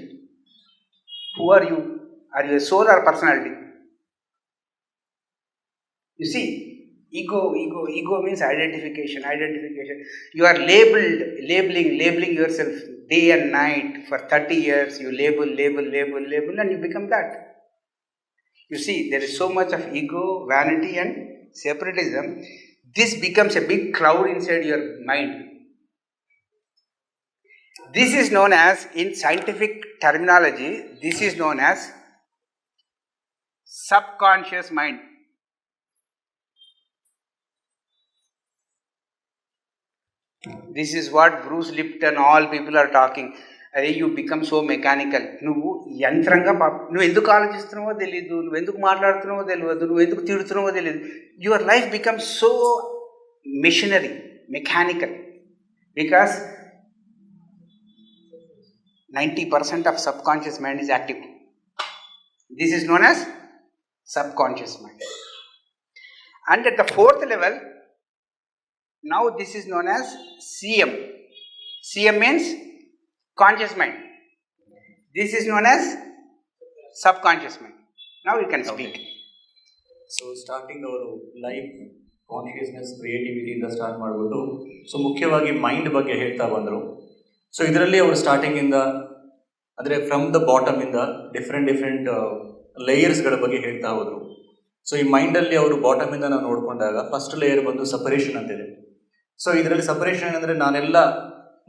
Who are you? Are you a soul or personality? You see, ego means identification. You are labeling yourself day and night for 30 years. You label, and you become that. You see, there is so much of ego, vanity, and separatism. This becomes a big cloud inside your mind. This is known as, in scientific terminology, this is known as subconscious mind. This is what Bruce Lipton, all people are talking. You become so mechanical. నువ్వు యంత్రంగా నువ్వు ఎందుకు ఆలోచిస్తున్నావో తెలియదు, నువ్వు ఎందుకు మాట్లాడుతున్నావో తెలియదు, నువ్వు ఎందుకు తిడుతున్నావో తెలియదు. Your life becomes so machinery, mechanical, because 90% of subconscious mind is active. This is known as subconscious mind. And at the fourth level, now this is known as CM. CM means conscious mind. This is known as subconscious mind. Now you can speak. Okay. So starting our life consciousness ಕ್ರಿಯೇಟಿವಿಟಿಯಿಂದ start ಮಾಡಿಬಿಟ್ಟು so ಮುಖ್ಯವಾಗಿ mind ಬಗ್ಗೆ ಹೇಳ್ತಾ ಬಂದರು. So ಇದರಲ್ಲಿ ಅವರು ಸ್ಟಾರ್ಟಿಂಗಿಂದ ಅಂದರೆ ಫ್ರಮ್ ದ ಬಾಟಮಿಂದ ಡಿಫ್ರೆಂಟ್ ಲೇಯರ್ಸ್ಗಳ ಬಗ್ಗೆ ಹೇಳ್ತಾ ಹೋದರು. ಸೊ ಈ ಮೈಂಡಲ್ಲಿ ಅವರು ಬಾಟಮಿಂದ ನಾವು ನೋಡಿಕೊಂಡಾಗ ಫಸ್ಟ್ ಲೇಯರ್ ಬಂದು ಸಪರೇಷನ್ ಅಂತಿದೆ. ಸೊ ಇದರಲ್ಲಿ ಸಪರೇಷನ್ ಏನಂದರೆ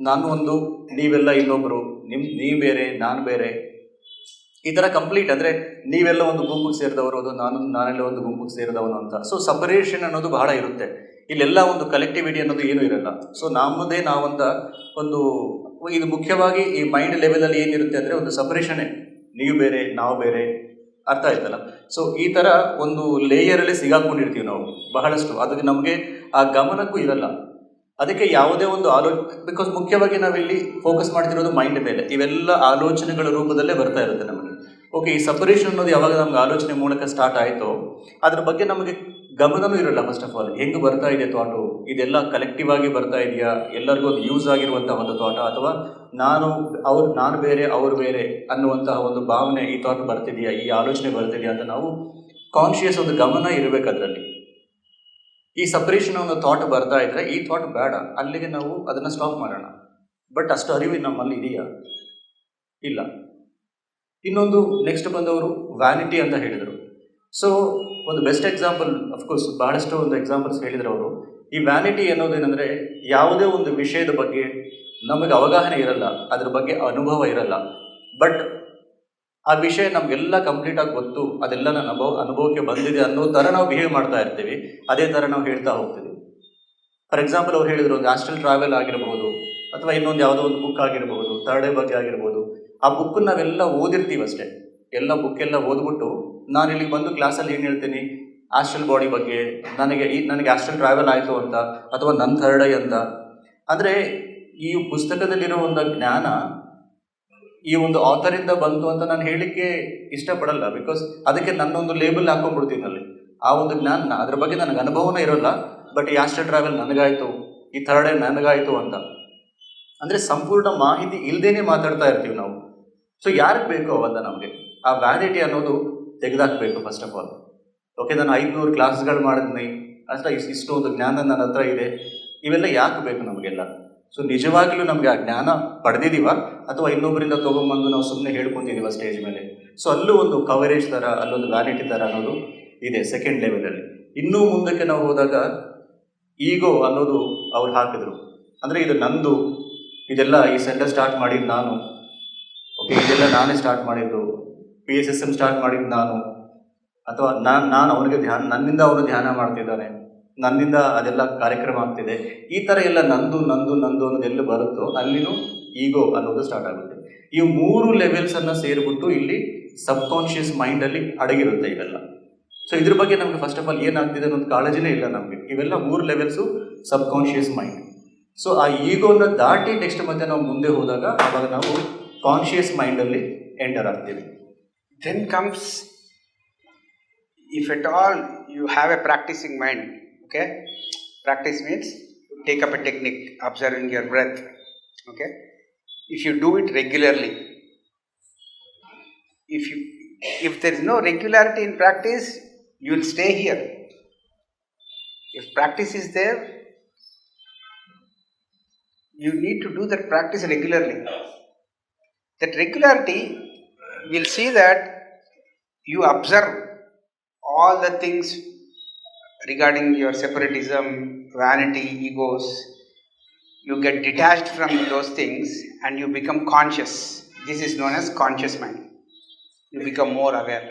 ನಾನು ಒಂದು, ನೀವೆಲ್ಲ ಇನ್ನೊಬ್ಬರು, ನೀವು ಬೇರೆ, ನಾನು ಬೇರೆ, ಈ ಥರ ಕಂಪ್ಲೀಟ್. ಅಂದರೆ ನೀವೆಲ್ಲ ಒಂದು ಗುಂಪಿಗೆ ಸೇರಿದವರು, ಅದು ನಾನೆಲ್ಲ ಒಂದು ಗುಂಪಿಗೆ ಸೇರಿದವನು ಅಂತ. ಸೊ ಸಪರೇಷನ್ ಅನ್ನೋದು ಬಹಳ ಇರುತ್ತೆ. ಇಲ್ಲೆಲ್ಲ ಒಂದು ಕಲೆಕ್ಟಿವಿಟಿ ಅನ್ನೋದು ಏನೂ ಇರಲ್ಲ. ಸೊ ನಮ್ಮದೇ ನಾವಂತ ಒಂದು, ಇದು ಮುಖ್ಯವಾಗಿ ಈ ಮೈಂಡ್ ಲೆವೆಲಲ್ಲಿ ಏನಿರುತ್ತೆ ಅಂದರೆ ಒಂದು ಸಪರೇಷನ್ನೇ, ನೀವು ಬೇರೆ, ನಾವು ಬೇರೆ, ಅರ್ಥ ಆಯ್ತಲ್ಲ. ಸೊ ಈ ಥರ ಒಂದು ಲೇಯರಲ್ಲಿ ಸಿಗಾಕೊಂಡಿರ್ತೀವಿ ನಾವು ಬಹಳಷ್ಟು. ಅದಕ್ಕೆ ನಮಗೆ ಆ ಗಮನಕ್ಕೂ ಇರಲ್ಲ. ಅದಕ್ಕೆ ಯಾವುದೇ ಒಂದು ಬಿಕಾಸ್ ಮುಖ್ಯವಾಗಿ ನಾವಿಲ್ಲಿ ಫೋಕಸ್ ಮಾಡ್ತಿರೋದು ಮೈಂಡ್ ಮೇಲೆ. ಇವೆಲ್ಲ ಆಲೋಚನೆಗಳ ರೂಪದಲ್ಲೇ ಬರ್ತಾ ಇರುತ್ತೆ ನಮಗೆ. ಓಕೆ, ಈ ಸಪರೇಷನ್ ಅನ್ನೋದು ಯಾವಾಗ ನಮ್ಗೆ ಆಲೋಚನೆ ಮೂಲಕ ಸ್ಟಾರ್ಟ್ ಆಯಿತೋ ಅದ್ರ ಬಗ್ಗೆ ನಮಗೆ ಗಮನವೂ ಇರಲ್ಲ. ಫಸ್ಟ್ ಆಫ್ ಆಲ್ ಹೆಂಗೆ ಬರ್ತಾ ಇದೆ ಥಾಟು, ಇದೆಲ್ಲ ಕಲೆಕ್ಟಿವ್ ಆಗಿ ಬರ್ತಾ ಇದೆಯಾ, ಎಲ್ಲರಿಗೂ ಒಂದು ಯೂಸ್ ಆಗಿರುವಂತಹ ಒಂದು ಥಾಟ, ಅಥವಾ ನಾನು ಬೇರೆ ಅವ್ರು ಬೇರೆ ಅನ್ನುವಂತಹ ಒಂದು ಭಾವನೆ ಈ ಥಾಟ್ ಬರ್ತಿದೆಯಾ, ಈ ಆಲೋಚನೆ ಬರ್ತಿದೆಯಾ ಅಂತ ನಾವು ಕಾನ್ಷಿಯಸ್ ಒಂದು ಗಮನ ಇರಬೇಕು ಅದರಲ್ಲಿ. ಈ ಸಪ್ರೇಷನ್ ಒಂದು ಥಾಟ್ ಬರ್ತಾ ಇದ್ರೆ ಈ ಥಾಟ್ ಬೇಡ, ಅಲ್ಲಿಗೆ ನಾವು ಅದನ್ನು ಸ್ಟಾಪ್ ಮಾಡೋಣ. ಬಟ್ ಅಷ್ಟು ಅರಿವು ನಮ್ಮಲ್ಲಿ ಇದೆಯಾ? ಇಲ್ಲ. ಇನ್ನೊಂದು ನೆಕ್ಸ್ಟ್ ಬಂದವರು ವ್ಯಾನಿಟಿ ಅಂತ ಹೇಳಿದರು. ಸೊ ಒಂದು ಬೆಸ್ಟ್ ಎಕ್ಸಾಂಪಲ್, ಅಫ್ಕೋರ್ಸ್ ಬಹಳಷ್ಟು ಒಂದು ಎಕ್ಸಾಂಪಲ್ಸ್ ಹೇಳಿದ್ರು ಅವರು. ಈ ವ್ಯಾನಿಟಿ ಅನ್ನೋದೇನೆಂದರೆ, ಯಾವುದೇ ಒಂದು ವಿಷಯದ ಬಗ್ಗೆ ನಮಗೆ ಅವಗಾಹನೆ ಇರಲ್ಲ, ಅದ್ರ ಬಗ್ಗೆ ಅನುಭವ ಇರಲ್ಲ, ಬಟ್ ಆ ವಿಷಯ ನಮಗೆಲ್ಲ ಕಂಪ್ಲೀಟಾಗಿ ಗೊತ್ತು, ಅದೆಲ್ಲ ನನ್ನ ಅನುಭವಕ್ಕೆ ಬಂದಿದೆ ಅನ್ನೋ ಥರ ನಾವು ಬಿಹೇವ್ ಮಾಡ್ತಾ ಇರ್ತೀವಿ. ಅದೇ ಥರ ನಾವು ಹೇಳ್ತಾ ಹೋಗ್ತೀವಿ. ಫಾರ್ ಎಕ್ಸಾಂಪಲ್ ಅವ್ರು ಹೇಳಿದ್ರು, ಒಂದು ಆಸ್ಟ್ರಲ್ ಟ್ರಾವೆಲ್ ಆಗಿರಬಹುದು, ಅಥವಾ ಇನ್ನೊಂದು ಯಾವುದೋ ಒಂದು ಬುಕ್ ಆಗಿರಬಹುದು, ಥರ್ಡ್ ಐ ಬಗ್ಗೆ ಆಗಿರ್ಬೋದು. ಆ ಬುಕ್ಕನ್ನು ನಾವೆಲ್ಲ ಓದಿರ್ತೀವಿ ಅಷ್ಟೇ. ಎಲ್ಲ ಬುಕ್ಕೆಲ್ಲ ಓದ್ಬಿಟ್ಟು ನಾನು ಇಲ್ಲಿಗೆ ಬಂದು ಕ್ಲಾಸಲ್ಲಿ ಏನು ಹೇಳ್ತೀನಿ, ಆಸ್ಟ್ರಲ್ ಬಾಡಿ ಬಗ್ಗೆ, ನನಗೆ ಆಸ್ಟ್ರಲ್ ಟ್ರಾವೆಲ್ ಆಯಿತು ಅಂತ, ಅಥವಾ ನನ್ನ ಥರ್ಡ್ ಐ ಅಂತ. ಅಂದರೆ ಈ ಪುಸ್ತಕದಲ್ಲಿರೋ ಒಂದು ಜ್ಞಾನ ಈ ಒಂದು ಆಥರಿಂದ ಬಂತು ಅಂತ ನಾನು ಹೇಳಲಿಕ್ಕೆ ಇಷ್ಟಪಡಲ್ಲ. ಬಿಕಾಸ್ ಅದಕ್ಕೆ ನನ್ನೊಂದು ಲೇಬಲ್ ಹಾಕೊಂಡ್ಬಿಡ್ತೀನಿ ಅಲ್ಲಿ. ಆ ಒಂದು ಜ್ಞಾನ ಅದ್ರ ಬಗ್ಗೆ ನನಗೆ ಅನುಭವನೇ ಇರೋಲ್ಲ, ಬಟ್ ಈ ಆಸ್ಟ್ರಲ್ ಟ್ರಾವೆಲ್ ನನಗಾಯಿತು, ಈ ಥರ್ಡ್ ಐ ನನಗಾಯಿತು ಅಂತ. ಅಂದರೆ ಸಂಪೂರ್ಣ ಮಾಹಿತಿ ಇಲ್ಲದೇನೆ ಮಾತಾಡ್ತಾ ಇರ್ತೀವಿ ನಾವು. ಸೊ ಯಾರಿಗೆ ಬೇಕು ಅವೆಲ್ಲ ನಮಗೆ? ಆ ವ್ಯಾನಿಟಿ ಅನ್ನೋದು ತೆಗೆದಾಕಬೇಕು ಫಸ್ಟ್ ಆಫ್ ಆಲ್. ಓಕೆ, ನಾನು 500 ಕ್ಲಾಸ್ಗಳು ಮಾಡಿದ್ನಿ, ಅಥವಾ ಇಷ್ಟೊಂದು ಜ್ಞಾನ ನನ್ನ ಹತ್ರ ಇದೆ, ಇವೆಲ್ಲ ಯಾಕೆ ಬೇಕು ನಮಗೆಲ್ಲ? ಸೊ ನಿಜವಾಗ್ಲೂ ನಮಗೆ ಆ ಜ್ಞಾನ ಪಡೆದಿದ್ದೀವ, ಅಥವಾ ಇನ್ನೊಬ್ಬರಿಂದ ತೊಗೊಂಬಂದು ನಾವು ಸುಮ್ಮನೆ ಹೇಳ್ಕೊತಿದ್ದೀವ ಸ್ಟೇಜ್ ಮೇಲೆ? ಸೊ ಅಲ್ಲೂ ಒಂದು ಕವರೇಜ್ ಥರ, ಅಲ್ಲೊಂದು ವ್ಯಾನಿಟಿ ಥರ ಅನ್ನೋದು ಇದೆ ಸೆಕೆಂಡ್ ಲೆವೆಲಲ್ಲಿ. ಇನ್ನೂ ಮುಂದಕ್ಕೆ ನಾವು ಹೋದಾಗ ಈಗೋ ಅನ್ನೋದು ಅವ್ರು ಹಾಕಿದ್ರು. ಅಂದರೆ ಇದು ನಂದು, ಇದೆಲ್ಲ ಈ ಸೆಂಟರ್ ಸ್ಟಾರ್ಟ್ ಮಾಡಿದ್ದು ನಾನು, ಓಕೆ, ಇದೆಲ್ಲ ನಾನೇ ಸ್ಟಾರ್ಟ್ ಮಾಡಿದ್ದು, PSSM ಸ್ಟಾರ್ಟ್ ಮಾಡಿದ್ದು ನಾನು, ಅಥವಾ ನಾನು ಅವನಿಗೆ ನನ್ನಿಂದ ಅವನು ಧ್ಯಾನ ಮಾಡ್ತಿದ್ದಾನೆ, ನನ್ನಿಂದ ಅದೆಲ್ಲ ಕಾರ್ಯಕ್ರಮ ಆಗ್ತಿದೆ. ಈ ಥರ ಎಲ್ಲ ನಂದು ನಂದು ನಂದು ಅನ್ನೋದೆಲ್ಲ ಬರುತ್ತೋ ಅಲ್ಲಿನೂ ಈಗೋ ಅನ್ನೋದು ಸ್ಟಾರ್ಟ್ ಆಗುತ್ತೆ. ಈ 3 ಲೆವೆಲ್ಸನ್ನು ಸೇರಿಬಿಟ್ಟು ಇಲ್ಲಿ ಸಬ್ ಕಾನ್ಷಿಯಸ್ ಮೈಂಡಲ್ಲಿ ಅಡಗಿರುತ್ತೆ ಇವೆಲ್ಲ. ಸೊ ಇದ್ರ ಬಗ್ಗೆ ನಮಗೆ ಫಸ್ಟ್ ಆಫ್ ಆಲ್ ಏನಾಗ್ತಿದೆ ಅನ್ನೋದು ಕಾಳಜಿನೇ ಇಲ್ಲ ನಮಗೆ. ಇವೆಲ್ಲ 3 ಲೆವೆಲ್ಸು ಸಬ್ ಕಾನ್ಷಿಯಸ್ ಮೈಂಡ್. ಸೊ ಆ ಈಗೋನ ದಾಟಿ ನೆಕ್ಸ್ಟ್ ಮತ್ತೆ ನಾವು ಮುಂದೆ ಹೋದಾಗ ಆವಾಗ ನಾವು ಕಾನ್ಷಿಯಸ್ ಮೈಂಡಲ್ಲಿ ಎಂಟರ್ ಆಗ್ತೀವಿ. Then comes, if at all you have a practicing mind, okay? Practice means take up a technique, observing your breath, okay? If you do it regularly, if there is no regularity in practice, you will stay here. If practice is there, you need to do that practice regularly. That regularity, we'll see that you observe all the things regarding your separatism, vanity, egos. You get detached from those things and you become conscious. This is known as conscious mind. You become more aware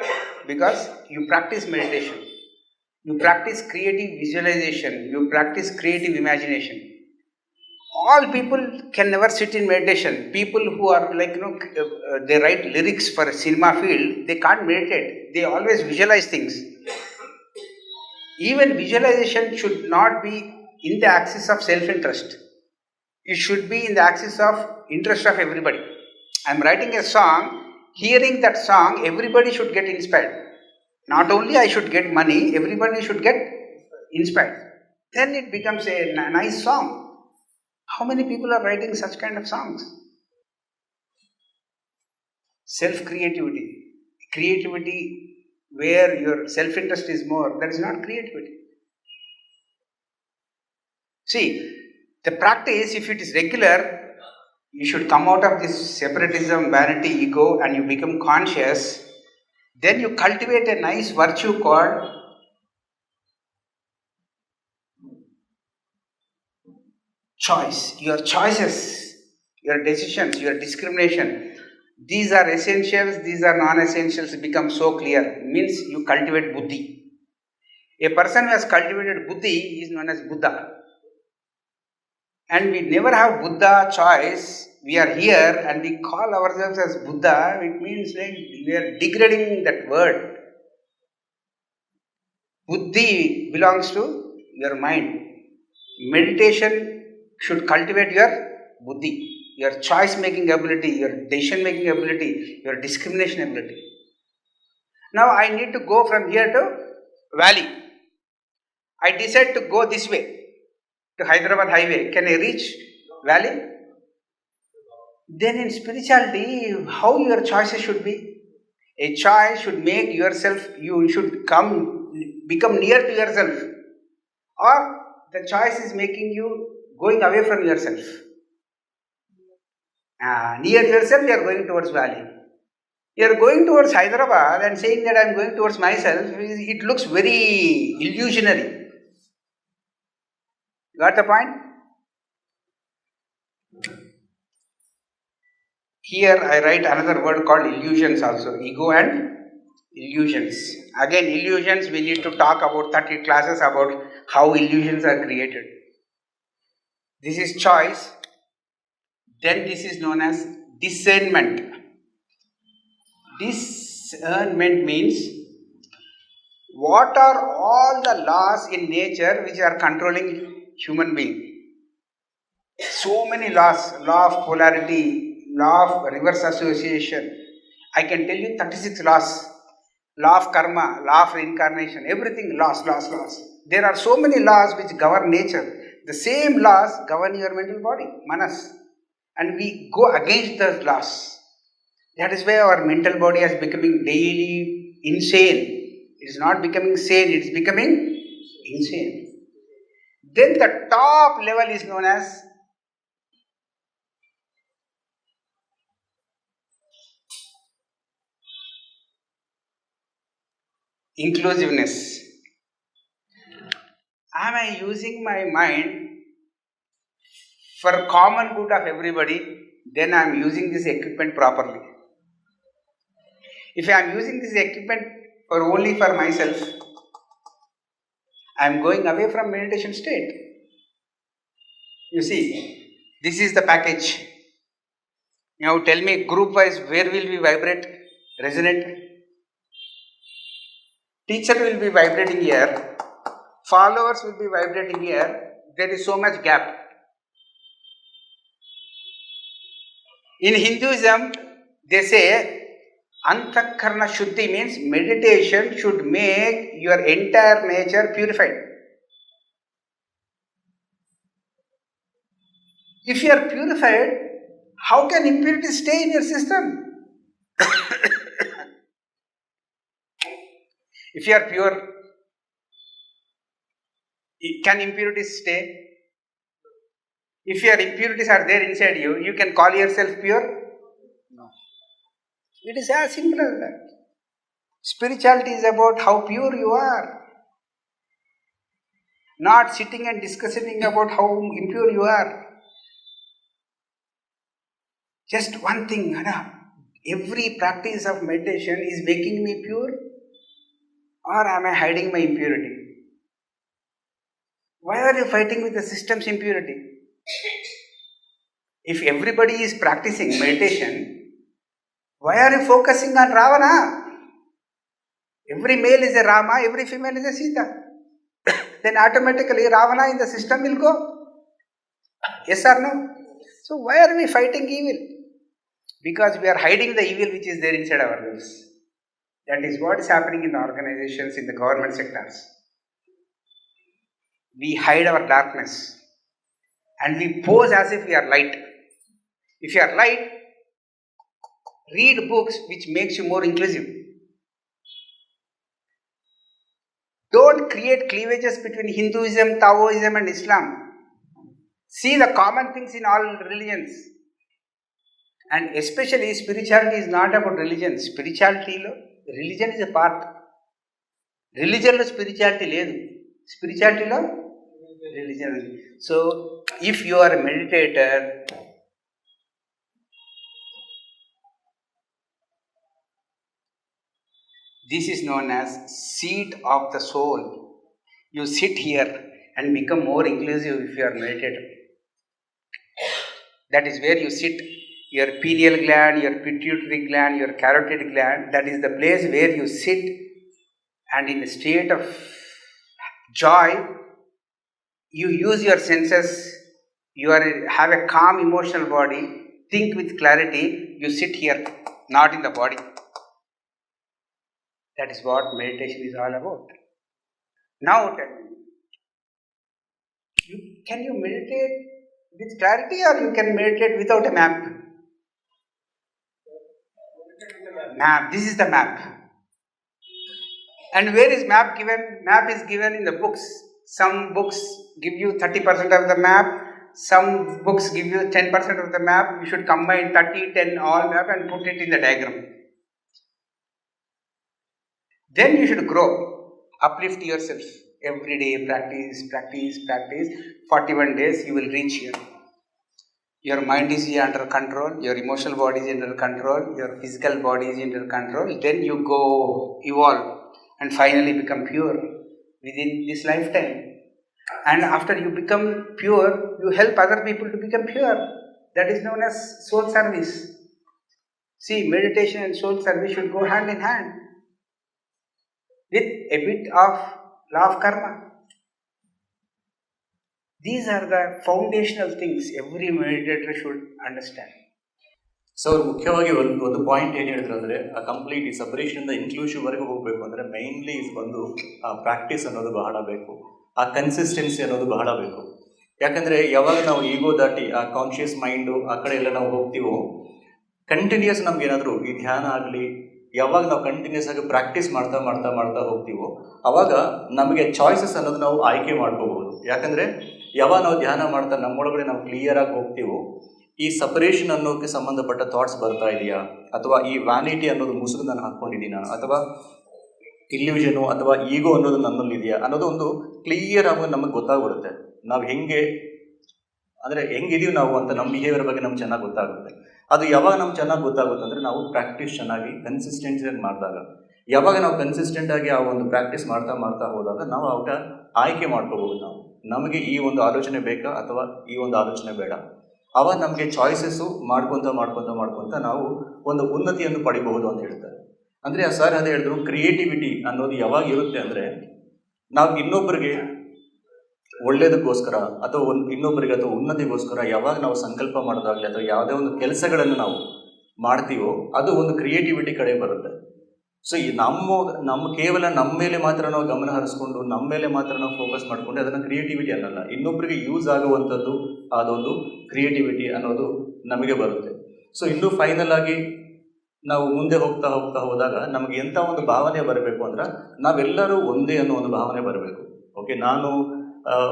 because you practice meditation. You practice creative visualization. You practice creative imagination. All people can never sit in meditation. People who are like, they write lyrics for a cinema field, they can't meditate. They always visualize things. Even visualization should not be in the axis of self-interest. It should be in the axis of interest of everybody. I am writing a song, hearing that song, everybody should get inspired. Not only I should get money, everybody should get inspired. Then it becomes a nice song. How many people are writing such kind of songs? Self-creativity. Creativity where your self-interest is more, that is not creativity. See, the practice, if it is regular, you should come out of this separatism, vanity, ego, and you become conscious. Then you cultivate a nice virtue called choice. Your choices, your decisions, your discrimination, these are essentials, these are non-essentials, become so clear. Means you cultivate buddhi. A person who has cultivated buddhi is known as Buddha. And we never have Buddha choice. We are here and we call ourselves as Buddha. It means like we are degrading that word. Buddhi belongs to your mind. Meditation should cultivate your buddhi, your choice making ability, your decision making ability, your discrimination ability. Now I need to go from here to valley. I decide to go this way to Hyderabad highway. Can I reach valley? Then in spirituality, how your choices should be? A choice should make yourself, you should become near to yourself. Or the choice is making you going away from yourself. Near yourself, you are going towards valley. You are going towards Hyderabad and saying that I am going towards myself, it looks very illusionary. Got the point? Here I write another word called illusions also. Ego and illusions. Again, illusions, we need to talk about 30 classes about how illusions are created. This is choice. Then this is known as discernment. Discernment means what are all the laws in nature which are controlling human being. So many laws, law of polarity, law of reverse association. I can tell you 36 laws. Law of karma, law of reincarnation, everything laws. There are so many laws which govern nature. The same laws govern your mental body, manas. And we go against those laws. That is why our mental body is becoming daily insane. It is not becoming sane, it is becoming insane. Then the top level is known as inclusiveness. Am I using my mind for common good of everybody? Then I am using this equipment properly. If I am using this equipment only for myself, I am going away from meditation state. You see, this is the package. Now tell me, group wise, where will we vibrate, resonate? Teacher will be vibrating here, followers will be vibrating here. There is so much gap. In Hinduism, they say Antakarna Shuddhi means meditation should make your entire nature purified. If you are purified, how can impurity stay in your system? If you are pure, can impurities stay? If your impurities are there inside you, you can call yourself pure? No. It is as simple as that. Spirituality is about how pure you are. Not sitting and discussing about how impure you are. Just one thing, every practice of meditation is making me pure, or am I hiding my impurity? Why are you fighting with the system's impurity? If everybody is practicing meditation, why are you focusing on Ravana? Every male is a Rama, every female is a Sita. Then automatically Ravana in the system will go. Yes or no? So why are we fighting evil? Because we are hiding the evil which is there inside our lives. That is what is happening in the organizations, in the government sectors. We hide our darkness and we pose as if we are light. If you are light, read books which makes you more inclusive. Don't create cleavages between Hinduism, Taoism and Islam. See the common things in all religions. And especially spirituality is not about religion. Religion is a part. Religion lo spirituality ledu. Spirituality lo religion. So if you are a meditator, this is known as seat of the soul. You sit here and become more inclusive if you are meditator. That is where you sit. Your pineal gland, your pituitary gland, your carotid gland, that is the place where you sit and in a state of joy, you use your senses have a calm emotional body, think with clarity, you sit here, not in the body. That is what meditation is all about. Now tell me, can you meditate with clarity or you can meditate without a map? Map, this is the map. And where is map given? Map is given in the books. Some books give you 30% of the map, some books give you 10% of the map. You should combine 30, 10, all map and put it in the diagram. Then you should grow, uplift yourself. Every day practice, 41 days you will reach here. Your mind is under control, your emotional body is under control, your physical body is under control. Then you go evolve and finally become pure within this lifetime. And after you become pure, you help other people to become pure. That is known as soul service. See, meditation and soul service should go hand in hand with a bit of law of karma. These are the foundational things every meditator should understand. So ಅವ್ರು ಮುಖ್ಯವಾಗಿ ಒಂದು point ಏನು ಹೇಳಿದ್ರು ಅಂದರೆ ಆ complete ಈ ಸಪರೇಷನಿಂದ ಇನ್ಕ್ಲೂಸಿವ್ವರೆಗೂ ಹೋಗಬೇಕು ಅಂದರೆ ಮೈನ್ಲಿ ಇದು ಬಂದು ಆ ಪ್ರಾಕ್ಟೀಸ್ ಅನ್ನೋದು ಬಹಳ ಬೇಕು, ಆ ಕನ್ಸಿಸ್ಟೆನ್ಸಿ ಅನ್ನೋದು ಬಹಳ ಬೇಕು. ಯಾಕಂದರೆ ಯಾವಾಗ ನಾವು ಈಗೋ ದಾಟಿ ಆ ಕಾನ್ಷಿಯಸ್ ಮೈಂಡು ಆ ಕಡೆ ಎಲ್ಲ ನಾವು ಹೋಗ್ತೀವೋ, ಕಂಟಿನ್ಯೂಸ್ ನಮಗೇನಾದರೂ ಈ ಧ್ಯಾನ ಆಗಲಿ, ಯಾವಾಗ ನಾವು ಕಂಟಿನ್ಯೂಸ್ ಆಗಿ ಪ್ರಾಕ್ಟೀಸ್ ಮಾಡ್ತಾ ಮಾಡ್ತಾ ಮಾಡ್ತಾ ಹೋಗ್ತೀವೋ ಆವಾಗ ನಮಗೆ ಚಾಯ್ಸಸ್ ಅನ್ನೋದು ನಾವು ಆಯ್ಕೆ ಮಾಡ್ಕೋಬಹುದು. ಯಾಕಂದರೆ ಯಾವಾಗ ನಾವು ಧ್ಯಾನ ಮಾಡ್ತಾ ನಮ್ಮೊಳಗಡೆ ನಾವು ಕ್ಲಿಯರಾಗಿ ಹೋಗ್ತೀವೋ, ಈ ಸಪರೇಷನ್ ಅನ್ನೋಕ್ಕೆ ಸಂಬಂಧಪಟ್ಟ ಥಾಟ್ಸ್ ಬರ್ತಾ ಇದೆಯಾ, ಅಥವಾ ಈ ವ್ಯಾನಿಟಿ ಅನ್ನೋದು ಮುಸುಕು ನಾನು ಹಾಕ್ಕೊಂಡಿದ್ದೀನಾ, ಅಥವಾ ಇಲ್ಯೂಷನು ಅಥವಾ ಈಗೋ ಅನ್ನೋದು ನನ್ನಲ್ಲಿದೆಯಾ ಅನ್ನೋದು ಒಂದು ಕ್ಲಿಯರ್ ಆಗಿ ನಮಗೆ ಗೊತ್ತಾಗ್ಬಿಡುತ್ತೆ. ನಾವು ಹೆಂಗಿದೀವಿ ನಾವು ಅಂತ ನಮ್ಮ ಬಿಹೇವಿಯರ್ ಬಗ್ಗೆ ನಮ್ಗೆ ಚೆನ್ನಾಗಿ ಗೊತ್ತಾಗುತ್ತೆ. ಅದು ಯಾವಾಗ ನಮ್ಗೆ ಚೆನ್ನಾಗಿ ಗೊತ್ತಾಗುತ್ತೆ ಅಂದರೆ ನಾವು ಪ್ರಾಕ್ಟೀಸ್ ಚೆನ್ನಾಗಿ ಕನ್ಸಿಸ್ಟೆನ್ಸಿಯಾಗಿ ಮಾಡಿದಾಗ. ಯಾವಾಗ ನಾವು ಕನ್ಸಿಸ್ಟೆಂಟಾಗಿ ಆ ಒಂದು ಪ್ರಾಕ್ಟೀಸ್ ಮಾಡ್ತಾ ಮಾಡ್ತಾ ಹೋದಾಗ ನಾವು ಆವಾಗ ಆಯ್ಕೆ ಮಾಡ್ಕೋಬಹುದು. ನಮಗೆ ಈ ಒಂದು ಆಲೋಚನೆ ಬೇಕಾ ಅಥವಾ ಈ ಒಂದು ಆಲೋಚನೆ ಬೇಡ, ಅವಾಗ ನಮಗೆ ಚಾಯ್ಸಸ್ಸು ಮಾಡ್ಕೊತ ನಾವು ಒಂದು ಉನ್ನತಿಯನ್ನು ಪಡಿಬಹುದು ಅಂತ ಹೇಳ್ತಾರೆ. ಅಂದರೆ ಆ ಸರ್ ಅದೇ ಹೇಳಿದ್ರು, ಕ್ರಿಯೇಟಿವಿಟಿ ಅನ್ನೋದು ಯಾವಾಗ ಇರುತ್ತೆ ಅಂದರೆ ನಾವು ಇನ್ನೊಬ್ಬರಿಗೆ ಒಳ್ಳೆಯದಕ್ಕೋಸ್ಕರ ಅಥವಾ ಇನ್ನೊಬ್ಬರಿಗೆ ಅಥವಾ ಉನ್ನತಿಗೋಸ್ಕರ ಯಾವಾಗ ನಾವು ಸಂಕಲ್ಪ ಮಾಡೋದಾಗಲಿ ಅಥವಾ ಯಾವುದೇ ಒಂದು ಕೆಲಸಗಳನ್ನು ನಾವು ಮಾಡ್ತೀವೋ ಅದು ಒಂದು ಕ್ರಿಯೇಟಿವಿಟಿ ಕಡೆ ಬರುತ್ತೆ. ಸೊ ಈ ನಮ್ಮ ಕೇವಲ ನಮ್ಮ ಮೇಲೆ ಮಾತ್ರ ನಾವು ಗಮನ ಹರಿಸ್ಕೊಂಡು ನಮ್ಮ ಮೇಲೆ ಮಾತ್ರ ನಾವು ಫೋಕಸ್ ಮಾಡಿಕೊಂಡು ಅದನ್ನು ಕ್ರಿಯೇಟಿವಿಟಿ ಅನ್ನಲ್ಲ, ಇನ್ನೊಬ್ಬರಿಗೆ ಯೂಸ್ ಆಗುವಂಥದ್ದು ಅದೊಂದು ಕ್ರಿಯೇಟಿವಿಟಿ ಅನ್ನೋದು ನಮಗೆ ಬರುತ್ತೆ. ಸೊ ಇನ್ನೂ ಫೈನಲ್ ಆಗಿ ನಾವು ಮುಂದೆ ಹೋಗ್ತಾ ಹೋದಾಗ ನಮಗೆ ಎಂಥ ಒಂದು ಭಾವನೆ ಬರಬೇಕು ಅಂದ್ರೆ ನಾವೆಲ್ಲರೂ ಒಂದೇ ಅನ್ನೋ ಒಂದು ಭಾವನೆ ಬರಬೇಕು. ಓಕೆ, ನಾನು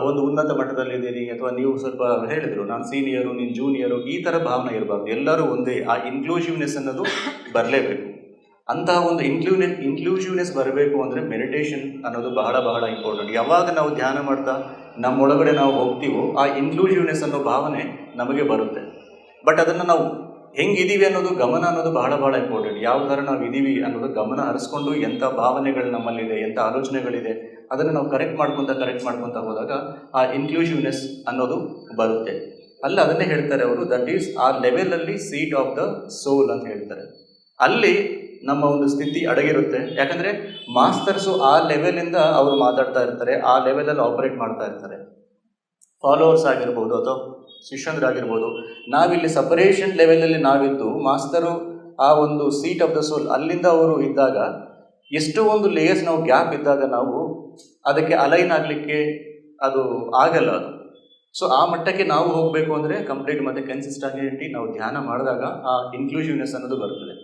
ಒಂದು ಉನ್ನತ ಮಟ್ಟದಲ್ಲಿದ್ದೀನಿ ಅಥವಾ ನೀವು ಸ್ವಲ್ಪ ಹೇಳಿದರು ನಾನು ಸೀನಿಯರು ನೀನು ಜೂನಿಯರು, ಈ ಥರ ಭಾವನೆ ಇರಬಾರ್ದು. ಎಲ್ಲರೂ ಒಂದೇ, ಆ ಇನ್ಕ್ಲೂಸಿವ್ನೆಸ್ ಅನ್ನೋದು ಬರಲೇಬೇಕು. ಅಂತಹ ಒಂದು ಇನ್ಕ್ಲೂಸಿವ್ನೆಸ್ ಬರಬೇಕು ಅಂದರೆ ಮೆಡಿಟೇಷನ್ ಅನ್ನೋದು ಬಹಳ ಬಹಳ ಇಂಪಾರ್ಟೆಂಟ್. ಯಾವಾಗ ನಾವು ಧ್ಯಾನ ಮಾಡ್ತಾ ನಮ್ಮೊಳಗಡೆ ನಾವು ಹೋಗ್ತೀವೋ ಆ ಇನ್ಕ್ಲೂಸಿವ್ನೆಸ್ ಅನ್ನೋ ಭಾವನೆ ನಮಗೆ ಬರುತ್ತೆ. ಬಟ್ ಅದನ್ನು ನಾವು ಹೆಂಗಿದ್ದೀವಿ ಅನ್ನೋದು ಗಮನ ಅನ್ನೋದು ಬಹಳ ಬಹಳ ಇಂಪಾರ್ಟೆಂಟ್. ಯಾವ ಥರ ನಾವು ಇದ್ದೀವಿ ಅನ್ನೋದು ಗಮನ ಹರಿಸ್ಕೊಂಡು ಎಂಥ ಭಾವನೆಗಳು ನಮ್ಮಲ್ಲಿದೆ, ಎಂಥ ಆಲೋಚನೆಗಳಿದೆ ಅದನ್ನು ನಾವು ಕರೆಕ್ಟ್ ಮಾಡ್ಕೊತ ಹೋದಾಗ ಆ ಇನ್ಕ್ಲೂಸಿವ್ನೆಸ್ ಅನ್ನೋದು ಬರುತ್ತೆ. ಅದನ್ನೇ ಹೇಳ್ತಾರೆ ಅವರು, ದಟ್ ಈಸ್ ಆ ಲೆವೆಲಲ್ಲಿ ಸೀಟ್ ಆಫ್ ದ ಸೋಲ್ ಅಂತ ಹೇಳ್ತಾರೆ. ಅಲ್ಲಿ ನಮ್ಮ ಒಂದು ಸ್ಥಿತಿ ಅಡಗಿರುತ್ತೆ. ಯಾಕಂದರೆ ಮಾಸ್ಟರ್ಸು ಆ ಲೆವೆಲಿಂದ ಅವರು ಮಾತಾಡ್ತಾ ಇರ್ತಾರೆ, ಆ ಲೆವೆಲಲ್ಲಿ ಆಪರೇಟ್ ಮಾಡ್ತಾ ಇರ್ತಾರೆ. ಫಾಲೋವರ್ಸ್ ಆಗಿರ್ಬೋದು ಅಥವಾ ಶಿಷ್ಯಂದ್ರಾಗಿರ್ಬೋದು, ನಾವಿಲ್ಲಿ ಸಪರೇಷನ್ ಲೆವೆಲಲ್ಲಿ ನಾವಿದ್ದು ಮಾಸ್ತರು ಆ ಒಂದು ಸೀಟ್ ಆಫ್ ದ ಸೋಲ್ ಅಲ್ಲಿಂದ ಅವರು ಇದ್ದಾಗ ಎಷ್ಟೋ ಒಂದು ಲೇಯರ್ಸ್ ನಾವು ಗ್ಯಾಪ್ ಇದ್ದಾಗ ನಾವು ಅದಕ್ಕೆ ಅಲೈನ್ ಆಗಲಿಕ್ಕೆ ಅದು ಆಗಲ್ಲ ಅದು. ಸೊ ಆ ಮಟ್ಟಕ್ಕೆ ನಾವು ಹೋಗಬೇಕು ಅಂದರೆ ಕಂಪ್ಲೀಟ್ ಮತ್ತು ಕನ್ಸಿಸ್ಟೆಂಟಿ ನಾವು ಧ್ಯಾನ ಮಾಡಿದಾಗ ಆ ಇನ್ಕ್ಲೂಸಿವ್ನೆಸ್ ಅನ್ನೋದು ಬರ್ತದೆ.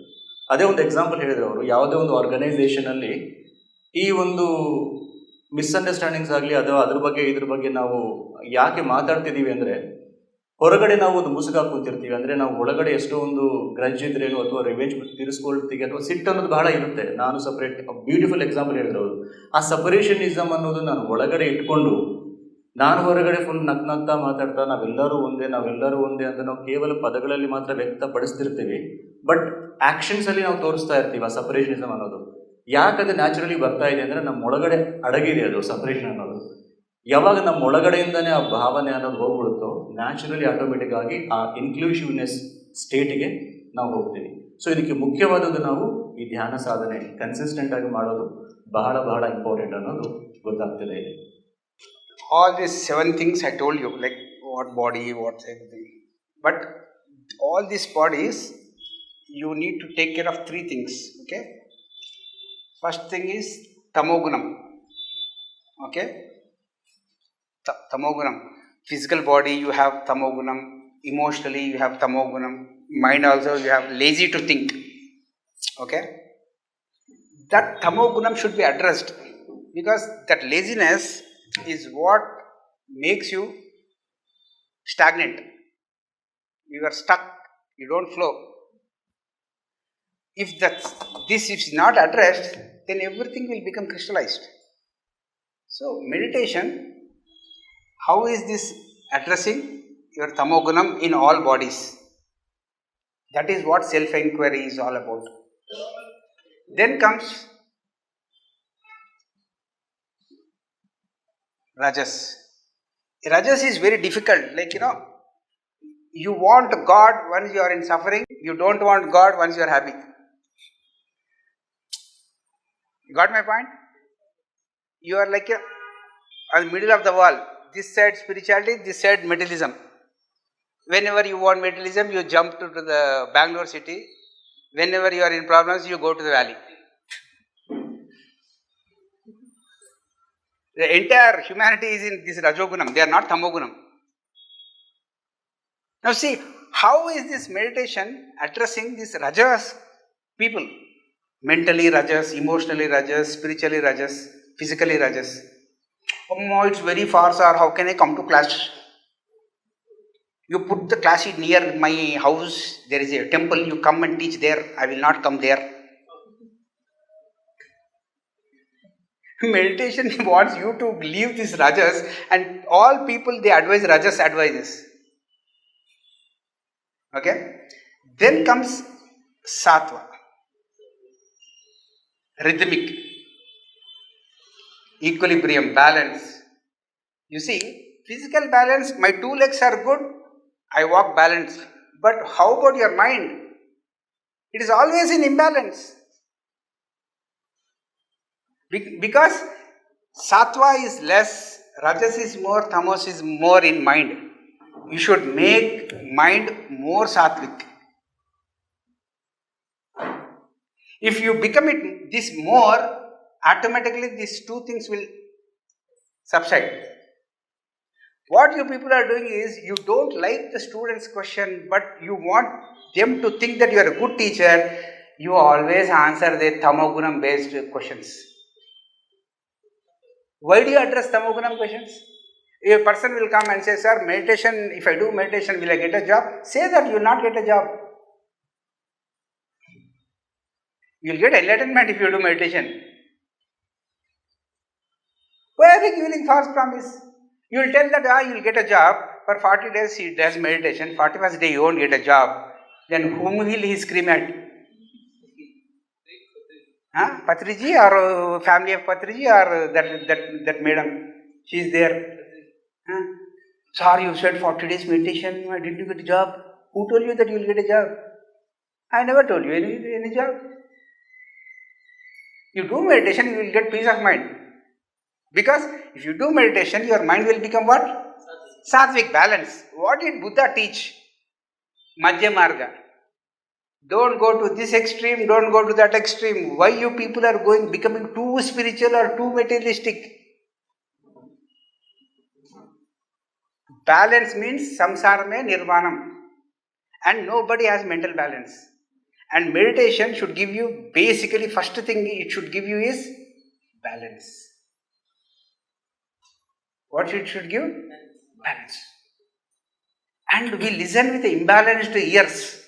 ಅದೇ ಒಂದು ಎಕ್ಸಾಂಪಲ್ ಹೇಳಿದ್ರು ಅವರು, ಯಾವುದೇ ಒಂದು ಆರ್ಗನೈಸೇಷನಲ್ಲಿ ಈ ಒಂದು ಮಿಸ್ಅಂಡರ್ಸ್ಟ್ಯಾಂಡಿಂಗ್ಸ್ ಆಗಲಿ ಅಥವಾ ಇದ್ರ ಬಗ್ಗೆ ನಾವು ಯಾಕೆ ಮಾತಾಡ್ತಿದ್ದೀವಿ ಅಂದರೆ, ಹೊರಗಡೆ ನಾವು ಒಂದು ಮುಸುಗಾಗಿ ಕೂತಿರ್ತೀವಿ. ಅಂದರೆ ನಾವು ಒಳಗಡೆ ಎಷ್ಟೋ ಒಂದು ಗ್ರಜ್ ಇದ್ರೇನು ಅಥವಾ ರಿವೆಂಜ್ ತೀರಿಸ್ಕೊಳ್ತೀವಿ ಅಥವಾ ಸಿಟ್ಟು ಅನ್ನೋದು ಬಹಳ ಇರುತ್ತೆ. ನಾನು ಸಪ್ರೇಟ್ ಬ್ಯೂಟಿಫುಲ್ ಎಕ್ಸಾಂಪಲ್ ಹೇಳಿದ್ರು ಅವರು, ಆ ಸಪರೇಷನಿಸಮ್ ಅನ್ನೋದು ನಾನು ಒಳಗಡೆ ಇಟ್ಕೊಂಡು ನಾನು ಹೊರಗಡೆ ಫುಲ್ ನಗ್ನಗ್ತಾ ಮಾತಾಡ್ತಾ ನಾವೆಲ್ಲರೂ ಒಂದೇ ಅಂತ ನಾವು ಕೇವಲ ಪದಗಳಲ್ಲಿ ಮಾತ್ರ ವ್ಯಕ್ತಪಡಿಸ್ತಿರ್ತೀವಿ. ಬಟ್ ಆ್ಯಕ್ಷನ್ಸಲ್ಲಿ ನಾವು ತೋರಿಸ್ತಾ ಇರ್ತೀವಿ ಆ ಸಪರೇಷನಿಸಮ್ ಅನ್ನೋದು. ಯಾಕದು ನ್ಯಾಚುರಲಿ ಬರ್ತಾ ಇದೆ ಅಂದರೆ ನಮ್ಮ ಒಳಗಡೆ ಅಡಗಿದೆ ಅದು ಸಪರೇಷನ್ ಅನ್ನೋದು. ಯಾವಾಗ ನಮ್ಮ ಒಳಗಡೆಯಿಂದನೇ ಆ ಭಾವನೆ ಅನ್ನೋದು ಹೋಗ್ಬಿಡುತ್ತೋ ನ್ಯಾಚುರಲಿ ಆಟೋಮೆಟಿಕ್ ಆಗಿ ಆ ಇನ್ಕ್ಲೂಸಿವ್ನೆಸ್ ಸ್ಟೇಟಿಗೆ ನಾವು ಹೋಗ್ತೀವಿ. ಸೊ ಇದಕ್ಕೆ ಮುಖ್ಯವಾದದ್ದು ನಾವು ಈ ಧ್ಯಾನ ಸಾಧನೆ ಕನ್ಸಿಸ್ಟೆಂಟಾಗಿ ಮಾಡೋದು ಬಹಳ ಬಹಳ ಇಂಪಾರ್ಟೆಂಟ್ ಅನ್ನೋದು ಗೊತ್ತಾಗ್ತಿದೆ. All these 7 things I told you, like what body, what everything. But all these bodies, you need to take care of three things. Okay. First thing is tamogunam. Okay. Tamogunam. Physical body, you have tamogunam. Emotionally, you have tamogunam. Mind also, you have lazy to think. Okay. That tamogunam should be addressed, because that laziness is what makes you stagnant. You are stuck. You don't flow. If this is not addressed, then everything will become crystallized. So meditation, how is this addressing your tamogunam in all bodies? That is what self-inquiry is all about. Then comes rajas. Rajas is very difficult. Like, you want God once you are in suffering. You don't want God once you are happy. Got my point? You are like at the middle of the wall. This side spirituality, this side materialism. Whenever you want materialism, you jump to the Bangalore city. Whenever you are in problems, you go to the valley. The entire humanity is in this Rajogunam. They are not Tamogunam. Now see, how is this meditation addressing these Rajas people? Mentally Rajas, emotionally Rajas, spiritually Rajas, physically Rajas. Oh, it's very far, sir. How can I come to class? You put the class near my house. There is a temple. You come and teach there. I will not come there. Meditation wants you to leave these Rajas, and all people they advise Rajas advices. Okay? Then comes Sattva. Rhythmic. Equilibrium, balance. You see, physical balance, my two legs are good, I walk balanced. But how about your mind? It is always in imbalance. Because Sattva is less, Rajas is more, Tamas is more in mind. You should make mind more Sattvic. If you become this more, automatically these two things will subside. What you people are doing is, you don't like the student's question, but you want them to think that you are a good teacher. You always answer the Tamogunam based questions. Why do you address Tamogunam questions? If a person will come and say, sir, meditation, if I do meditation, will I get a job? Say that you will not get a job. You will get enlightenment if you do meditation. Why are they giving false promise? You will tell that you will get a job. For 40 days he does meditation. 41st day you won't get a job. Then whom will he scream at? Patriji or family of Patriji or that madam? She is there. Sir, you said 40 days meditation. Why didn't you get a job? Who told you that you will get a job? I never told you any job. You do meditation, you will get peace of mind. Because if you do meditation, your mind will become what? Sattvic, balance. What did Buddha teach? Madhya Marga. Don't go to this extreme, don't go to that extreme. Why you people are becoming too spiritual or too materialistic? Balance means samsara mein nirvanam. And nobody has mental balance. And meditation should give you, basically first thing it should give you is balance. What it should give? Balance. And we listen with imbalanced ears.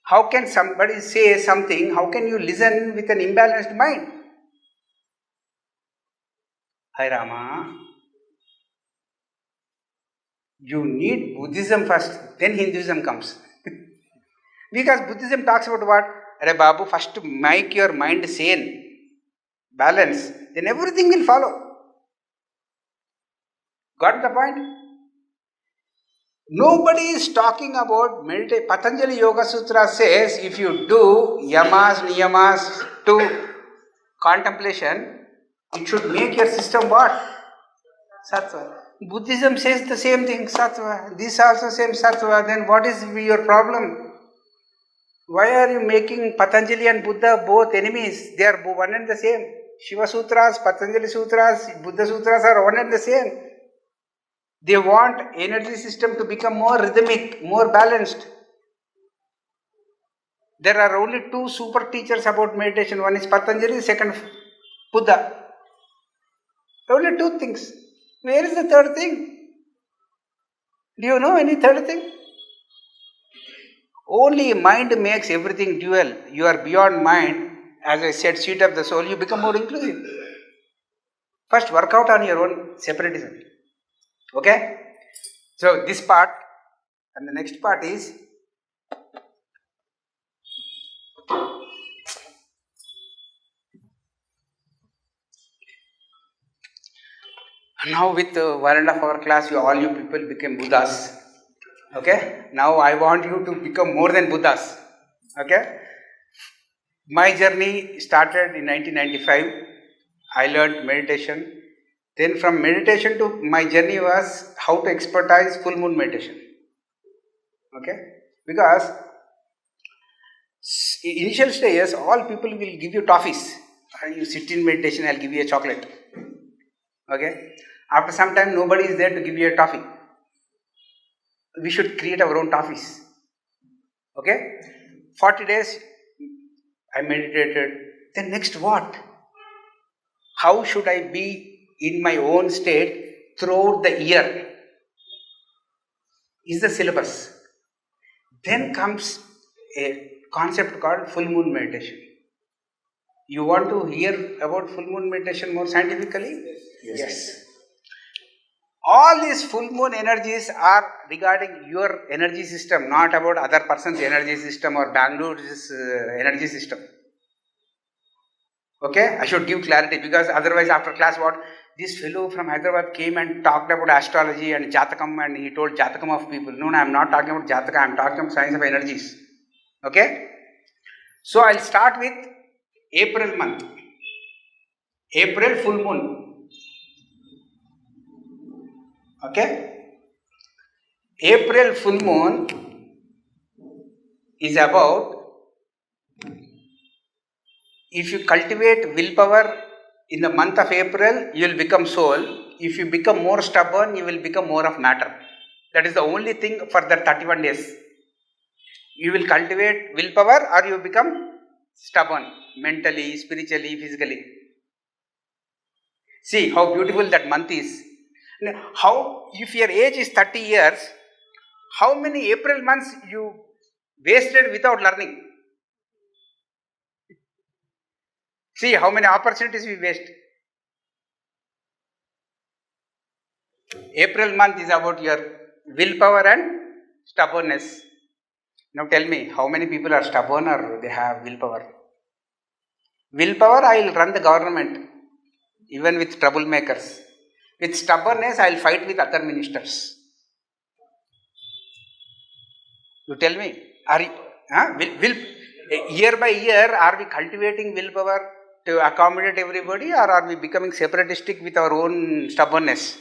How can somebody say something? How can you listen with an imbalanced mind? Hi Rama. You need Buddhism first, then Hinduism comes. Because Buddhism talks about what? Arey Babu, first make your mind sane, balance, then everything will follow. Got the point? Nobody is talking about meditation. Patanjali Yoga Sutra says if you do yamas, niyamas to contemplation, it should make your system what? Sattva. Buddhism says the same thing, sattva. This also same sattva. Then what is your problem? Why are you making Patanjali and Buddha both enemies? They are one and the same. Shiva Sutras, Patanjali Sutras, Buddha Sutras are one and the same. They want energy system to become more rhythmic, more balanced. There are only two super teachers about meditation. One is Patanjali, second Buddha. Only two things. Where is the third thing? Do you know any third thing? Only mind makes everything dual. You are beyond mind. As I said, seat of the soul, you become more inclusive. First, work out on your own separatism. Okay? So, this part and the next part is now with 1.5 hour class, all you people became Buddhas. Okay? Now I want you to become more than Buddhas. Okay? My journey started in 1995. I learned meditation. Then from meditation to my journey was how to expertise full moon meditation. Okay? Because initial stages, all people will give you toffees. You sit in meditation, I'll give you a chocolate. Okay? After some time, nobody is there to give you a toffee. We should create our own toffees. Okay? 40 days, I meditated. Then next what? How should I be in my own state throughout the year? Is the syllabus. Then comes a concept called full moon meditation. You want to hear about full moon meditation more scientifically? Yes. All these full moon energies are regarding your energy system, not about other person's energy system or Bangalore's energy system. Okay, I should give clarity because otherwise after class what? This fellow from Hyderabad came and talked about astrology and Jatakam and he told Jatakam of people. No, I am not talking about Jataka, I am talking about science of energies. Okay? So I'll start with April month. April full moon. Okay? April full moon is about if you cultivate willpower in the month of April, you will become soul. If you become more stubborn, you will become more of matter. That is the only thing for that 31 days. You will cultivate willpower or you become stubborn mentally, spiritually, physically. See how beautiful that month is. How, if your age is 30 years, how many April months you wasted without learning? See how many opportunities we waste. April month is about your willpower and stubbornness. Now tell me, how many people are stubborn or they have willpower? Willpower, I will run the government, even with troublemakers. With stubbornness, I will fight with other ministers. You tell me, are you, year by year, are we cultivating willpower to accommodate everybody or are we becoming separatistic with our own stubbornness?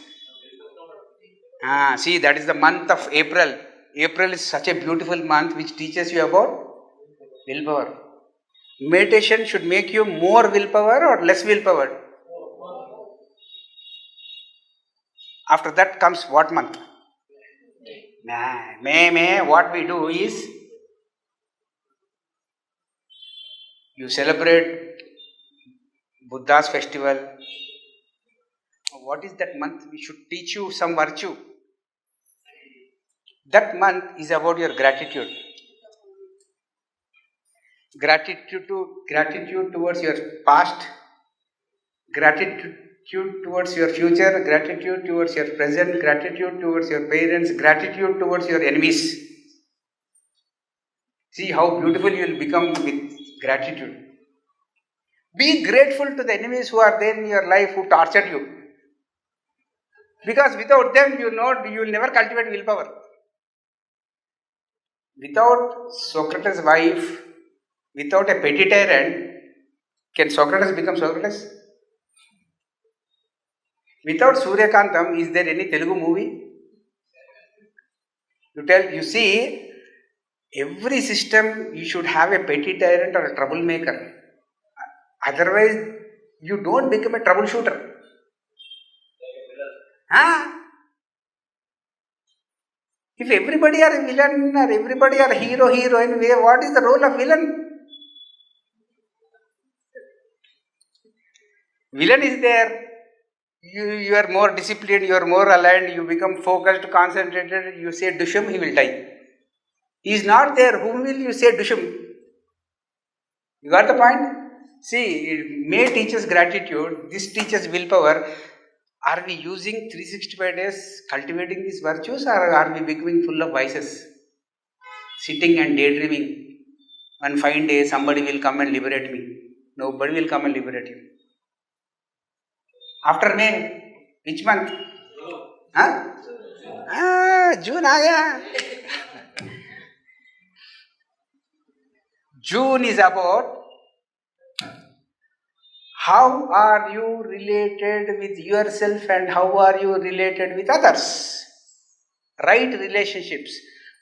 See, that is the month of April. April is such a beautiful month which teaches you about willpower. Meditation should make you more willpower or less willpower? After that comes what month? May. What we do is you celebrate Buddha's festival. What is that month? We should teach you some virtue. That month is about your gratitude. Gratitude towards your past, gratitude towards your future, gratitude towards your present, gratitude towards your parents, gratitude towards your enemies. See how beautiful you will become with gratitude. Be grateful to the enemies who are there in your life who tortured you. Because without them, you will never cultivate willpower. Without Socrates' wife, without a petty tyrant, can Socrates become Socrates? Without Suryakantam, is there any Telugu movie? You see, every system you should have a petty tyrant or a troublemaker. Otherwise, you don't become a troubleshooter. If everybody are a villain or everybody are hero, heroine, what is the role of villain? Villain is there. You are more disciplined, you are more aligned, you become focused, concentrated, you say Dusham, he will die. He is not there, whom will you say Dusham? You got the point? See, May teaches gratitude, this teaches willpower. Are we using 365 days cultivating these virtues, or are we becoming full of vices? Sitting and daydreaming. One fine day somebody will come and liberate me. Nobody will come and liberate you. After May, which month? June aaya. June is about how are you related with yourself and how are you related with others. Right relationships.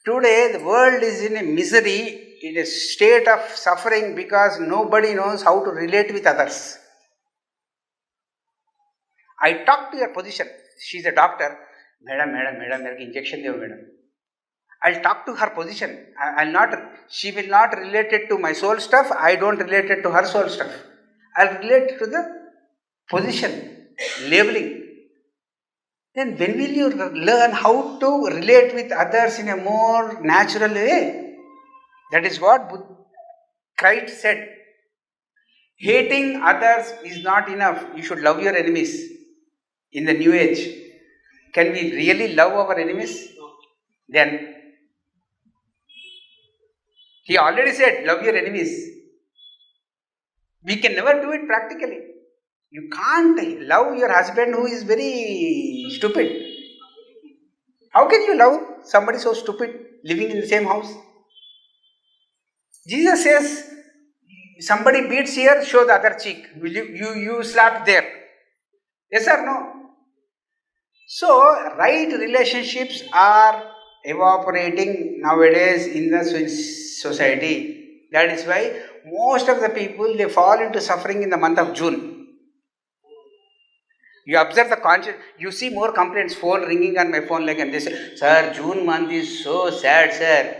Today the world is in a misery, in a state of suffering because nobody knows how to relate with others. I talk to your position. She is a doctor. Madam, मेरे को injection दो madam. I'll talk to her position. She will not relate it to my soul stuff. I don't relate it to her soul stuff. I'll relate to the position, labeling. Then when will you learn how to relate with others in a more natural way? That is what Christ said. Hating others is not enough. You should love your enemies. In the new age, can we really love our enemies? Then, he already said, love your enemies. We can never do it practically. You can't love your husband who is very stupid. How can you love somebody so stupid living in the same house? Jesus says, somebody beats here, show the other cheek. Will you slap there? Yes or no? So, right relationships are evaporating nowadays in the society. That is why most of the people, they fall into suffering in the month of June. You observe the conscious, you see more complaints, phone ringing on my phone like, and they say, sir, June month is so sad, sir.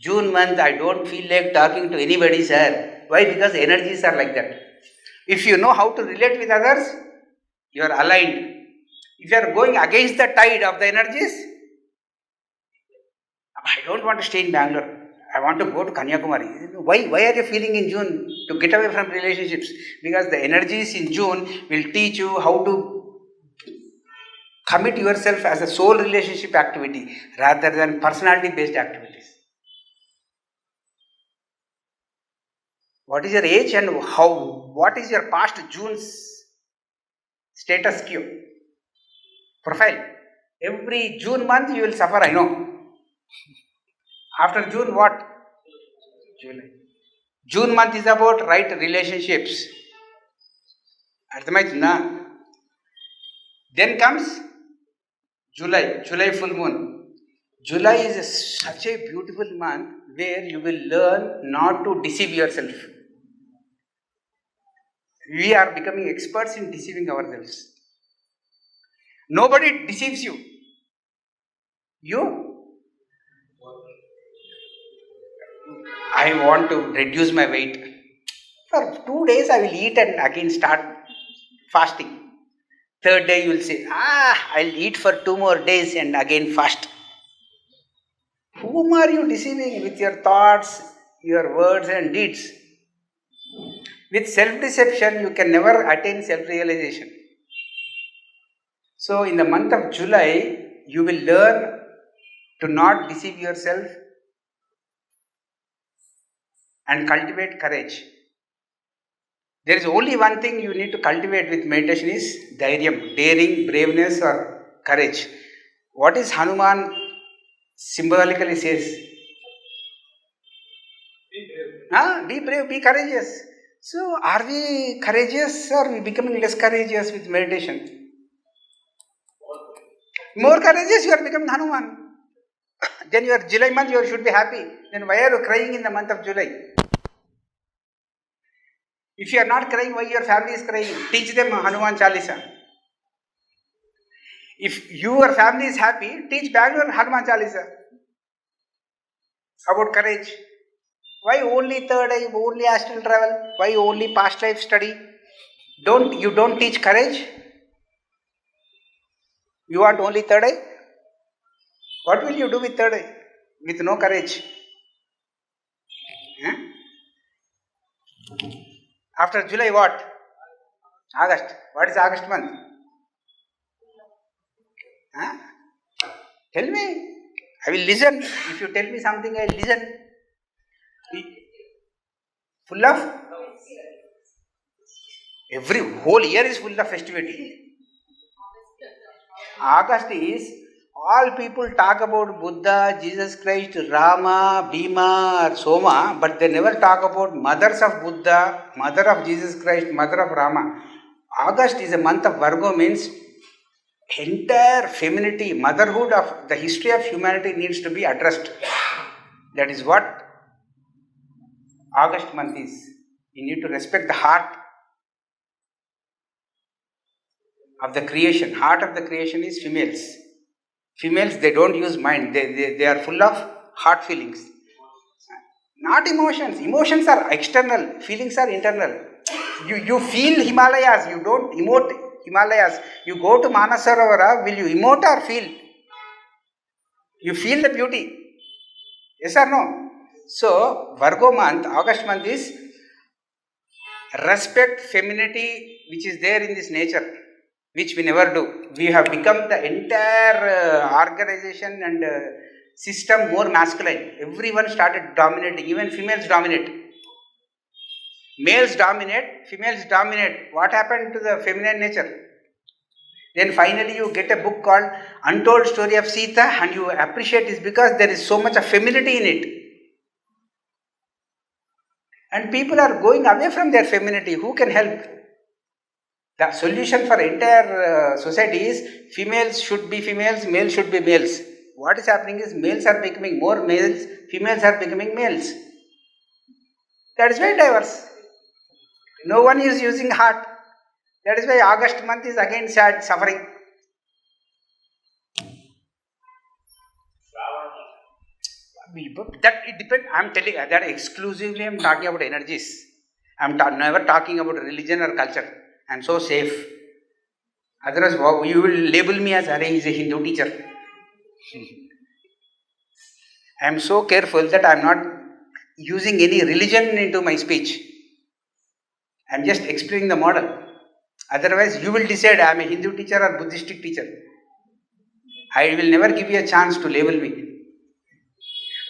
June month, I don't feel like talking to anybody, sir. Why? Because the energies are like that. If you know how to relate with others, you are aligned. If you are going against the tide of the energies, I don't want to stay in Bangalore. I want to go to Kanyakumari. Why are you feeling in June? To get away from relationships. Because the energies in June will teach you how to commit yourself as a soul relationship activity rather than personality based activities. What is your age and what is your past June's status quo? Profile. Every June month you will suffer, I know. After June, what? July. June month is about right relationships. Then comes July full moon. July is such a beautiful month where you will learn not to deceive yourself. We are becoming experts in deceiving ourselves. Nobody deceives you. I want to reduce my weight. For 2 days I will eat and again start fasting. Third day you will say, I'll eat for 2 more days and again fast. Whom are you deceiving with your thoughts, your words and deeds? With self-deception you can never attain self-realization. So in the month of July, you will learn to not deceive yourself and cultivate courage. There is only one thing you need to cultivate with meditation is dhairyam, daring, braveness or courage. What is Hanuman symbolically says? Be brave, be courageous. So are we courageous or are we becoming less courageous with meditation? More courageous, you are becoming Hanuman. Then your July month, you should be happy. Then why are you crying in the month of July? If you are not crying, why your family is crying? Teach them Hanuman Chalisa. If your family is happy, teach Bangalore Hanuman Chalisa. About courage. Why only third eye, only astral travel? Why only past life study? You don't teach courage? You want only third eye? What will you do with third eye? With no courage? Huh? After July, what? August. What is August month? Huh? Tell me. I will listen. If you tell me something, I will listen. Full of? Every whole year is full of festivity. August is, all people talk about Buddha, Jesus Christ, Rama, Bhima or Soma, but they never talk about mothers of Buddha, mother of Jesus Christ, mother of Rama. August is a month of Virgo, means entire femininity, motherhood of the history of humanity needs to be addressed. That is what August month is. You need to respect the heart of the creation. Heart of the creation is females. Females, they don't use mind. They are full of heart feelings. Not emotions. Emotions are external. Feelings are internal. You feel Himalayas. You don't emote Himalayas. You go to Manasarovara. Will you emote or feel? You feel the beauty. Yes or no? So, Virgo month, August month is respect femininity which is there in this nature, which we never do. We have become the entire organization and system more masculine. Everyone started dominating. Even females dominate. Males dominate, females dominate. What happened to the feminine nature? Then finally you get a book called Untold Story of Sita and you appreciate it because there is so much of femininity in it. And people are going away from their femininity. Who can help? The solution for entire society is females should be females, males should be males. What is happening is males are becoming more males, females are becoming males. That is very diverse. No one is using heart. That is why August month is again sad, suffering. That it depends. I am telling that exclusively I am talking about energies. I am never talking about religion or culture. I am so safe. Otherwise, you will label me as he is a Hindu teacher. I am so careful that I am not using any religion into my speech. I am just explaining the model. Otherwise, you will decide I am a Hindu teacher or Buddhistic teacher. I will never give you a chance to label me.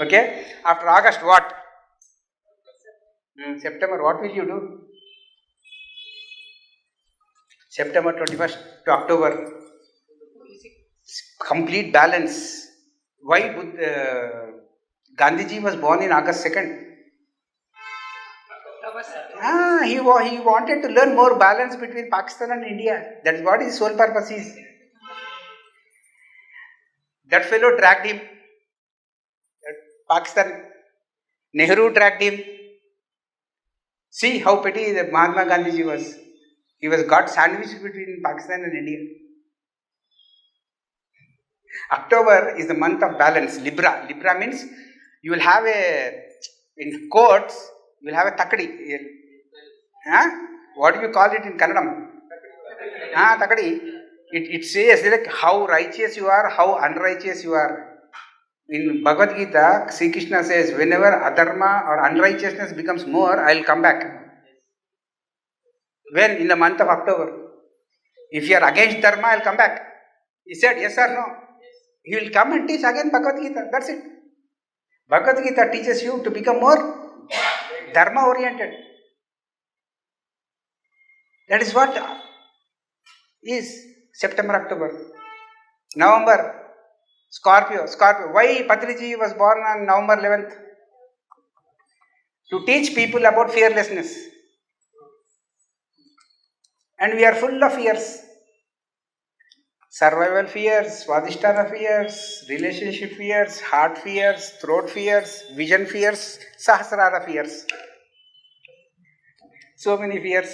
Okay? After August, what? September, what will you do? September 21st to October. Complete balance. Why Gandhiji was born in August 2nd? He wanted to learn more balance between Pakistan and India. That is what his sole purpose is. That fellow dragged him. Pakistan. Nehru dragged him. See how petty the Mahatma Gandhiji was. He was got sandwiched between Pakistan and India. October is the month of balance. Libra. Libra means you will have in courts, you will have a takadi. What do you call it in Kannadam? Takadi. It says like how righteous you are, how unrighteous you are. In Bhagavad Gita, Sri Krishna says, whenever adharma or unrighteousness becomes more, I will come back. When? In the month of October. If you are against dharma, I will come back. He said, yes or no? He will come and teach again Bhagavad Gita. That's it. Bhagavad Gita teaches you to become more dharma oriented. That is what is September, October. November, Scorpio. Why Patriji was born on November 11th? To teach people about fearlessness. And we are full of fears. survival fears, Swadhisthana fears, relationship fears, heart fears, throat fears, vision fears, Sahasrara fears. So many fears.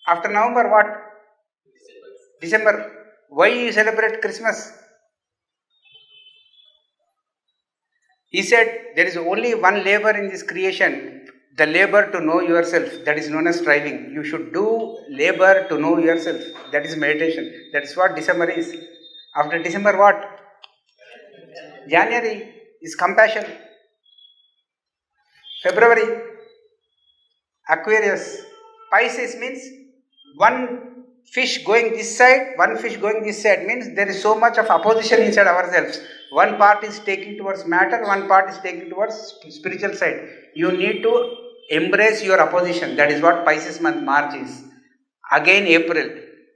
After November, what? December. Why you celebrate Christmas? He said, there is only one labor in this creation, the labor to know yourself. That is known as striving. You should do labor to know yourself. That is meditation. That is what December is. After December, what? January is compassion. February, Aquarius. Pisces means one fish going this side, one fish going this side, means there is so much of opposition inside ourselves. One part is taking towards matter, one part is taking towards spiritual side. You need to embrace your opposition. That is what Pisces month March is. Again April,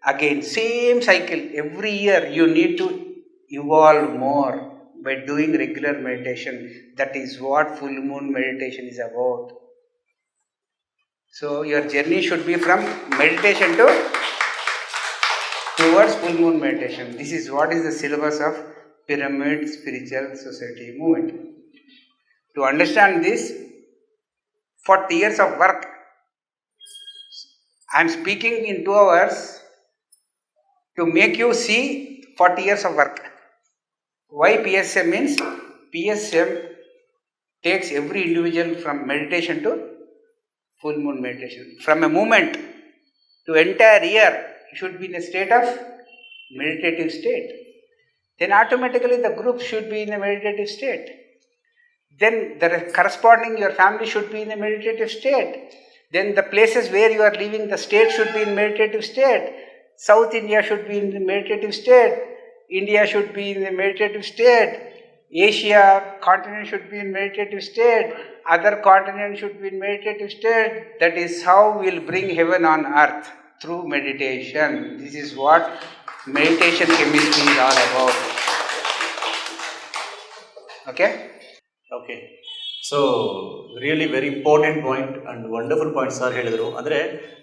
again same cycle. Every year you need to evolve more by doing regular meditation. That is what full moon meditation is about. So your journey should be from meditation towards full moon meditation. This is what is the syllabus of Pyramid Spiritual Society movement. To understand this, 40 years of work. I am speaking in 2 hours to make you see 40 years of work. Why PSSM means? PSSM takes every individual from meditation to full moon meditation. From a moment to entire year, you should be in a state of meditative state. Then automatically the group should be in a meditative state. Then the corresponding your family should be in a meditative state. Then the places where you are living, the state should be in meditative state. South India should be in the meditative state. India should be in the meditative state. Asia continent should be in meditative state. Other continents should be in meditative state. That is how we will bring heaven on earth, through meditation. This is what meditation chemistry is all about. Okay? Okay so really very important point and wonderful point sir ಹೇಳಿದರು. ಅಂದರೆ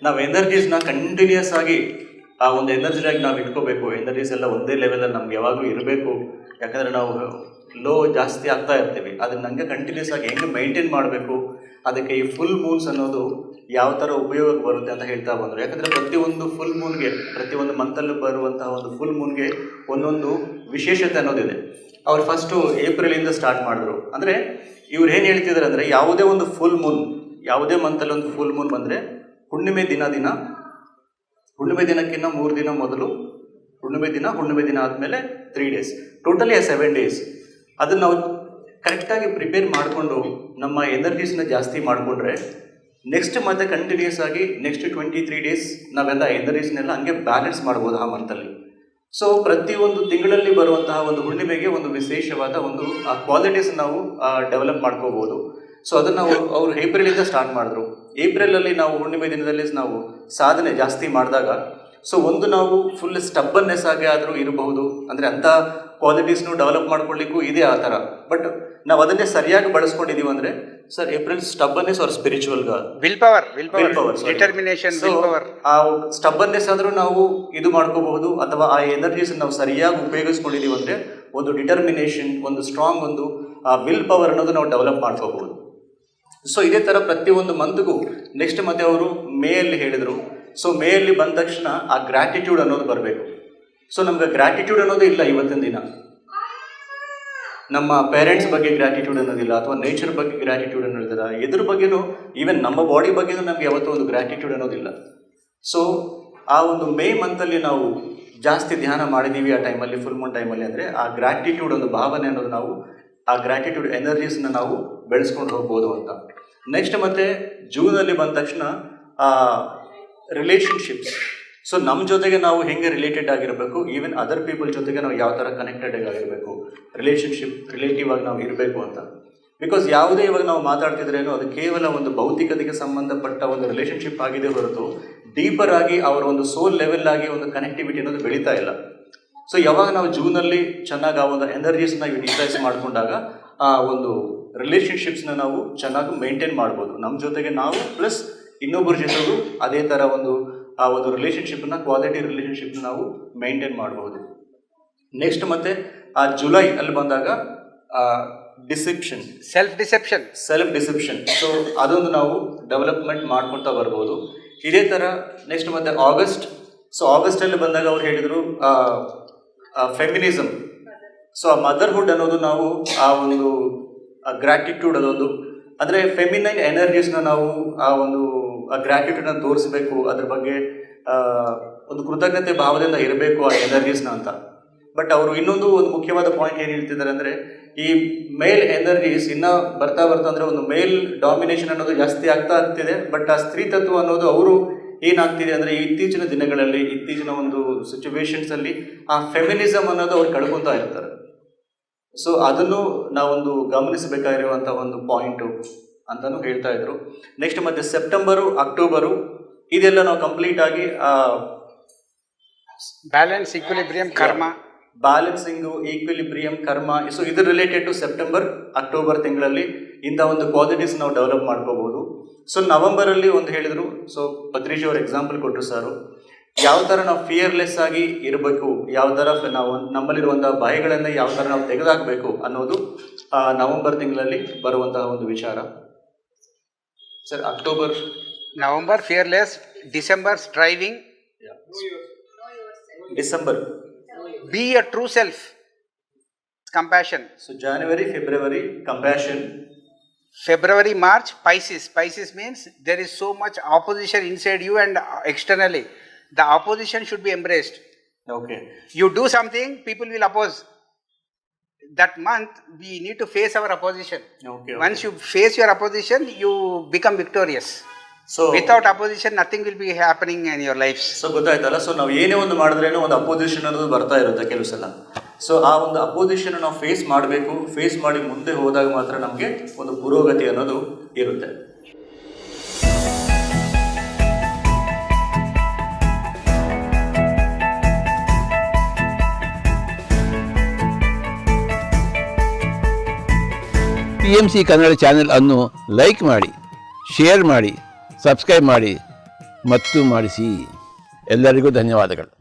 ನಾವು ಎನರ್ಜೀಸ್ನ continuous ಆಗಿ ಆ ಒಂದು ಎನರ್ಜಿಯಾಗಿ ನಾವು ಇಟ್ಕೋಬೇಕು. Energies ಎಲ್ಲ ಒಂದೇ ಲೆವೆಲಲ್ಲಿ ನಮ್ಗೆ ಯಾವಾಗಲೂ ಇರಬೇಕು. ಯಾಕಂದರೆ ನಾವು ಲೋ ಜಾಸ್ತಿ ಆಗ್ತಾ ಇರ್ತೀವಿ. ಅದನ್ನು ನನಗೆ ಕಂಟಿನ್ಯೂಸ್ ಆಗಿ ಹೆಂಗೆ ಮೈಂಟೈನ್ ಮಾಡಬೇಕು, ಅದಕ್ಕೆ ಈ ಫುಲ್ ಮೂನ್ಸ್ ಅನ್ನೋದು ಯಾವ ಥರ ಉಪಯೋಗ ಬರುತ್ತೆ ಅಂತ ಹೇಳ್ತಾ ಬಂದರು. ಯಾಕಂದರೆ ಪ್ರತಿಯೊಂದು ಫುಲ್ ಮೂನ್ಗೆ, ಪ್ರತಿಯೊಂದು ಮಂತಲ್ಲಿ ಬರುವಂತಹ ಒಂದು ಫುಲ್ ಮೂನ್ಗೆ ಒಂದೊಂದು ವಿಶೇಷತೆ ಅನ್ನೋದಿದೆ. ಅವ್ರು ಫಸ್ಟು ಏಪ್ರಿಲಿಂದ ಸ್ಟಾರ್ಟ್ ಮಾಡಿದ್ರು. ಅಂದರೆ ಇವ್ರು ಏನು ಹೇಳ್ತಿದ್ದಾರೆ ಅಂದರೆ, ಯಾವುದೇ ಒಂದು ಫುಲ್ ಮೂನ್, ಯಾವುದೇ ಮಂತಲ್ಲಿ ಒಂದು ಫುಲ್ ಮೂನ್ ಬಂದರೆ ಹುಣ್ಣಿಮೆ ದಿನಕ್ಕಿಂತ 3 ದಿನ ಮೊದಲು ಹುಣ್ಣಿಮೆ ದಿನ ಆದಮೇಲೆ 3 days, ಟೋಟಲಿ 7 days. ಅದನ್ನು ನಾವು ಕರೆಕ್ಟಾಗಿ ಪ್ರಿಪೇರ್ ಮಾಡಿಕೊಂಡು ನಮ್ಮ ಎನರ್ಜೀಸ್ನ ಜಾಸ್ತಿ ಮಾಡಿಕೊಂಡ್ರೆ ನೆಕ್ಸ್ಟ್ ಮತ್ತೆ ಕಂಟಿನ್ಯೂಸ್ ಆಗಿ ನೆಕ್ಸ್ಟ್ 23 days ನಾವೆಲ್ಲ ಎನರ್ಜೀಸ್ನೆಲ್ಲ ಹಂಗೆ ಬ್ಯಾಲೆನ್ಸ್ ಮಾಡ್ಬೋದು ಆ ಮಂತಲ್ಲಿ. ಸೊ ಪ್ರತಿಯೊಂದು ತಿಂಗಳಲ್ಲಿ ಬರುವಂತಹ ಒಂದು ಹುಣ್ಣಿಮೆಗೆ ಒಂದು ವಿಶೇಷವಾದ ಒಂದು ಆ ಕ್ವಾಲಿಟೀಸ್ ನಾವು ಡೆವಲಪ್ ಮಾಡ್ಕೋಬೋದು. ಸೊ ಅದನ್ನು ಅವರು ಏಪ್ರಿಲಿಂದ ಸ್ಟಾರ್ಟ್ ಮಾಡಿದ್ರು. ಏಪ್ರಿಲಲ್ಲಿ ನಾವು ಹುಣ್ಣಿಮೆ ದಿನದಲ್ಲಿ ನಾವು ಸಾಧನೆ ಜಾಸ್ತಿ ಮಾಡಿದಾಗ, ಸೊ ಒಂದು ನಾವು ಫುಲ್ ಸ್ಟಬ್ಬನ್ನೆಸ್ ಆಗಿ ಆದರೂ ಇರಬಹುದು. ಅಂದರೆ ಅಂಥ ಕ್ವಾಲಿಟೀಸ್ನು ಡೆವಲಪ್ ಮಾಡ್ಕೊಳ್ಳಿಕ್ಕೂ ಇದೆ ಆ ಥರ. ಬಟ್ ನಾವು ಅದನ್ನೇ ಸರಿಯಾಗಿ ಬಳಸ್ಕೊಂಡಿದ್ದೀವಿ ಅಂದರೆ sir, April stubbornness or spiritual will power determination, ಆ ಸ್ಟಬ್ಬನ್ನೆಸ್ ಆದರೂ ನಾವು ಇದು ಮಾಡ್ಕೋಬಹುದು. ಅಥವಾ ಆ ಎನರ್ಜೀಸ್ ನಾವು ಸರಿಯಾಗಿ ಉಪಯೋಗಿಸ್ಕೊಂಡಿದ್ದೀವಿ ಅಂದರೆ ಒಂದು ಡಿಟರ್ಮಿನೇಷನ್, ಒಂದು ಸ್ಟ್ರಾಂಗ್ ಒಂದು ವಿಲ್ ಪವರ್ ಅನ್ನೋದು ನಾವು ಡೆವಲಪ್ ಮಾಡ್ಕೋಬಹುದು. ಸೊ ಇದೇ ಥರ ಪ್ರತಿಯೊಂದು ಮಂತ್ಗೂ ನೆಕ್ಸ್ಟ್ ಮತ್ತೆ ಅವರು ಮೇಯಲ್ಲಿ ಹೇಳಿದರು. ಸೊ ಮೇಯಲ್ಲಿ ಬಂದ ತಕ್ಷಣ ಆ ಗ್ರ್ಯಾಟಿಟ್ಯೂಡ್ ಅನ್ನೋದು ಬರಬೇಕು. ಸೊ ನಮ್ಗೆ ಗ್ರ್ಯಾಟಿಟ್ಯೂಡ್ ಅನ್ನೋದು ಇಲ್ಲ ಇವತ್ತಿನ ದಿನ. ನಮ್ಮ ಪೇರೆಂಟ್ಸ್ ಬಗ್ಗೆ ಗ್ರ್ಯಾಟಿಟ್ಯೂಡ್ ಅನ್ನೋದಿಲ್ಲ, ಅಥವಾ ನೇಚರ್ ಬಗ್ಗೆ ಗ್ರ್ಯಾಟಿಟ್ಯೂಡ್ ಅನ್ನೋದಿಲ್ಲ, ಎದ್ರ ಬಗ್ಗೆನೂ, ಈವನ್ ನಮ್ಮ ಬಾಡಿ ಬಗ್ಗೆನೂ ನಮ್ಗೆ ಯಾವತ್ತೂ ಒಂದು ಗ್ರ್ಯಾಟಿಟ್ಯೂಡ್ ಅನ್ನೋದಿಲ್ಲ. ಸೊ ಆ ಒಂದು ಮೇ ಮಂತಲ್ಲಿ ನಾವು ಜಾಸ್ತಿ ಧ್ಯಾನ ಮಾಡಿದ್ದೀವಿ ಆ ಟೈಮಲ್ಲಿ, ಫುಲ್ ಮೂನ್ ಟೈಮಲ್ಲಿ. ಅಂದರೆ ಆ ಗ್ರ್ಯಾಟಿಟ್ಯೂಡ್ ಒಂದು ಭಾವನೆ ಅನ್ನೋದು ನಾವು ಆ ಗ್ರ್ಯಾಟಿಟ್ಯೂಡ್ ಎನರ್ಜೀಸ್ನ ನಾವು ಬೆಳೆಸ್ಕೊಂಡು ಹೋಗ್ಬೋದು ಅಂತ. ನೆಕ್ಸ್ಟ್ ಮತ್ತೆ ಜೂನಲ್ಲಿ ಬಂದ ತಕ್ಷಣ ರಿಲೇಷನ್ಶಿಪ್ಸ್. ಸೊ ನಮ್ಮ ಜೊತೆಗೆ ನಾವು ಹೆಂಗೆ ರಿಲೇಟೆಡ್ ಆಗಿರಬೇಕು, ಈವನ್ ಅದರ್ ಪೀಪಲ್ ಜೊತೆಗೆ ನಾವು ಯಾವ ಥರ ಕನೆಕ್ಟೆಡ್ ಆಗಿರಬೇಕು, ರಿಲೇಟಿವ್ ಆಗಿ ನಾವು ಇರಬೇಕು ಅಂತ. ಬಿಕಾಸ್ ಯಾವುದೇ ಇವಾಗ ನಾವು ಮಾತಾಡ್ತಿದ್ರೇನೋ ಅದು ಕೇವಲ ಒಂದು ಭೌತಿಕತೆಗೆ ಸಂಬಂಧಪಟ್ಟ ಒಂದು ರಿಲೇಷನ್ಶಿಪ್ ಆಗಿದೆ ಹೊರತು ಡೀಪರ್ ಆಗಿ ಅವರ ಒಂದು ಸೋಲ್ ಲೆವೆಲ್ ಆಗಿ ಒಂದು ಕನೆಕ್ಟಿವಿಟಿ ಅನ್ನೋದು ಬೆಳೀತಾ ಇಲ್ಲ. ಸೊ ಯಾವಾಗ ನಾವು ಜೂನಲ್ಲಿ ಚೆನ್ನಾಗಿ ಆ ಒಂದು ಎನರ್ಜೀಸ್ನ ಯುಟಿಲೈಸ್ ಮಾಡಿಕೊಂಡಾಗ ಆ ಒಂದು ರಿಲೇಷನ್ಶಿಪ್ಸ್ನ ನಾವು ಚೆನ್ನಾಗಿ ಮೇಂಟೈನ್ ಮಾಡ್ಬೋದು. ನಮ್ಮ ಜೊತೆಗೆ ನಾವು ಪ್ಲಸ್ ಇನ್ನೊಬ್ಬರ ಜೊತೆಗೂ ಅದೇ ಥರ ಒಂದು ಆ ಒಂದು ರಿಲೇಷನ್ಶಿಪ್ನ, ಕ್ವಾಲಿಟಿ ರಿಲೇಷನ್ಶಿಪ್ನ ನಾವು ಮೇಂಟೈನ್ ಮಾಡಬಹುದು. ನೆಕ್ಸ್ಟ್ ಮತ್ತೆ ಆ ಜುಲೈ ಅಲ್ಲಿ ಬಂದಾಗ ಡಿಸೆಪ್ಷನ್, ಸೆಲ್ಫ್ ಡಿಸೆಪ್ಷನ್, ಸೊ ಅದೊಂದು ನಾವು ಡೆವಲಪ್ಮೆಂಟ್ ಮಾಡ್ಕೊತಾ ಬರ್ಬೋದು. ಇದೇ ಥರ ನೆಕ್ಸ್ಟ್ ಮತ್ತೆ ಆಗಸ್ಟ್. ಸೊ ಆಗಸ್ಟಲ್ಲಿ ಬಂದಾಗ ಅವ್ರು ಹೇಳಿದರು ಫೆಮಿನಿಸಮ್. ಸೊ ಆ ಮದರ್ಹುಡ್ ಅನ್ನೋದು ನಾವು ಆ ಒಂದು ಗ್ರ್ಯಾಟಿಟ್ಯೂಡ್ ಅದೊಂದು, ಅಂದರೆ ಫೆಮಿನೈನ್ ಎನರ್ಜೀಸ್ನ ನಾವು ಆ ಒಂದು ಗ್ರ್ಯಾಟಿಟ್ಯೂಡ್ನ ತೋರಿಸ್ಬೇಕು, ಅದ್ರ ಬಗ್ಗೆ ಒಂದು ಕೃತಜ್ಞತೆ ಭಾವದಿಂದ ಇರಬೇಕು ಆ ಎನರ್ಜೀಸ್ನ ಅಂತ. ಬಟ್ ಅವರು ಇನ್ನೊಂದು ಮುಖ್ಯವಾದ ಪಾಯಿಂಟ್ ಏನು ಹೇಳ್ತಿದ್ದಾರೆ ಅಂದರೆ, ಈ ಮೇಲ್ ಎನರ್ಜೀಸ್ ಇನ್ನೂ ಬರ್ತಾ ಅಂದರೆ ಒಂದು ಮೇಲ್ ಡಾಮಿನೇಷನ್ ಅನ್ನೋದು ಜಾಸ್ತಿ ಆಗ್ತಿದೆ. ಬಟ್ ಆ ಸ್ತ್ರೀ ತತ್ವ ಅನ್ನೋದು ಅವರು ಏನಾಗ್ತಿದೆ ಅಂದರೆ ಇತ್ತೀಚಿನ ದಿನಗಳಲ್ಲಿ, ಇತ್ತೀಚಿನ ಒಂದು ಸಿಚುವೇಶನ್ಸಲ್ಲಿ ಆ ಫೆಮಿನಿಸಮ್ ಅನ್ನೋದು ಅವ್ರು ಕಳ್ಕೊತಾ ಇರ್ತಾರೆ. ಸೊ ಅದನ್ನು ನಾವೊಂದು ಗಮನಿಸಬೇಕಾಗಿರುವಂಥ ಒಂದು ಪಾಯಿಂಟು ಅಂತಲೂ ಹೇಳ್ತಾ ಇದ್ರು. ನೆಕ್ಸ್ಟ್ ಮತ್ತೆ ಸೆಪ್ಟೆಂಬರು, ಅಕ್ಟೋಬರು ಇದೆಲ್ಲ ನಾವು ಕಂಪ್ಲೀಟ್ ಆಗಿ ಬ್ಯಾಲೆನ್ಸ್, ಈಕ್ವಿಲಿಬ್ರಿಯಂ, ಕರ್ಮ, ಬ್ಯಾಲೆನ್ಸಿಂಗು, ಈಕ್ವಿಲಿಬ್ರಿಯಂ, ಕರ್ಮ. ಸೊ ಇದು ರಿಲೇಟೆಡ್ ಟು ಸೆಪ್ಟೆಂಬರ್, ಅಕ್ಟೋಬರ್ ತಿಂಗಳಲ್ಲಿ ಇಂಥ ಒಂದು ಕ್ವಾಲಿಟೀಸ್ ನಾವು ಡೆವಲಪ್ ಮಾಡ್ಕೋಬೋದು. ಸೊ ನವಂಬರಲ್ಲಿ ಒಂದು ಹೇಳಿದರು. ಸೊ ಪತ್ರಿಜಿ ಅವರು ಎಕ್ಸಾಂಪಲ್ ಕೊಟ್ಟರು ಸಾರು, ಯಾವ ಥರ ನಾವು ಫಿಯರ್ಲೆಸ್ ಆಗಿ ಇರಬೇಕು, ಯಾವ ಥರ ನಾವು ನಮ್ಮಲ್ಲಿರುವಂಥ ಭಯಗಳನ್ನು ಯಾವ ಥರ ನಾವು ತೆಗೆದುಹಾಕಬೇಕು ಅನ್ನೋದು ನವಂಬರ್ ತಿಂಗಳಲ್ಲಿ ಬರುವಂತಹ ಒಂದು ವಿಚಾರ. Sir November fearless, December striving, December be a true self, compassion. So January, February compassion. February, March, Pisces. Pisces means there is so much opposition inside you and externally. The opposition should be embraced. Okay. You do something, people will oppose. That month, we need to face our opposition. Okay. Once you face your opposition, you become victorious. So without opposition, nothing will be happening in your lives. So ಗೊತ್ತಾಯ್ತಲ್ಲ. So ನಾವು ಏನೇ ಒಂದು ಮಾಡಿದ್ರೇನೋ ಒಂದು opposition ಅನ್ನೋದು ಬರ್ತಾ ಇರುತ್ತೆ ಕೆಲವು ಸಲ. ಸೊ ಆ ಒಂದು ಅಪೋಸಿಷನ್ ನಾವು ಫೇಸ್ ಮಾಡಬೇಕು. ಫೇಸ್ ಮಾಡಿ ಮುಂದೆ ಹೋದಾಗ ಮಾತ್ರ ನಮಗೆ ಒಂದು ಪುರೋಗತಿ ಅನ್ನೋದು ಇರುತ್ತೆ. PMC ಕನ್ನಡ ಚಾನೆಲ್ ಅನ್ನು ಲೈಕ್ ಮಾಡಿ, ಶೇರ್ ಮಾಡಿ, ಸಬ್ಸ್ಕ್ರೈಬ್ ಮಾಡಿ ಮತ್ತು ಮಾಡಿಸಿ. ಎಲ್ಲರಿಗೂ ಧನ್ಯವಾದಗಳು.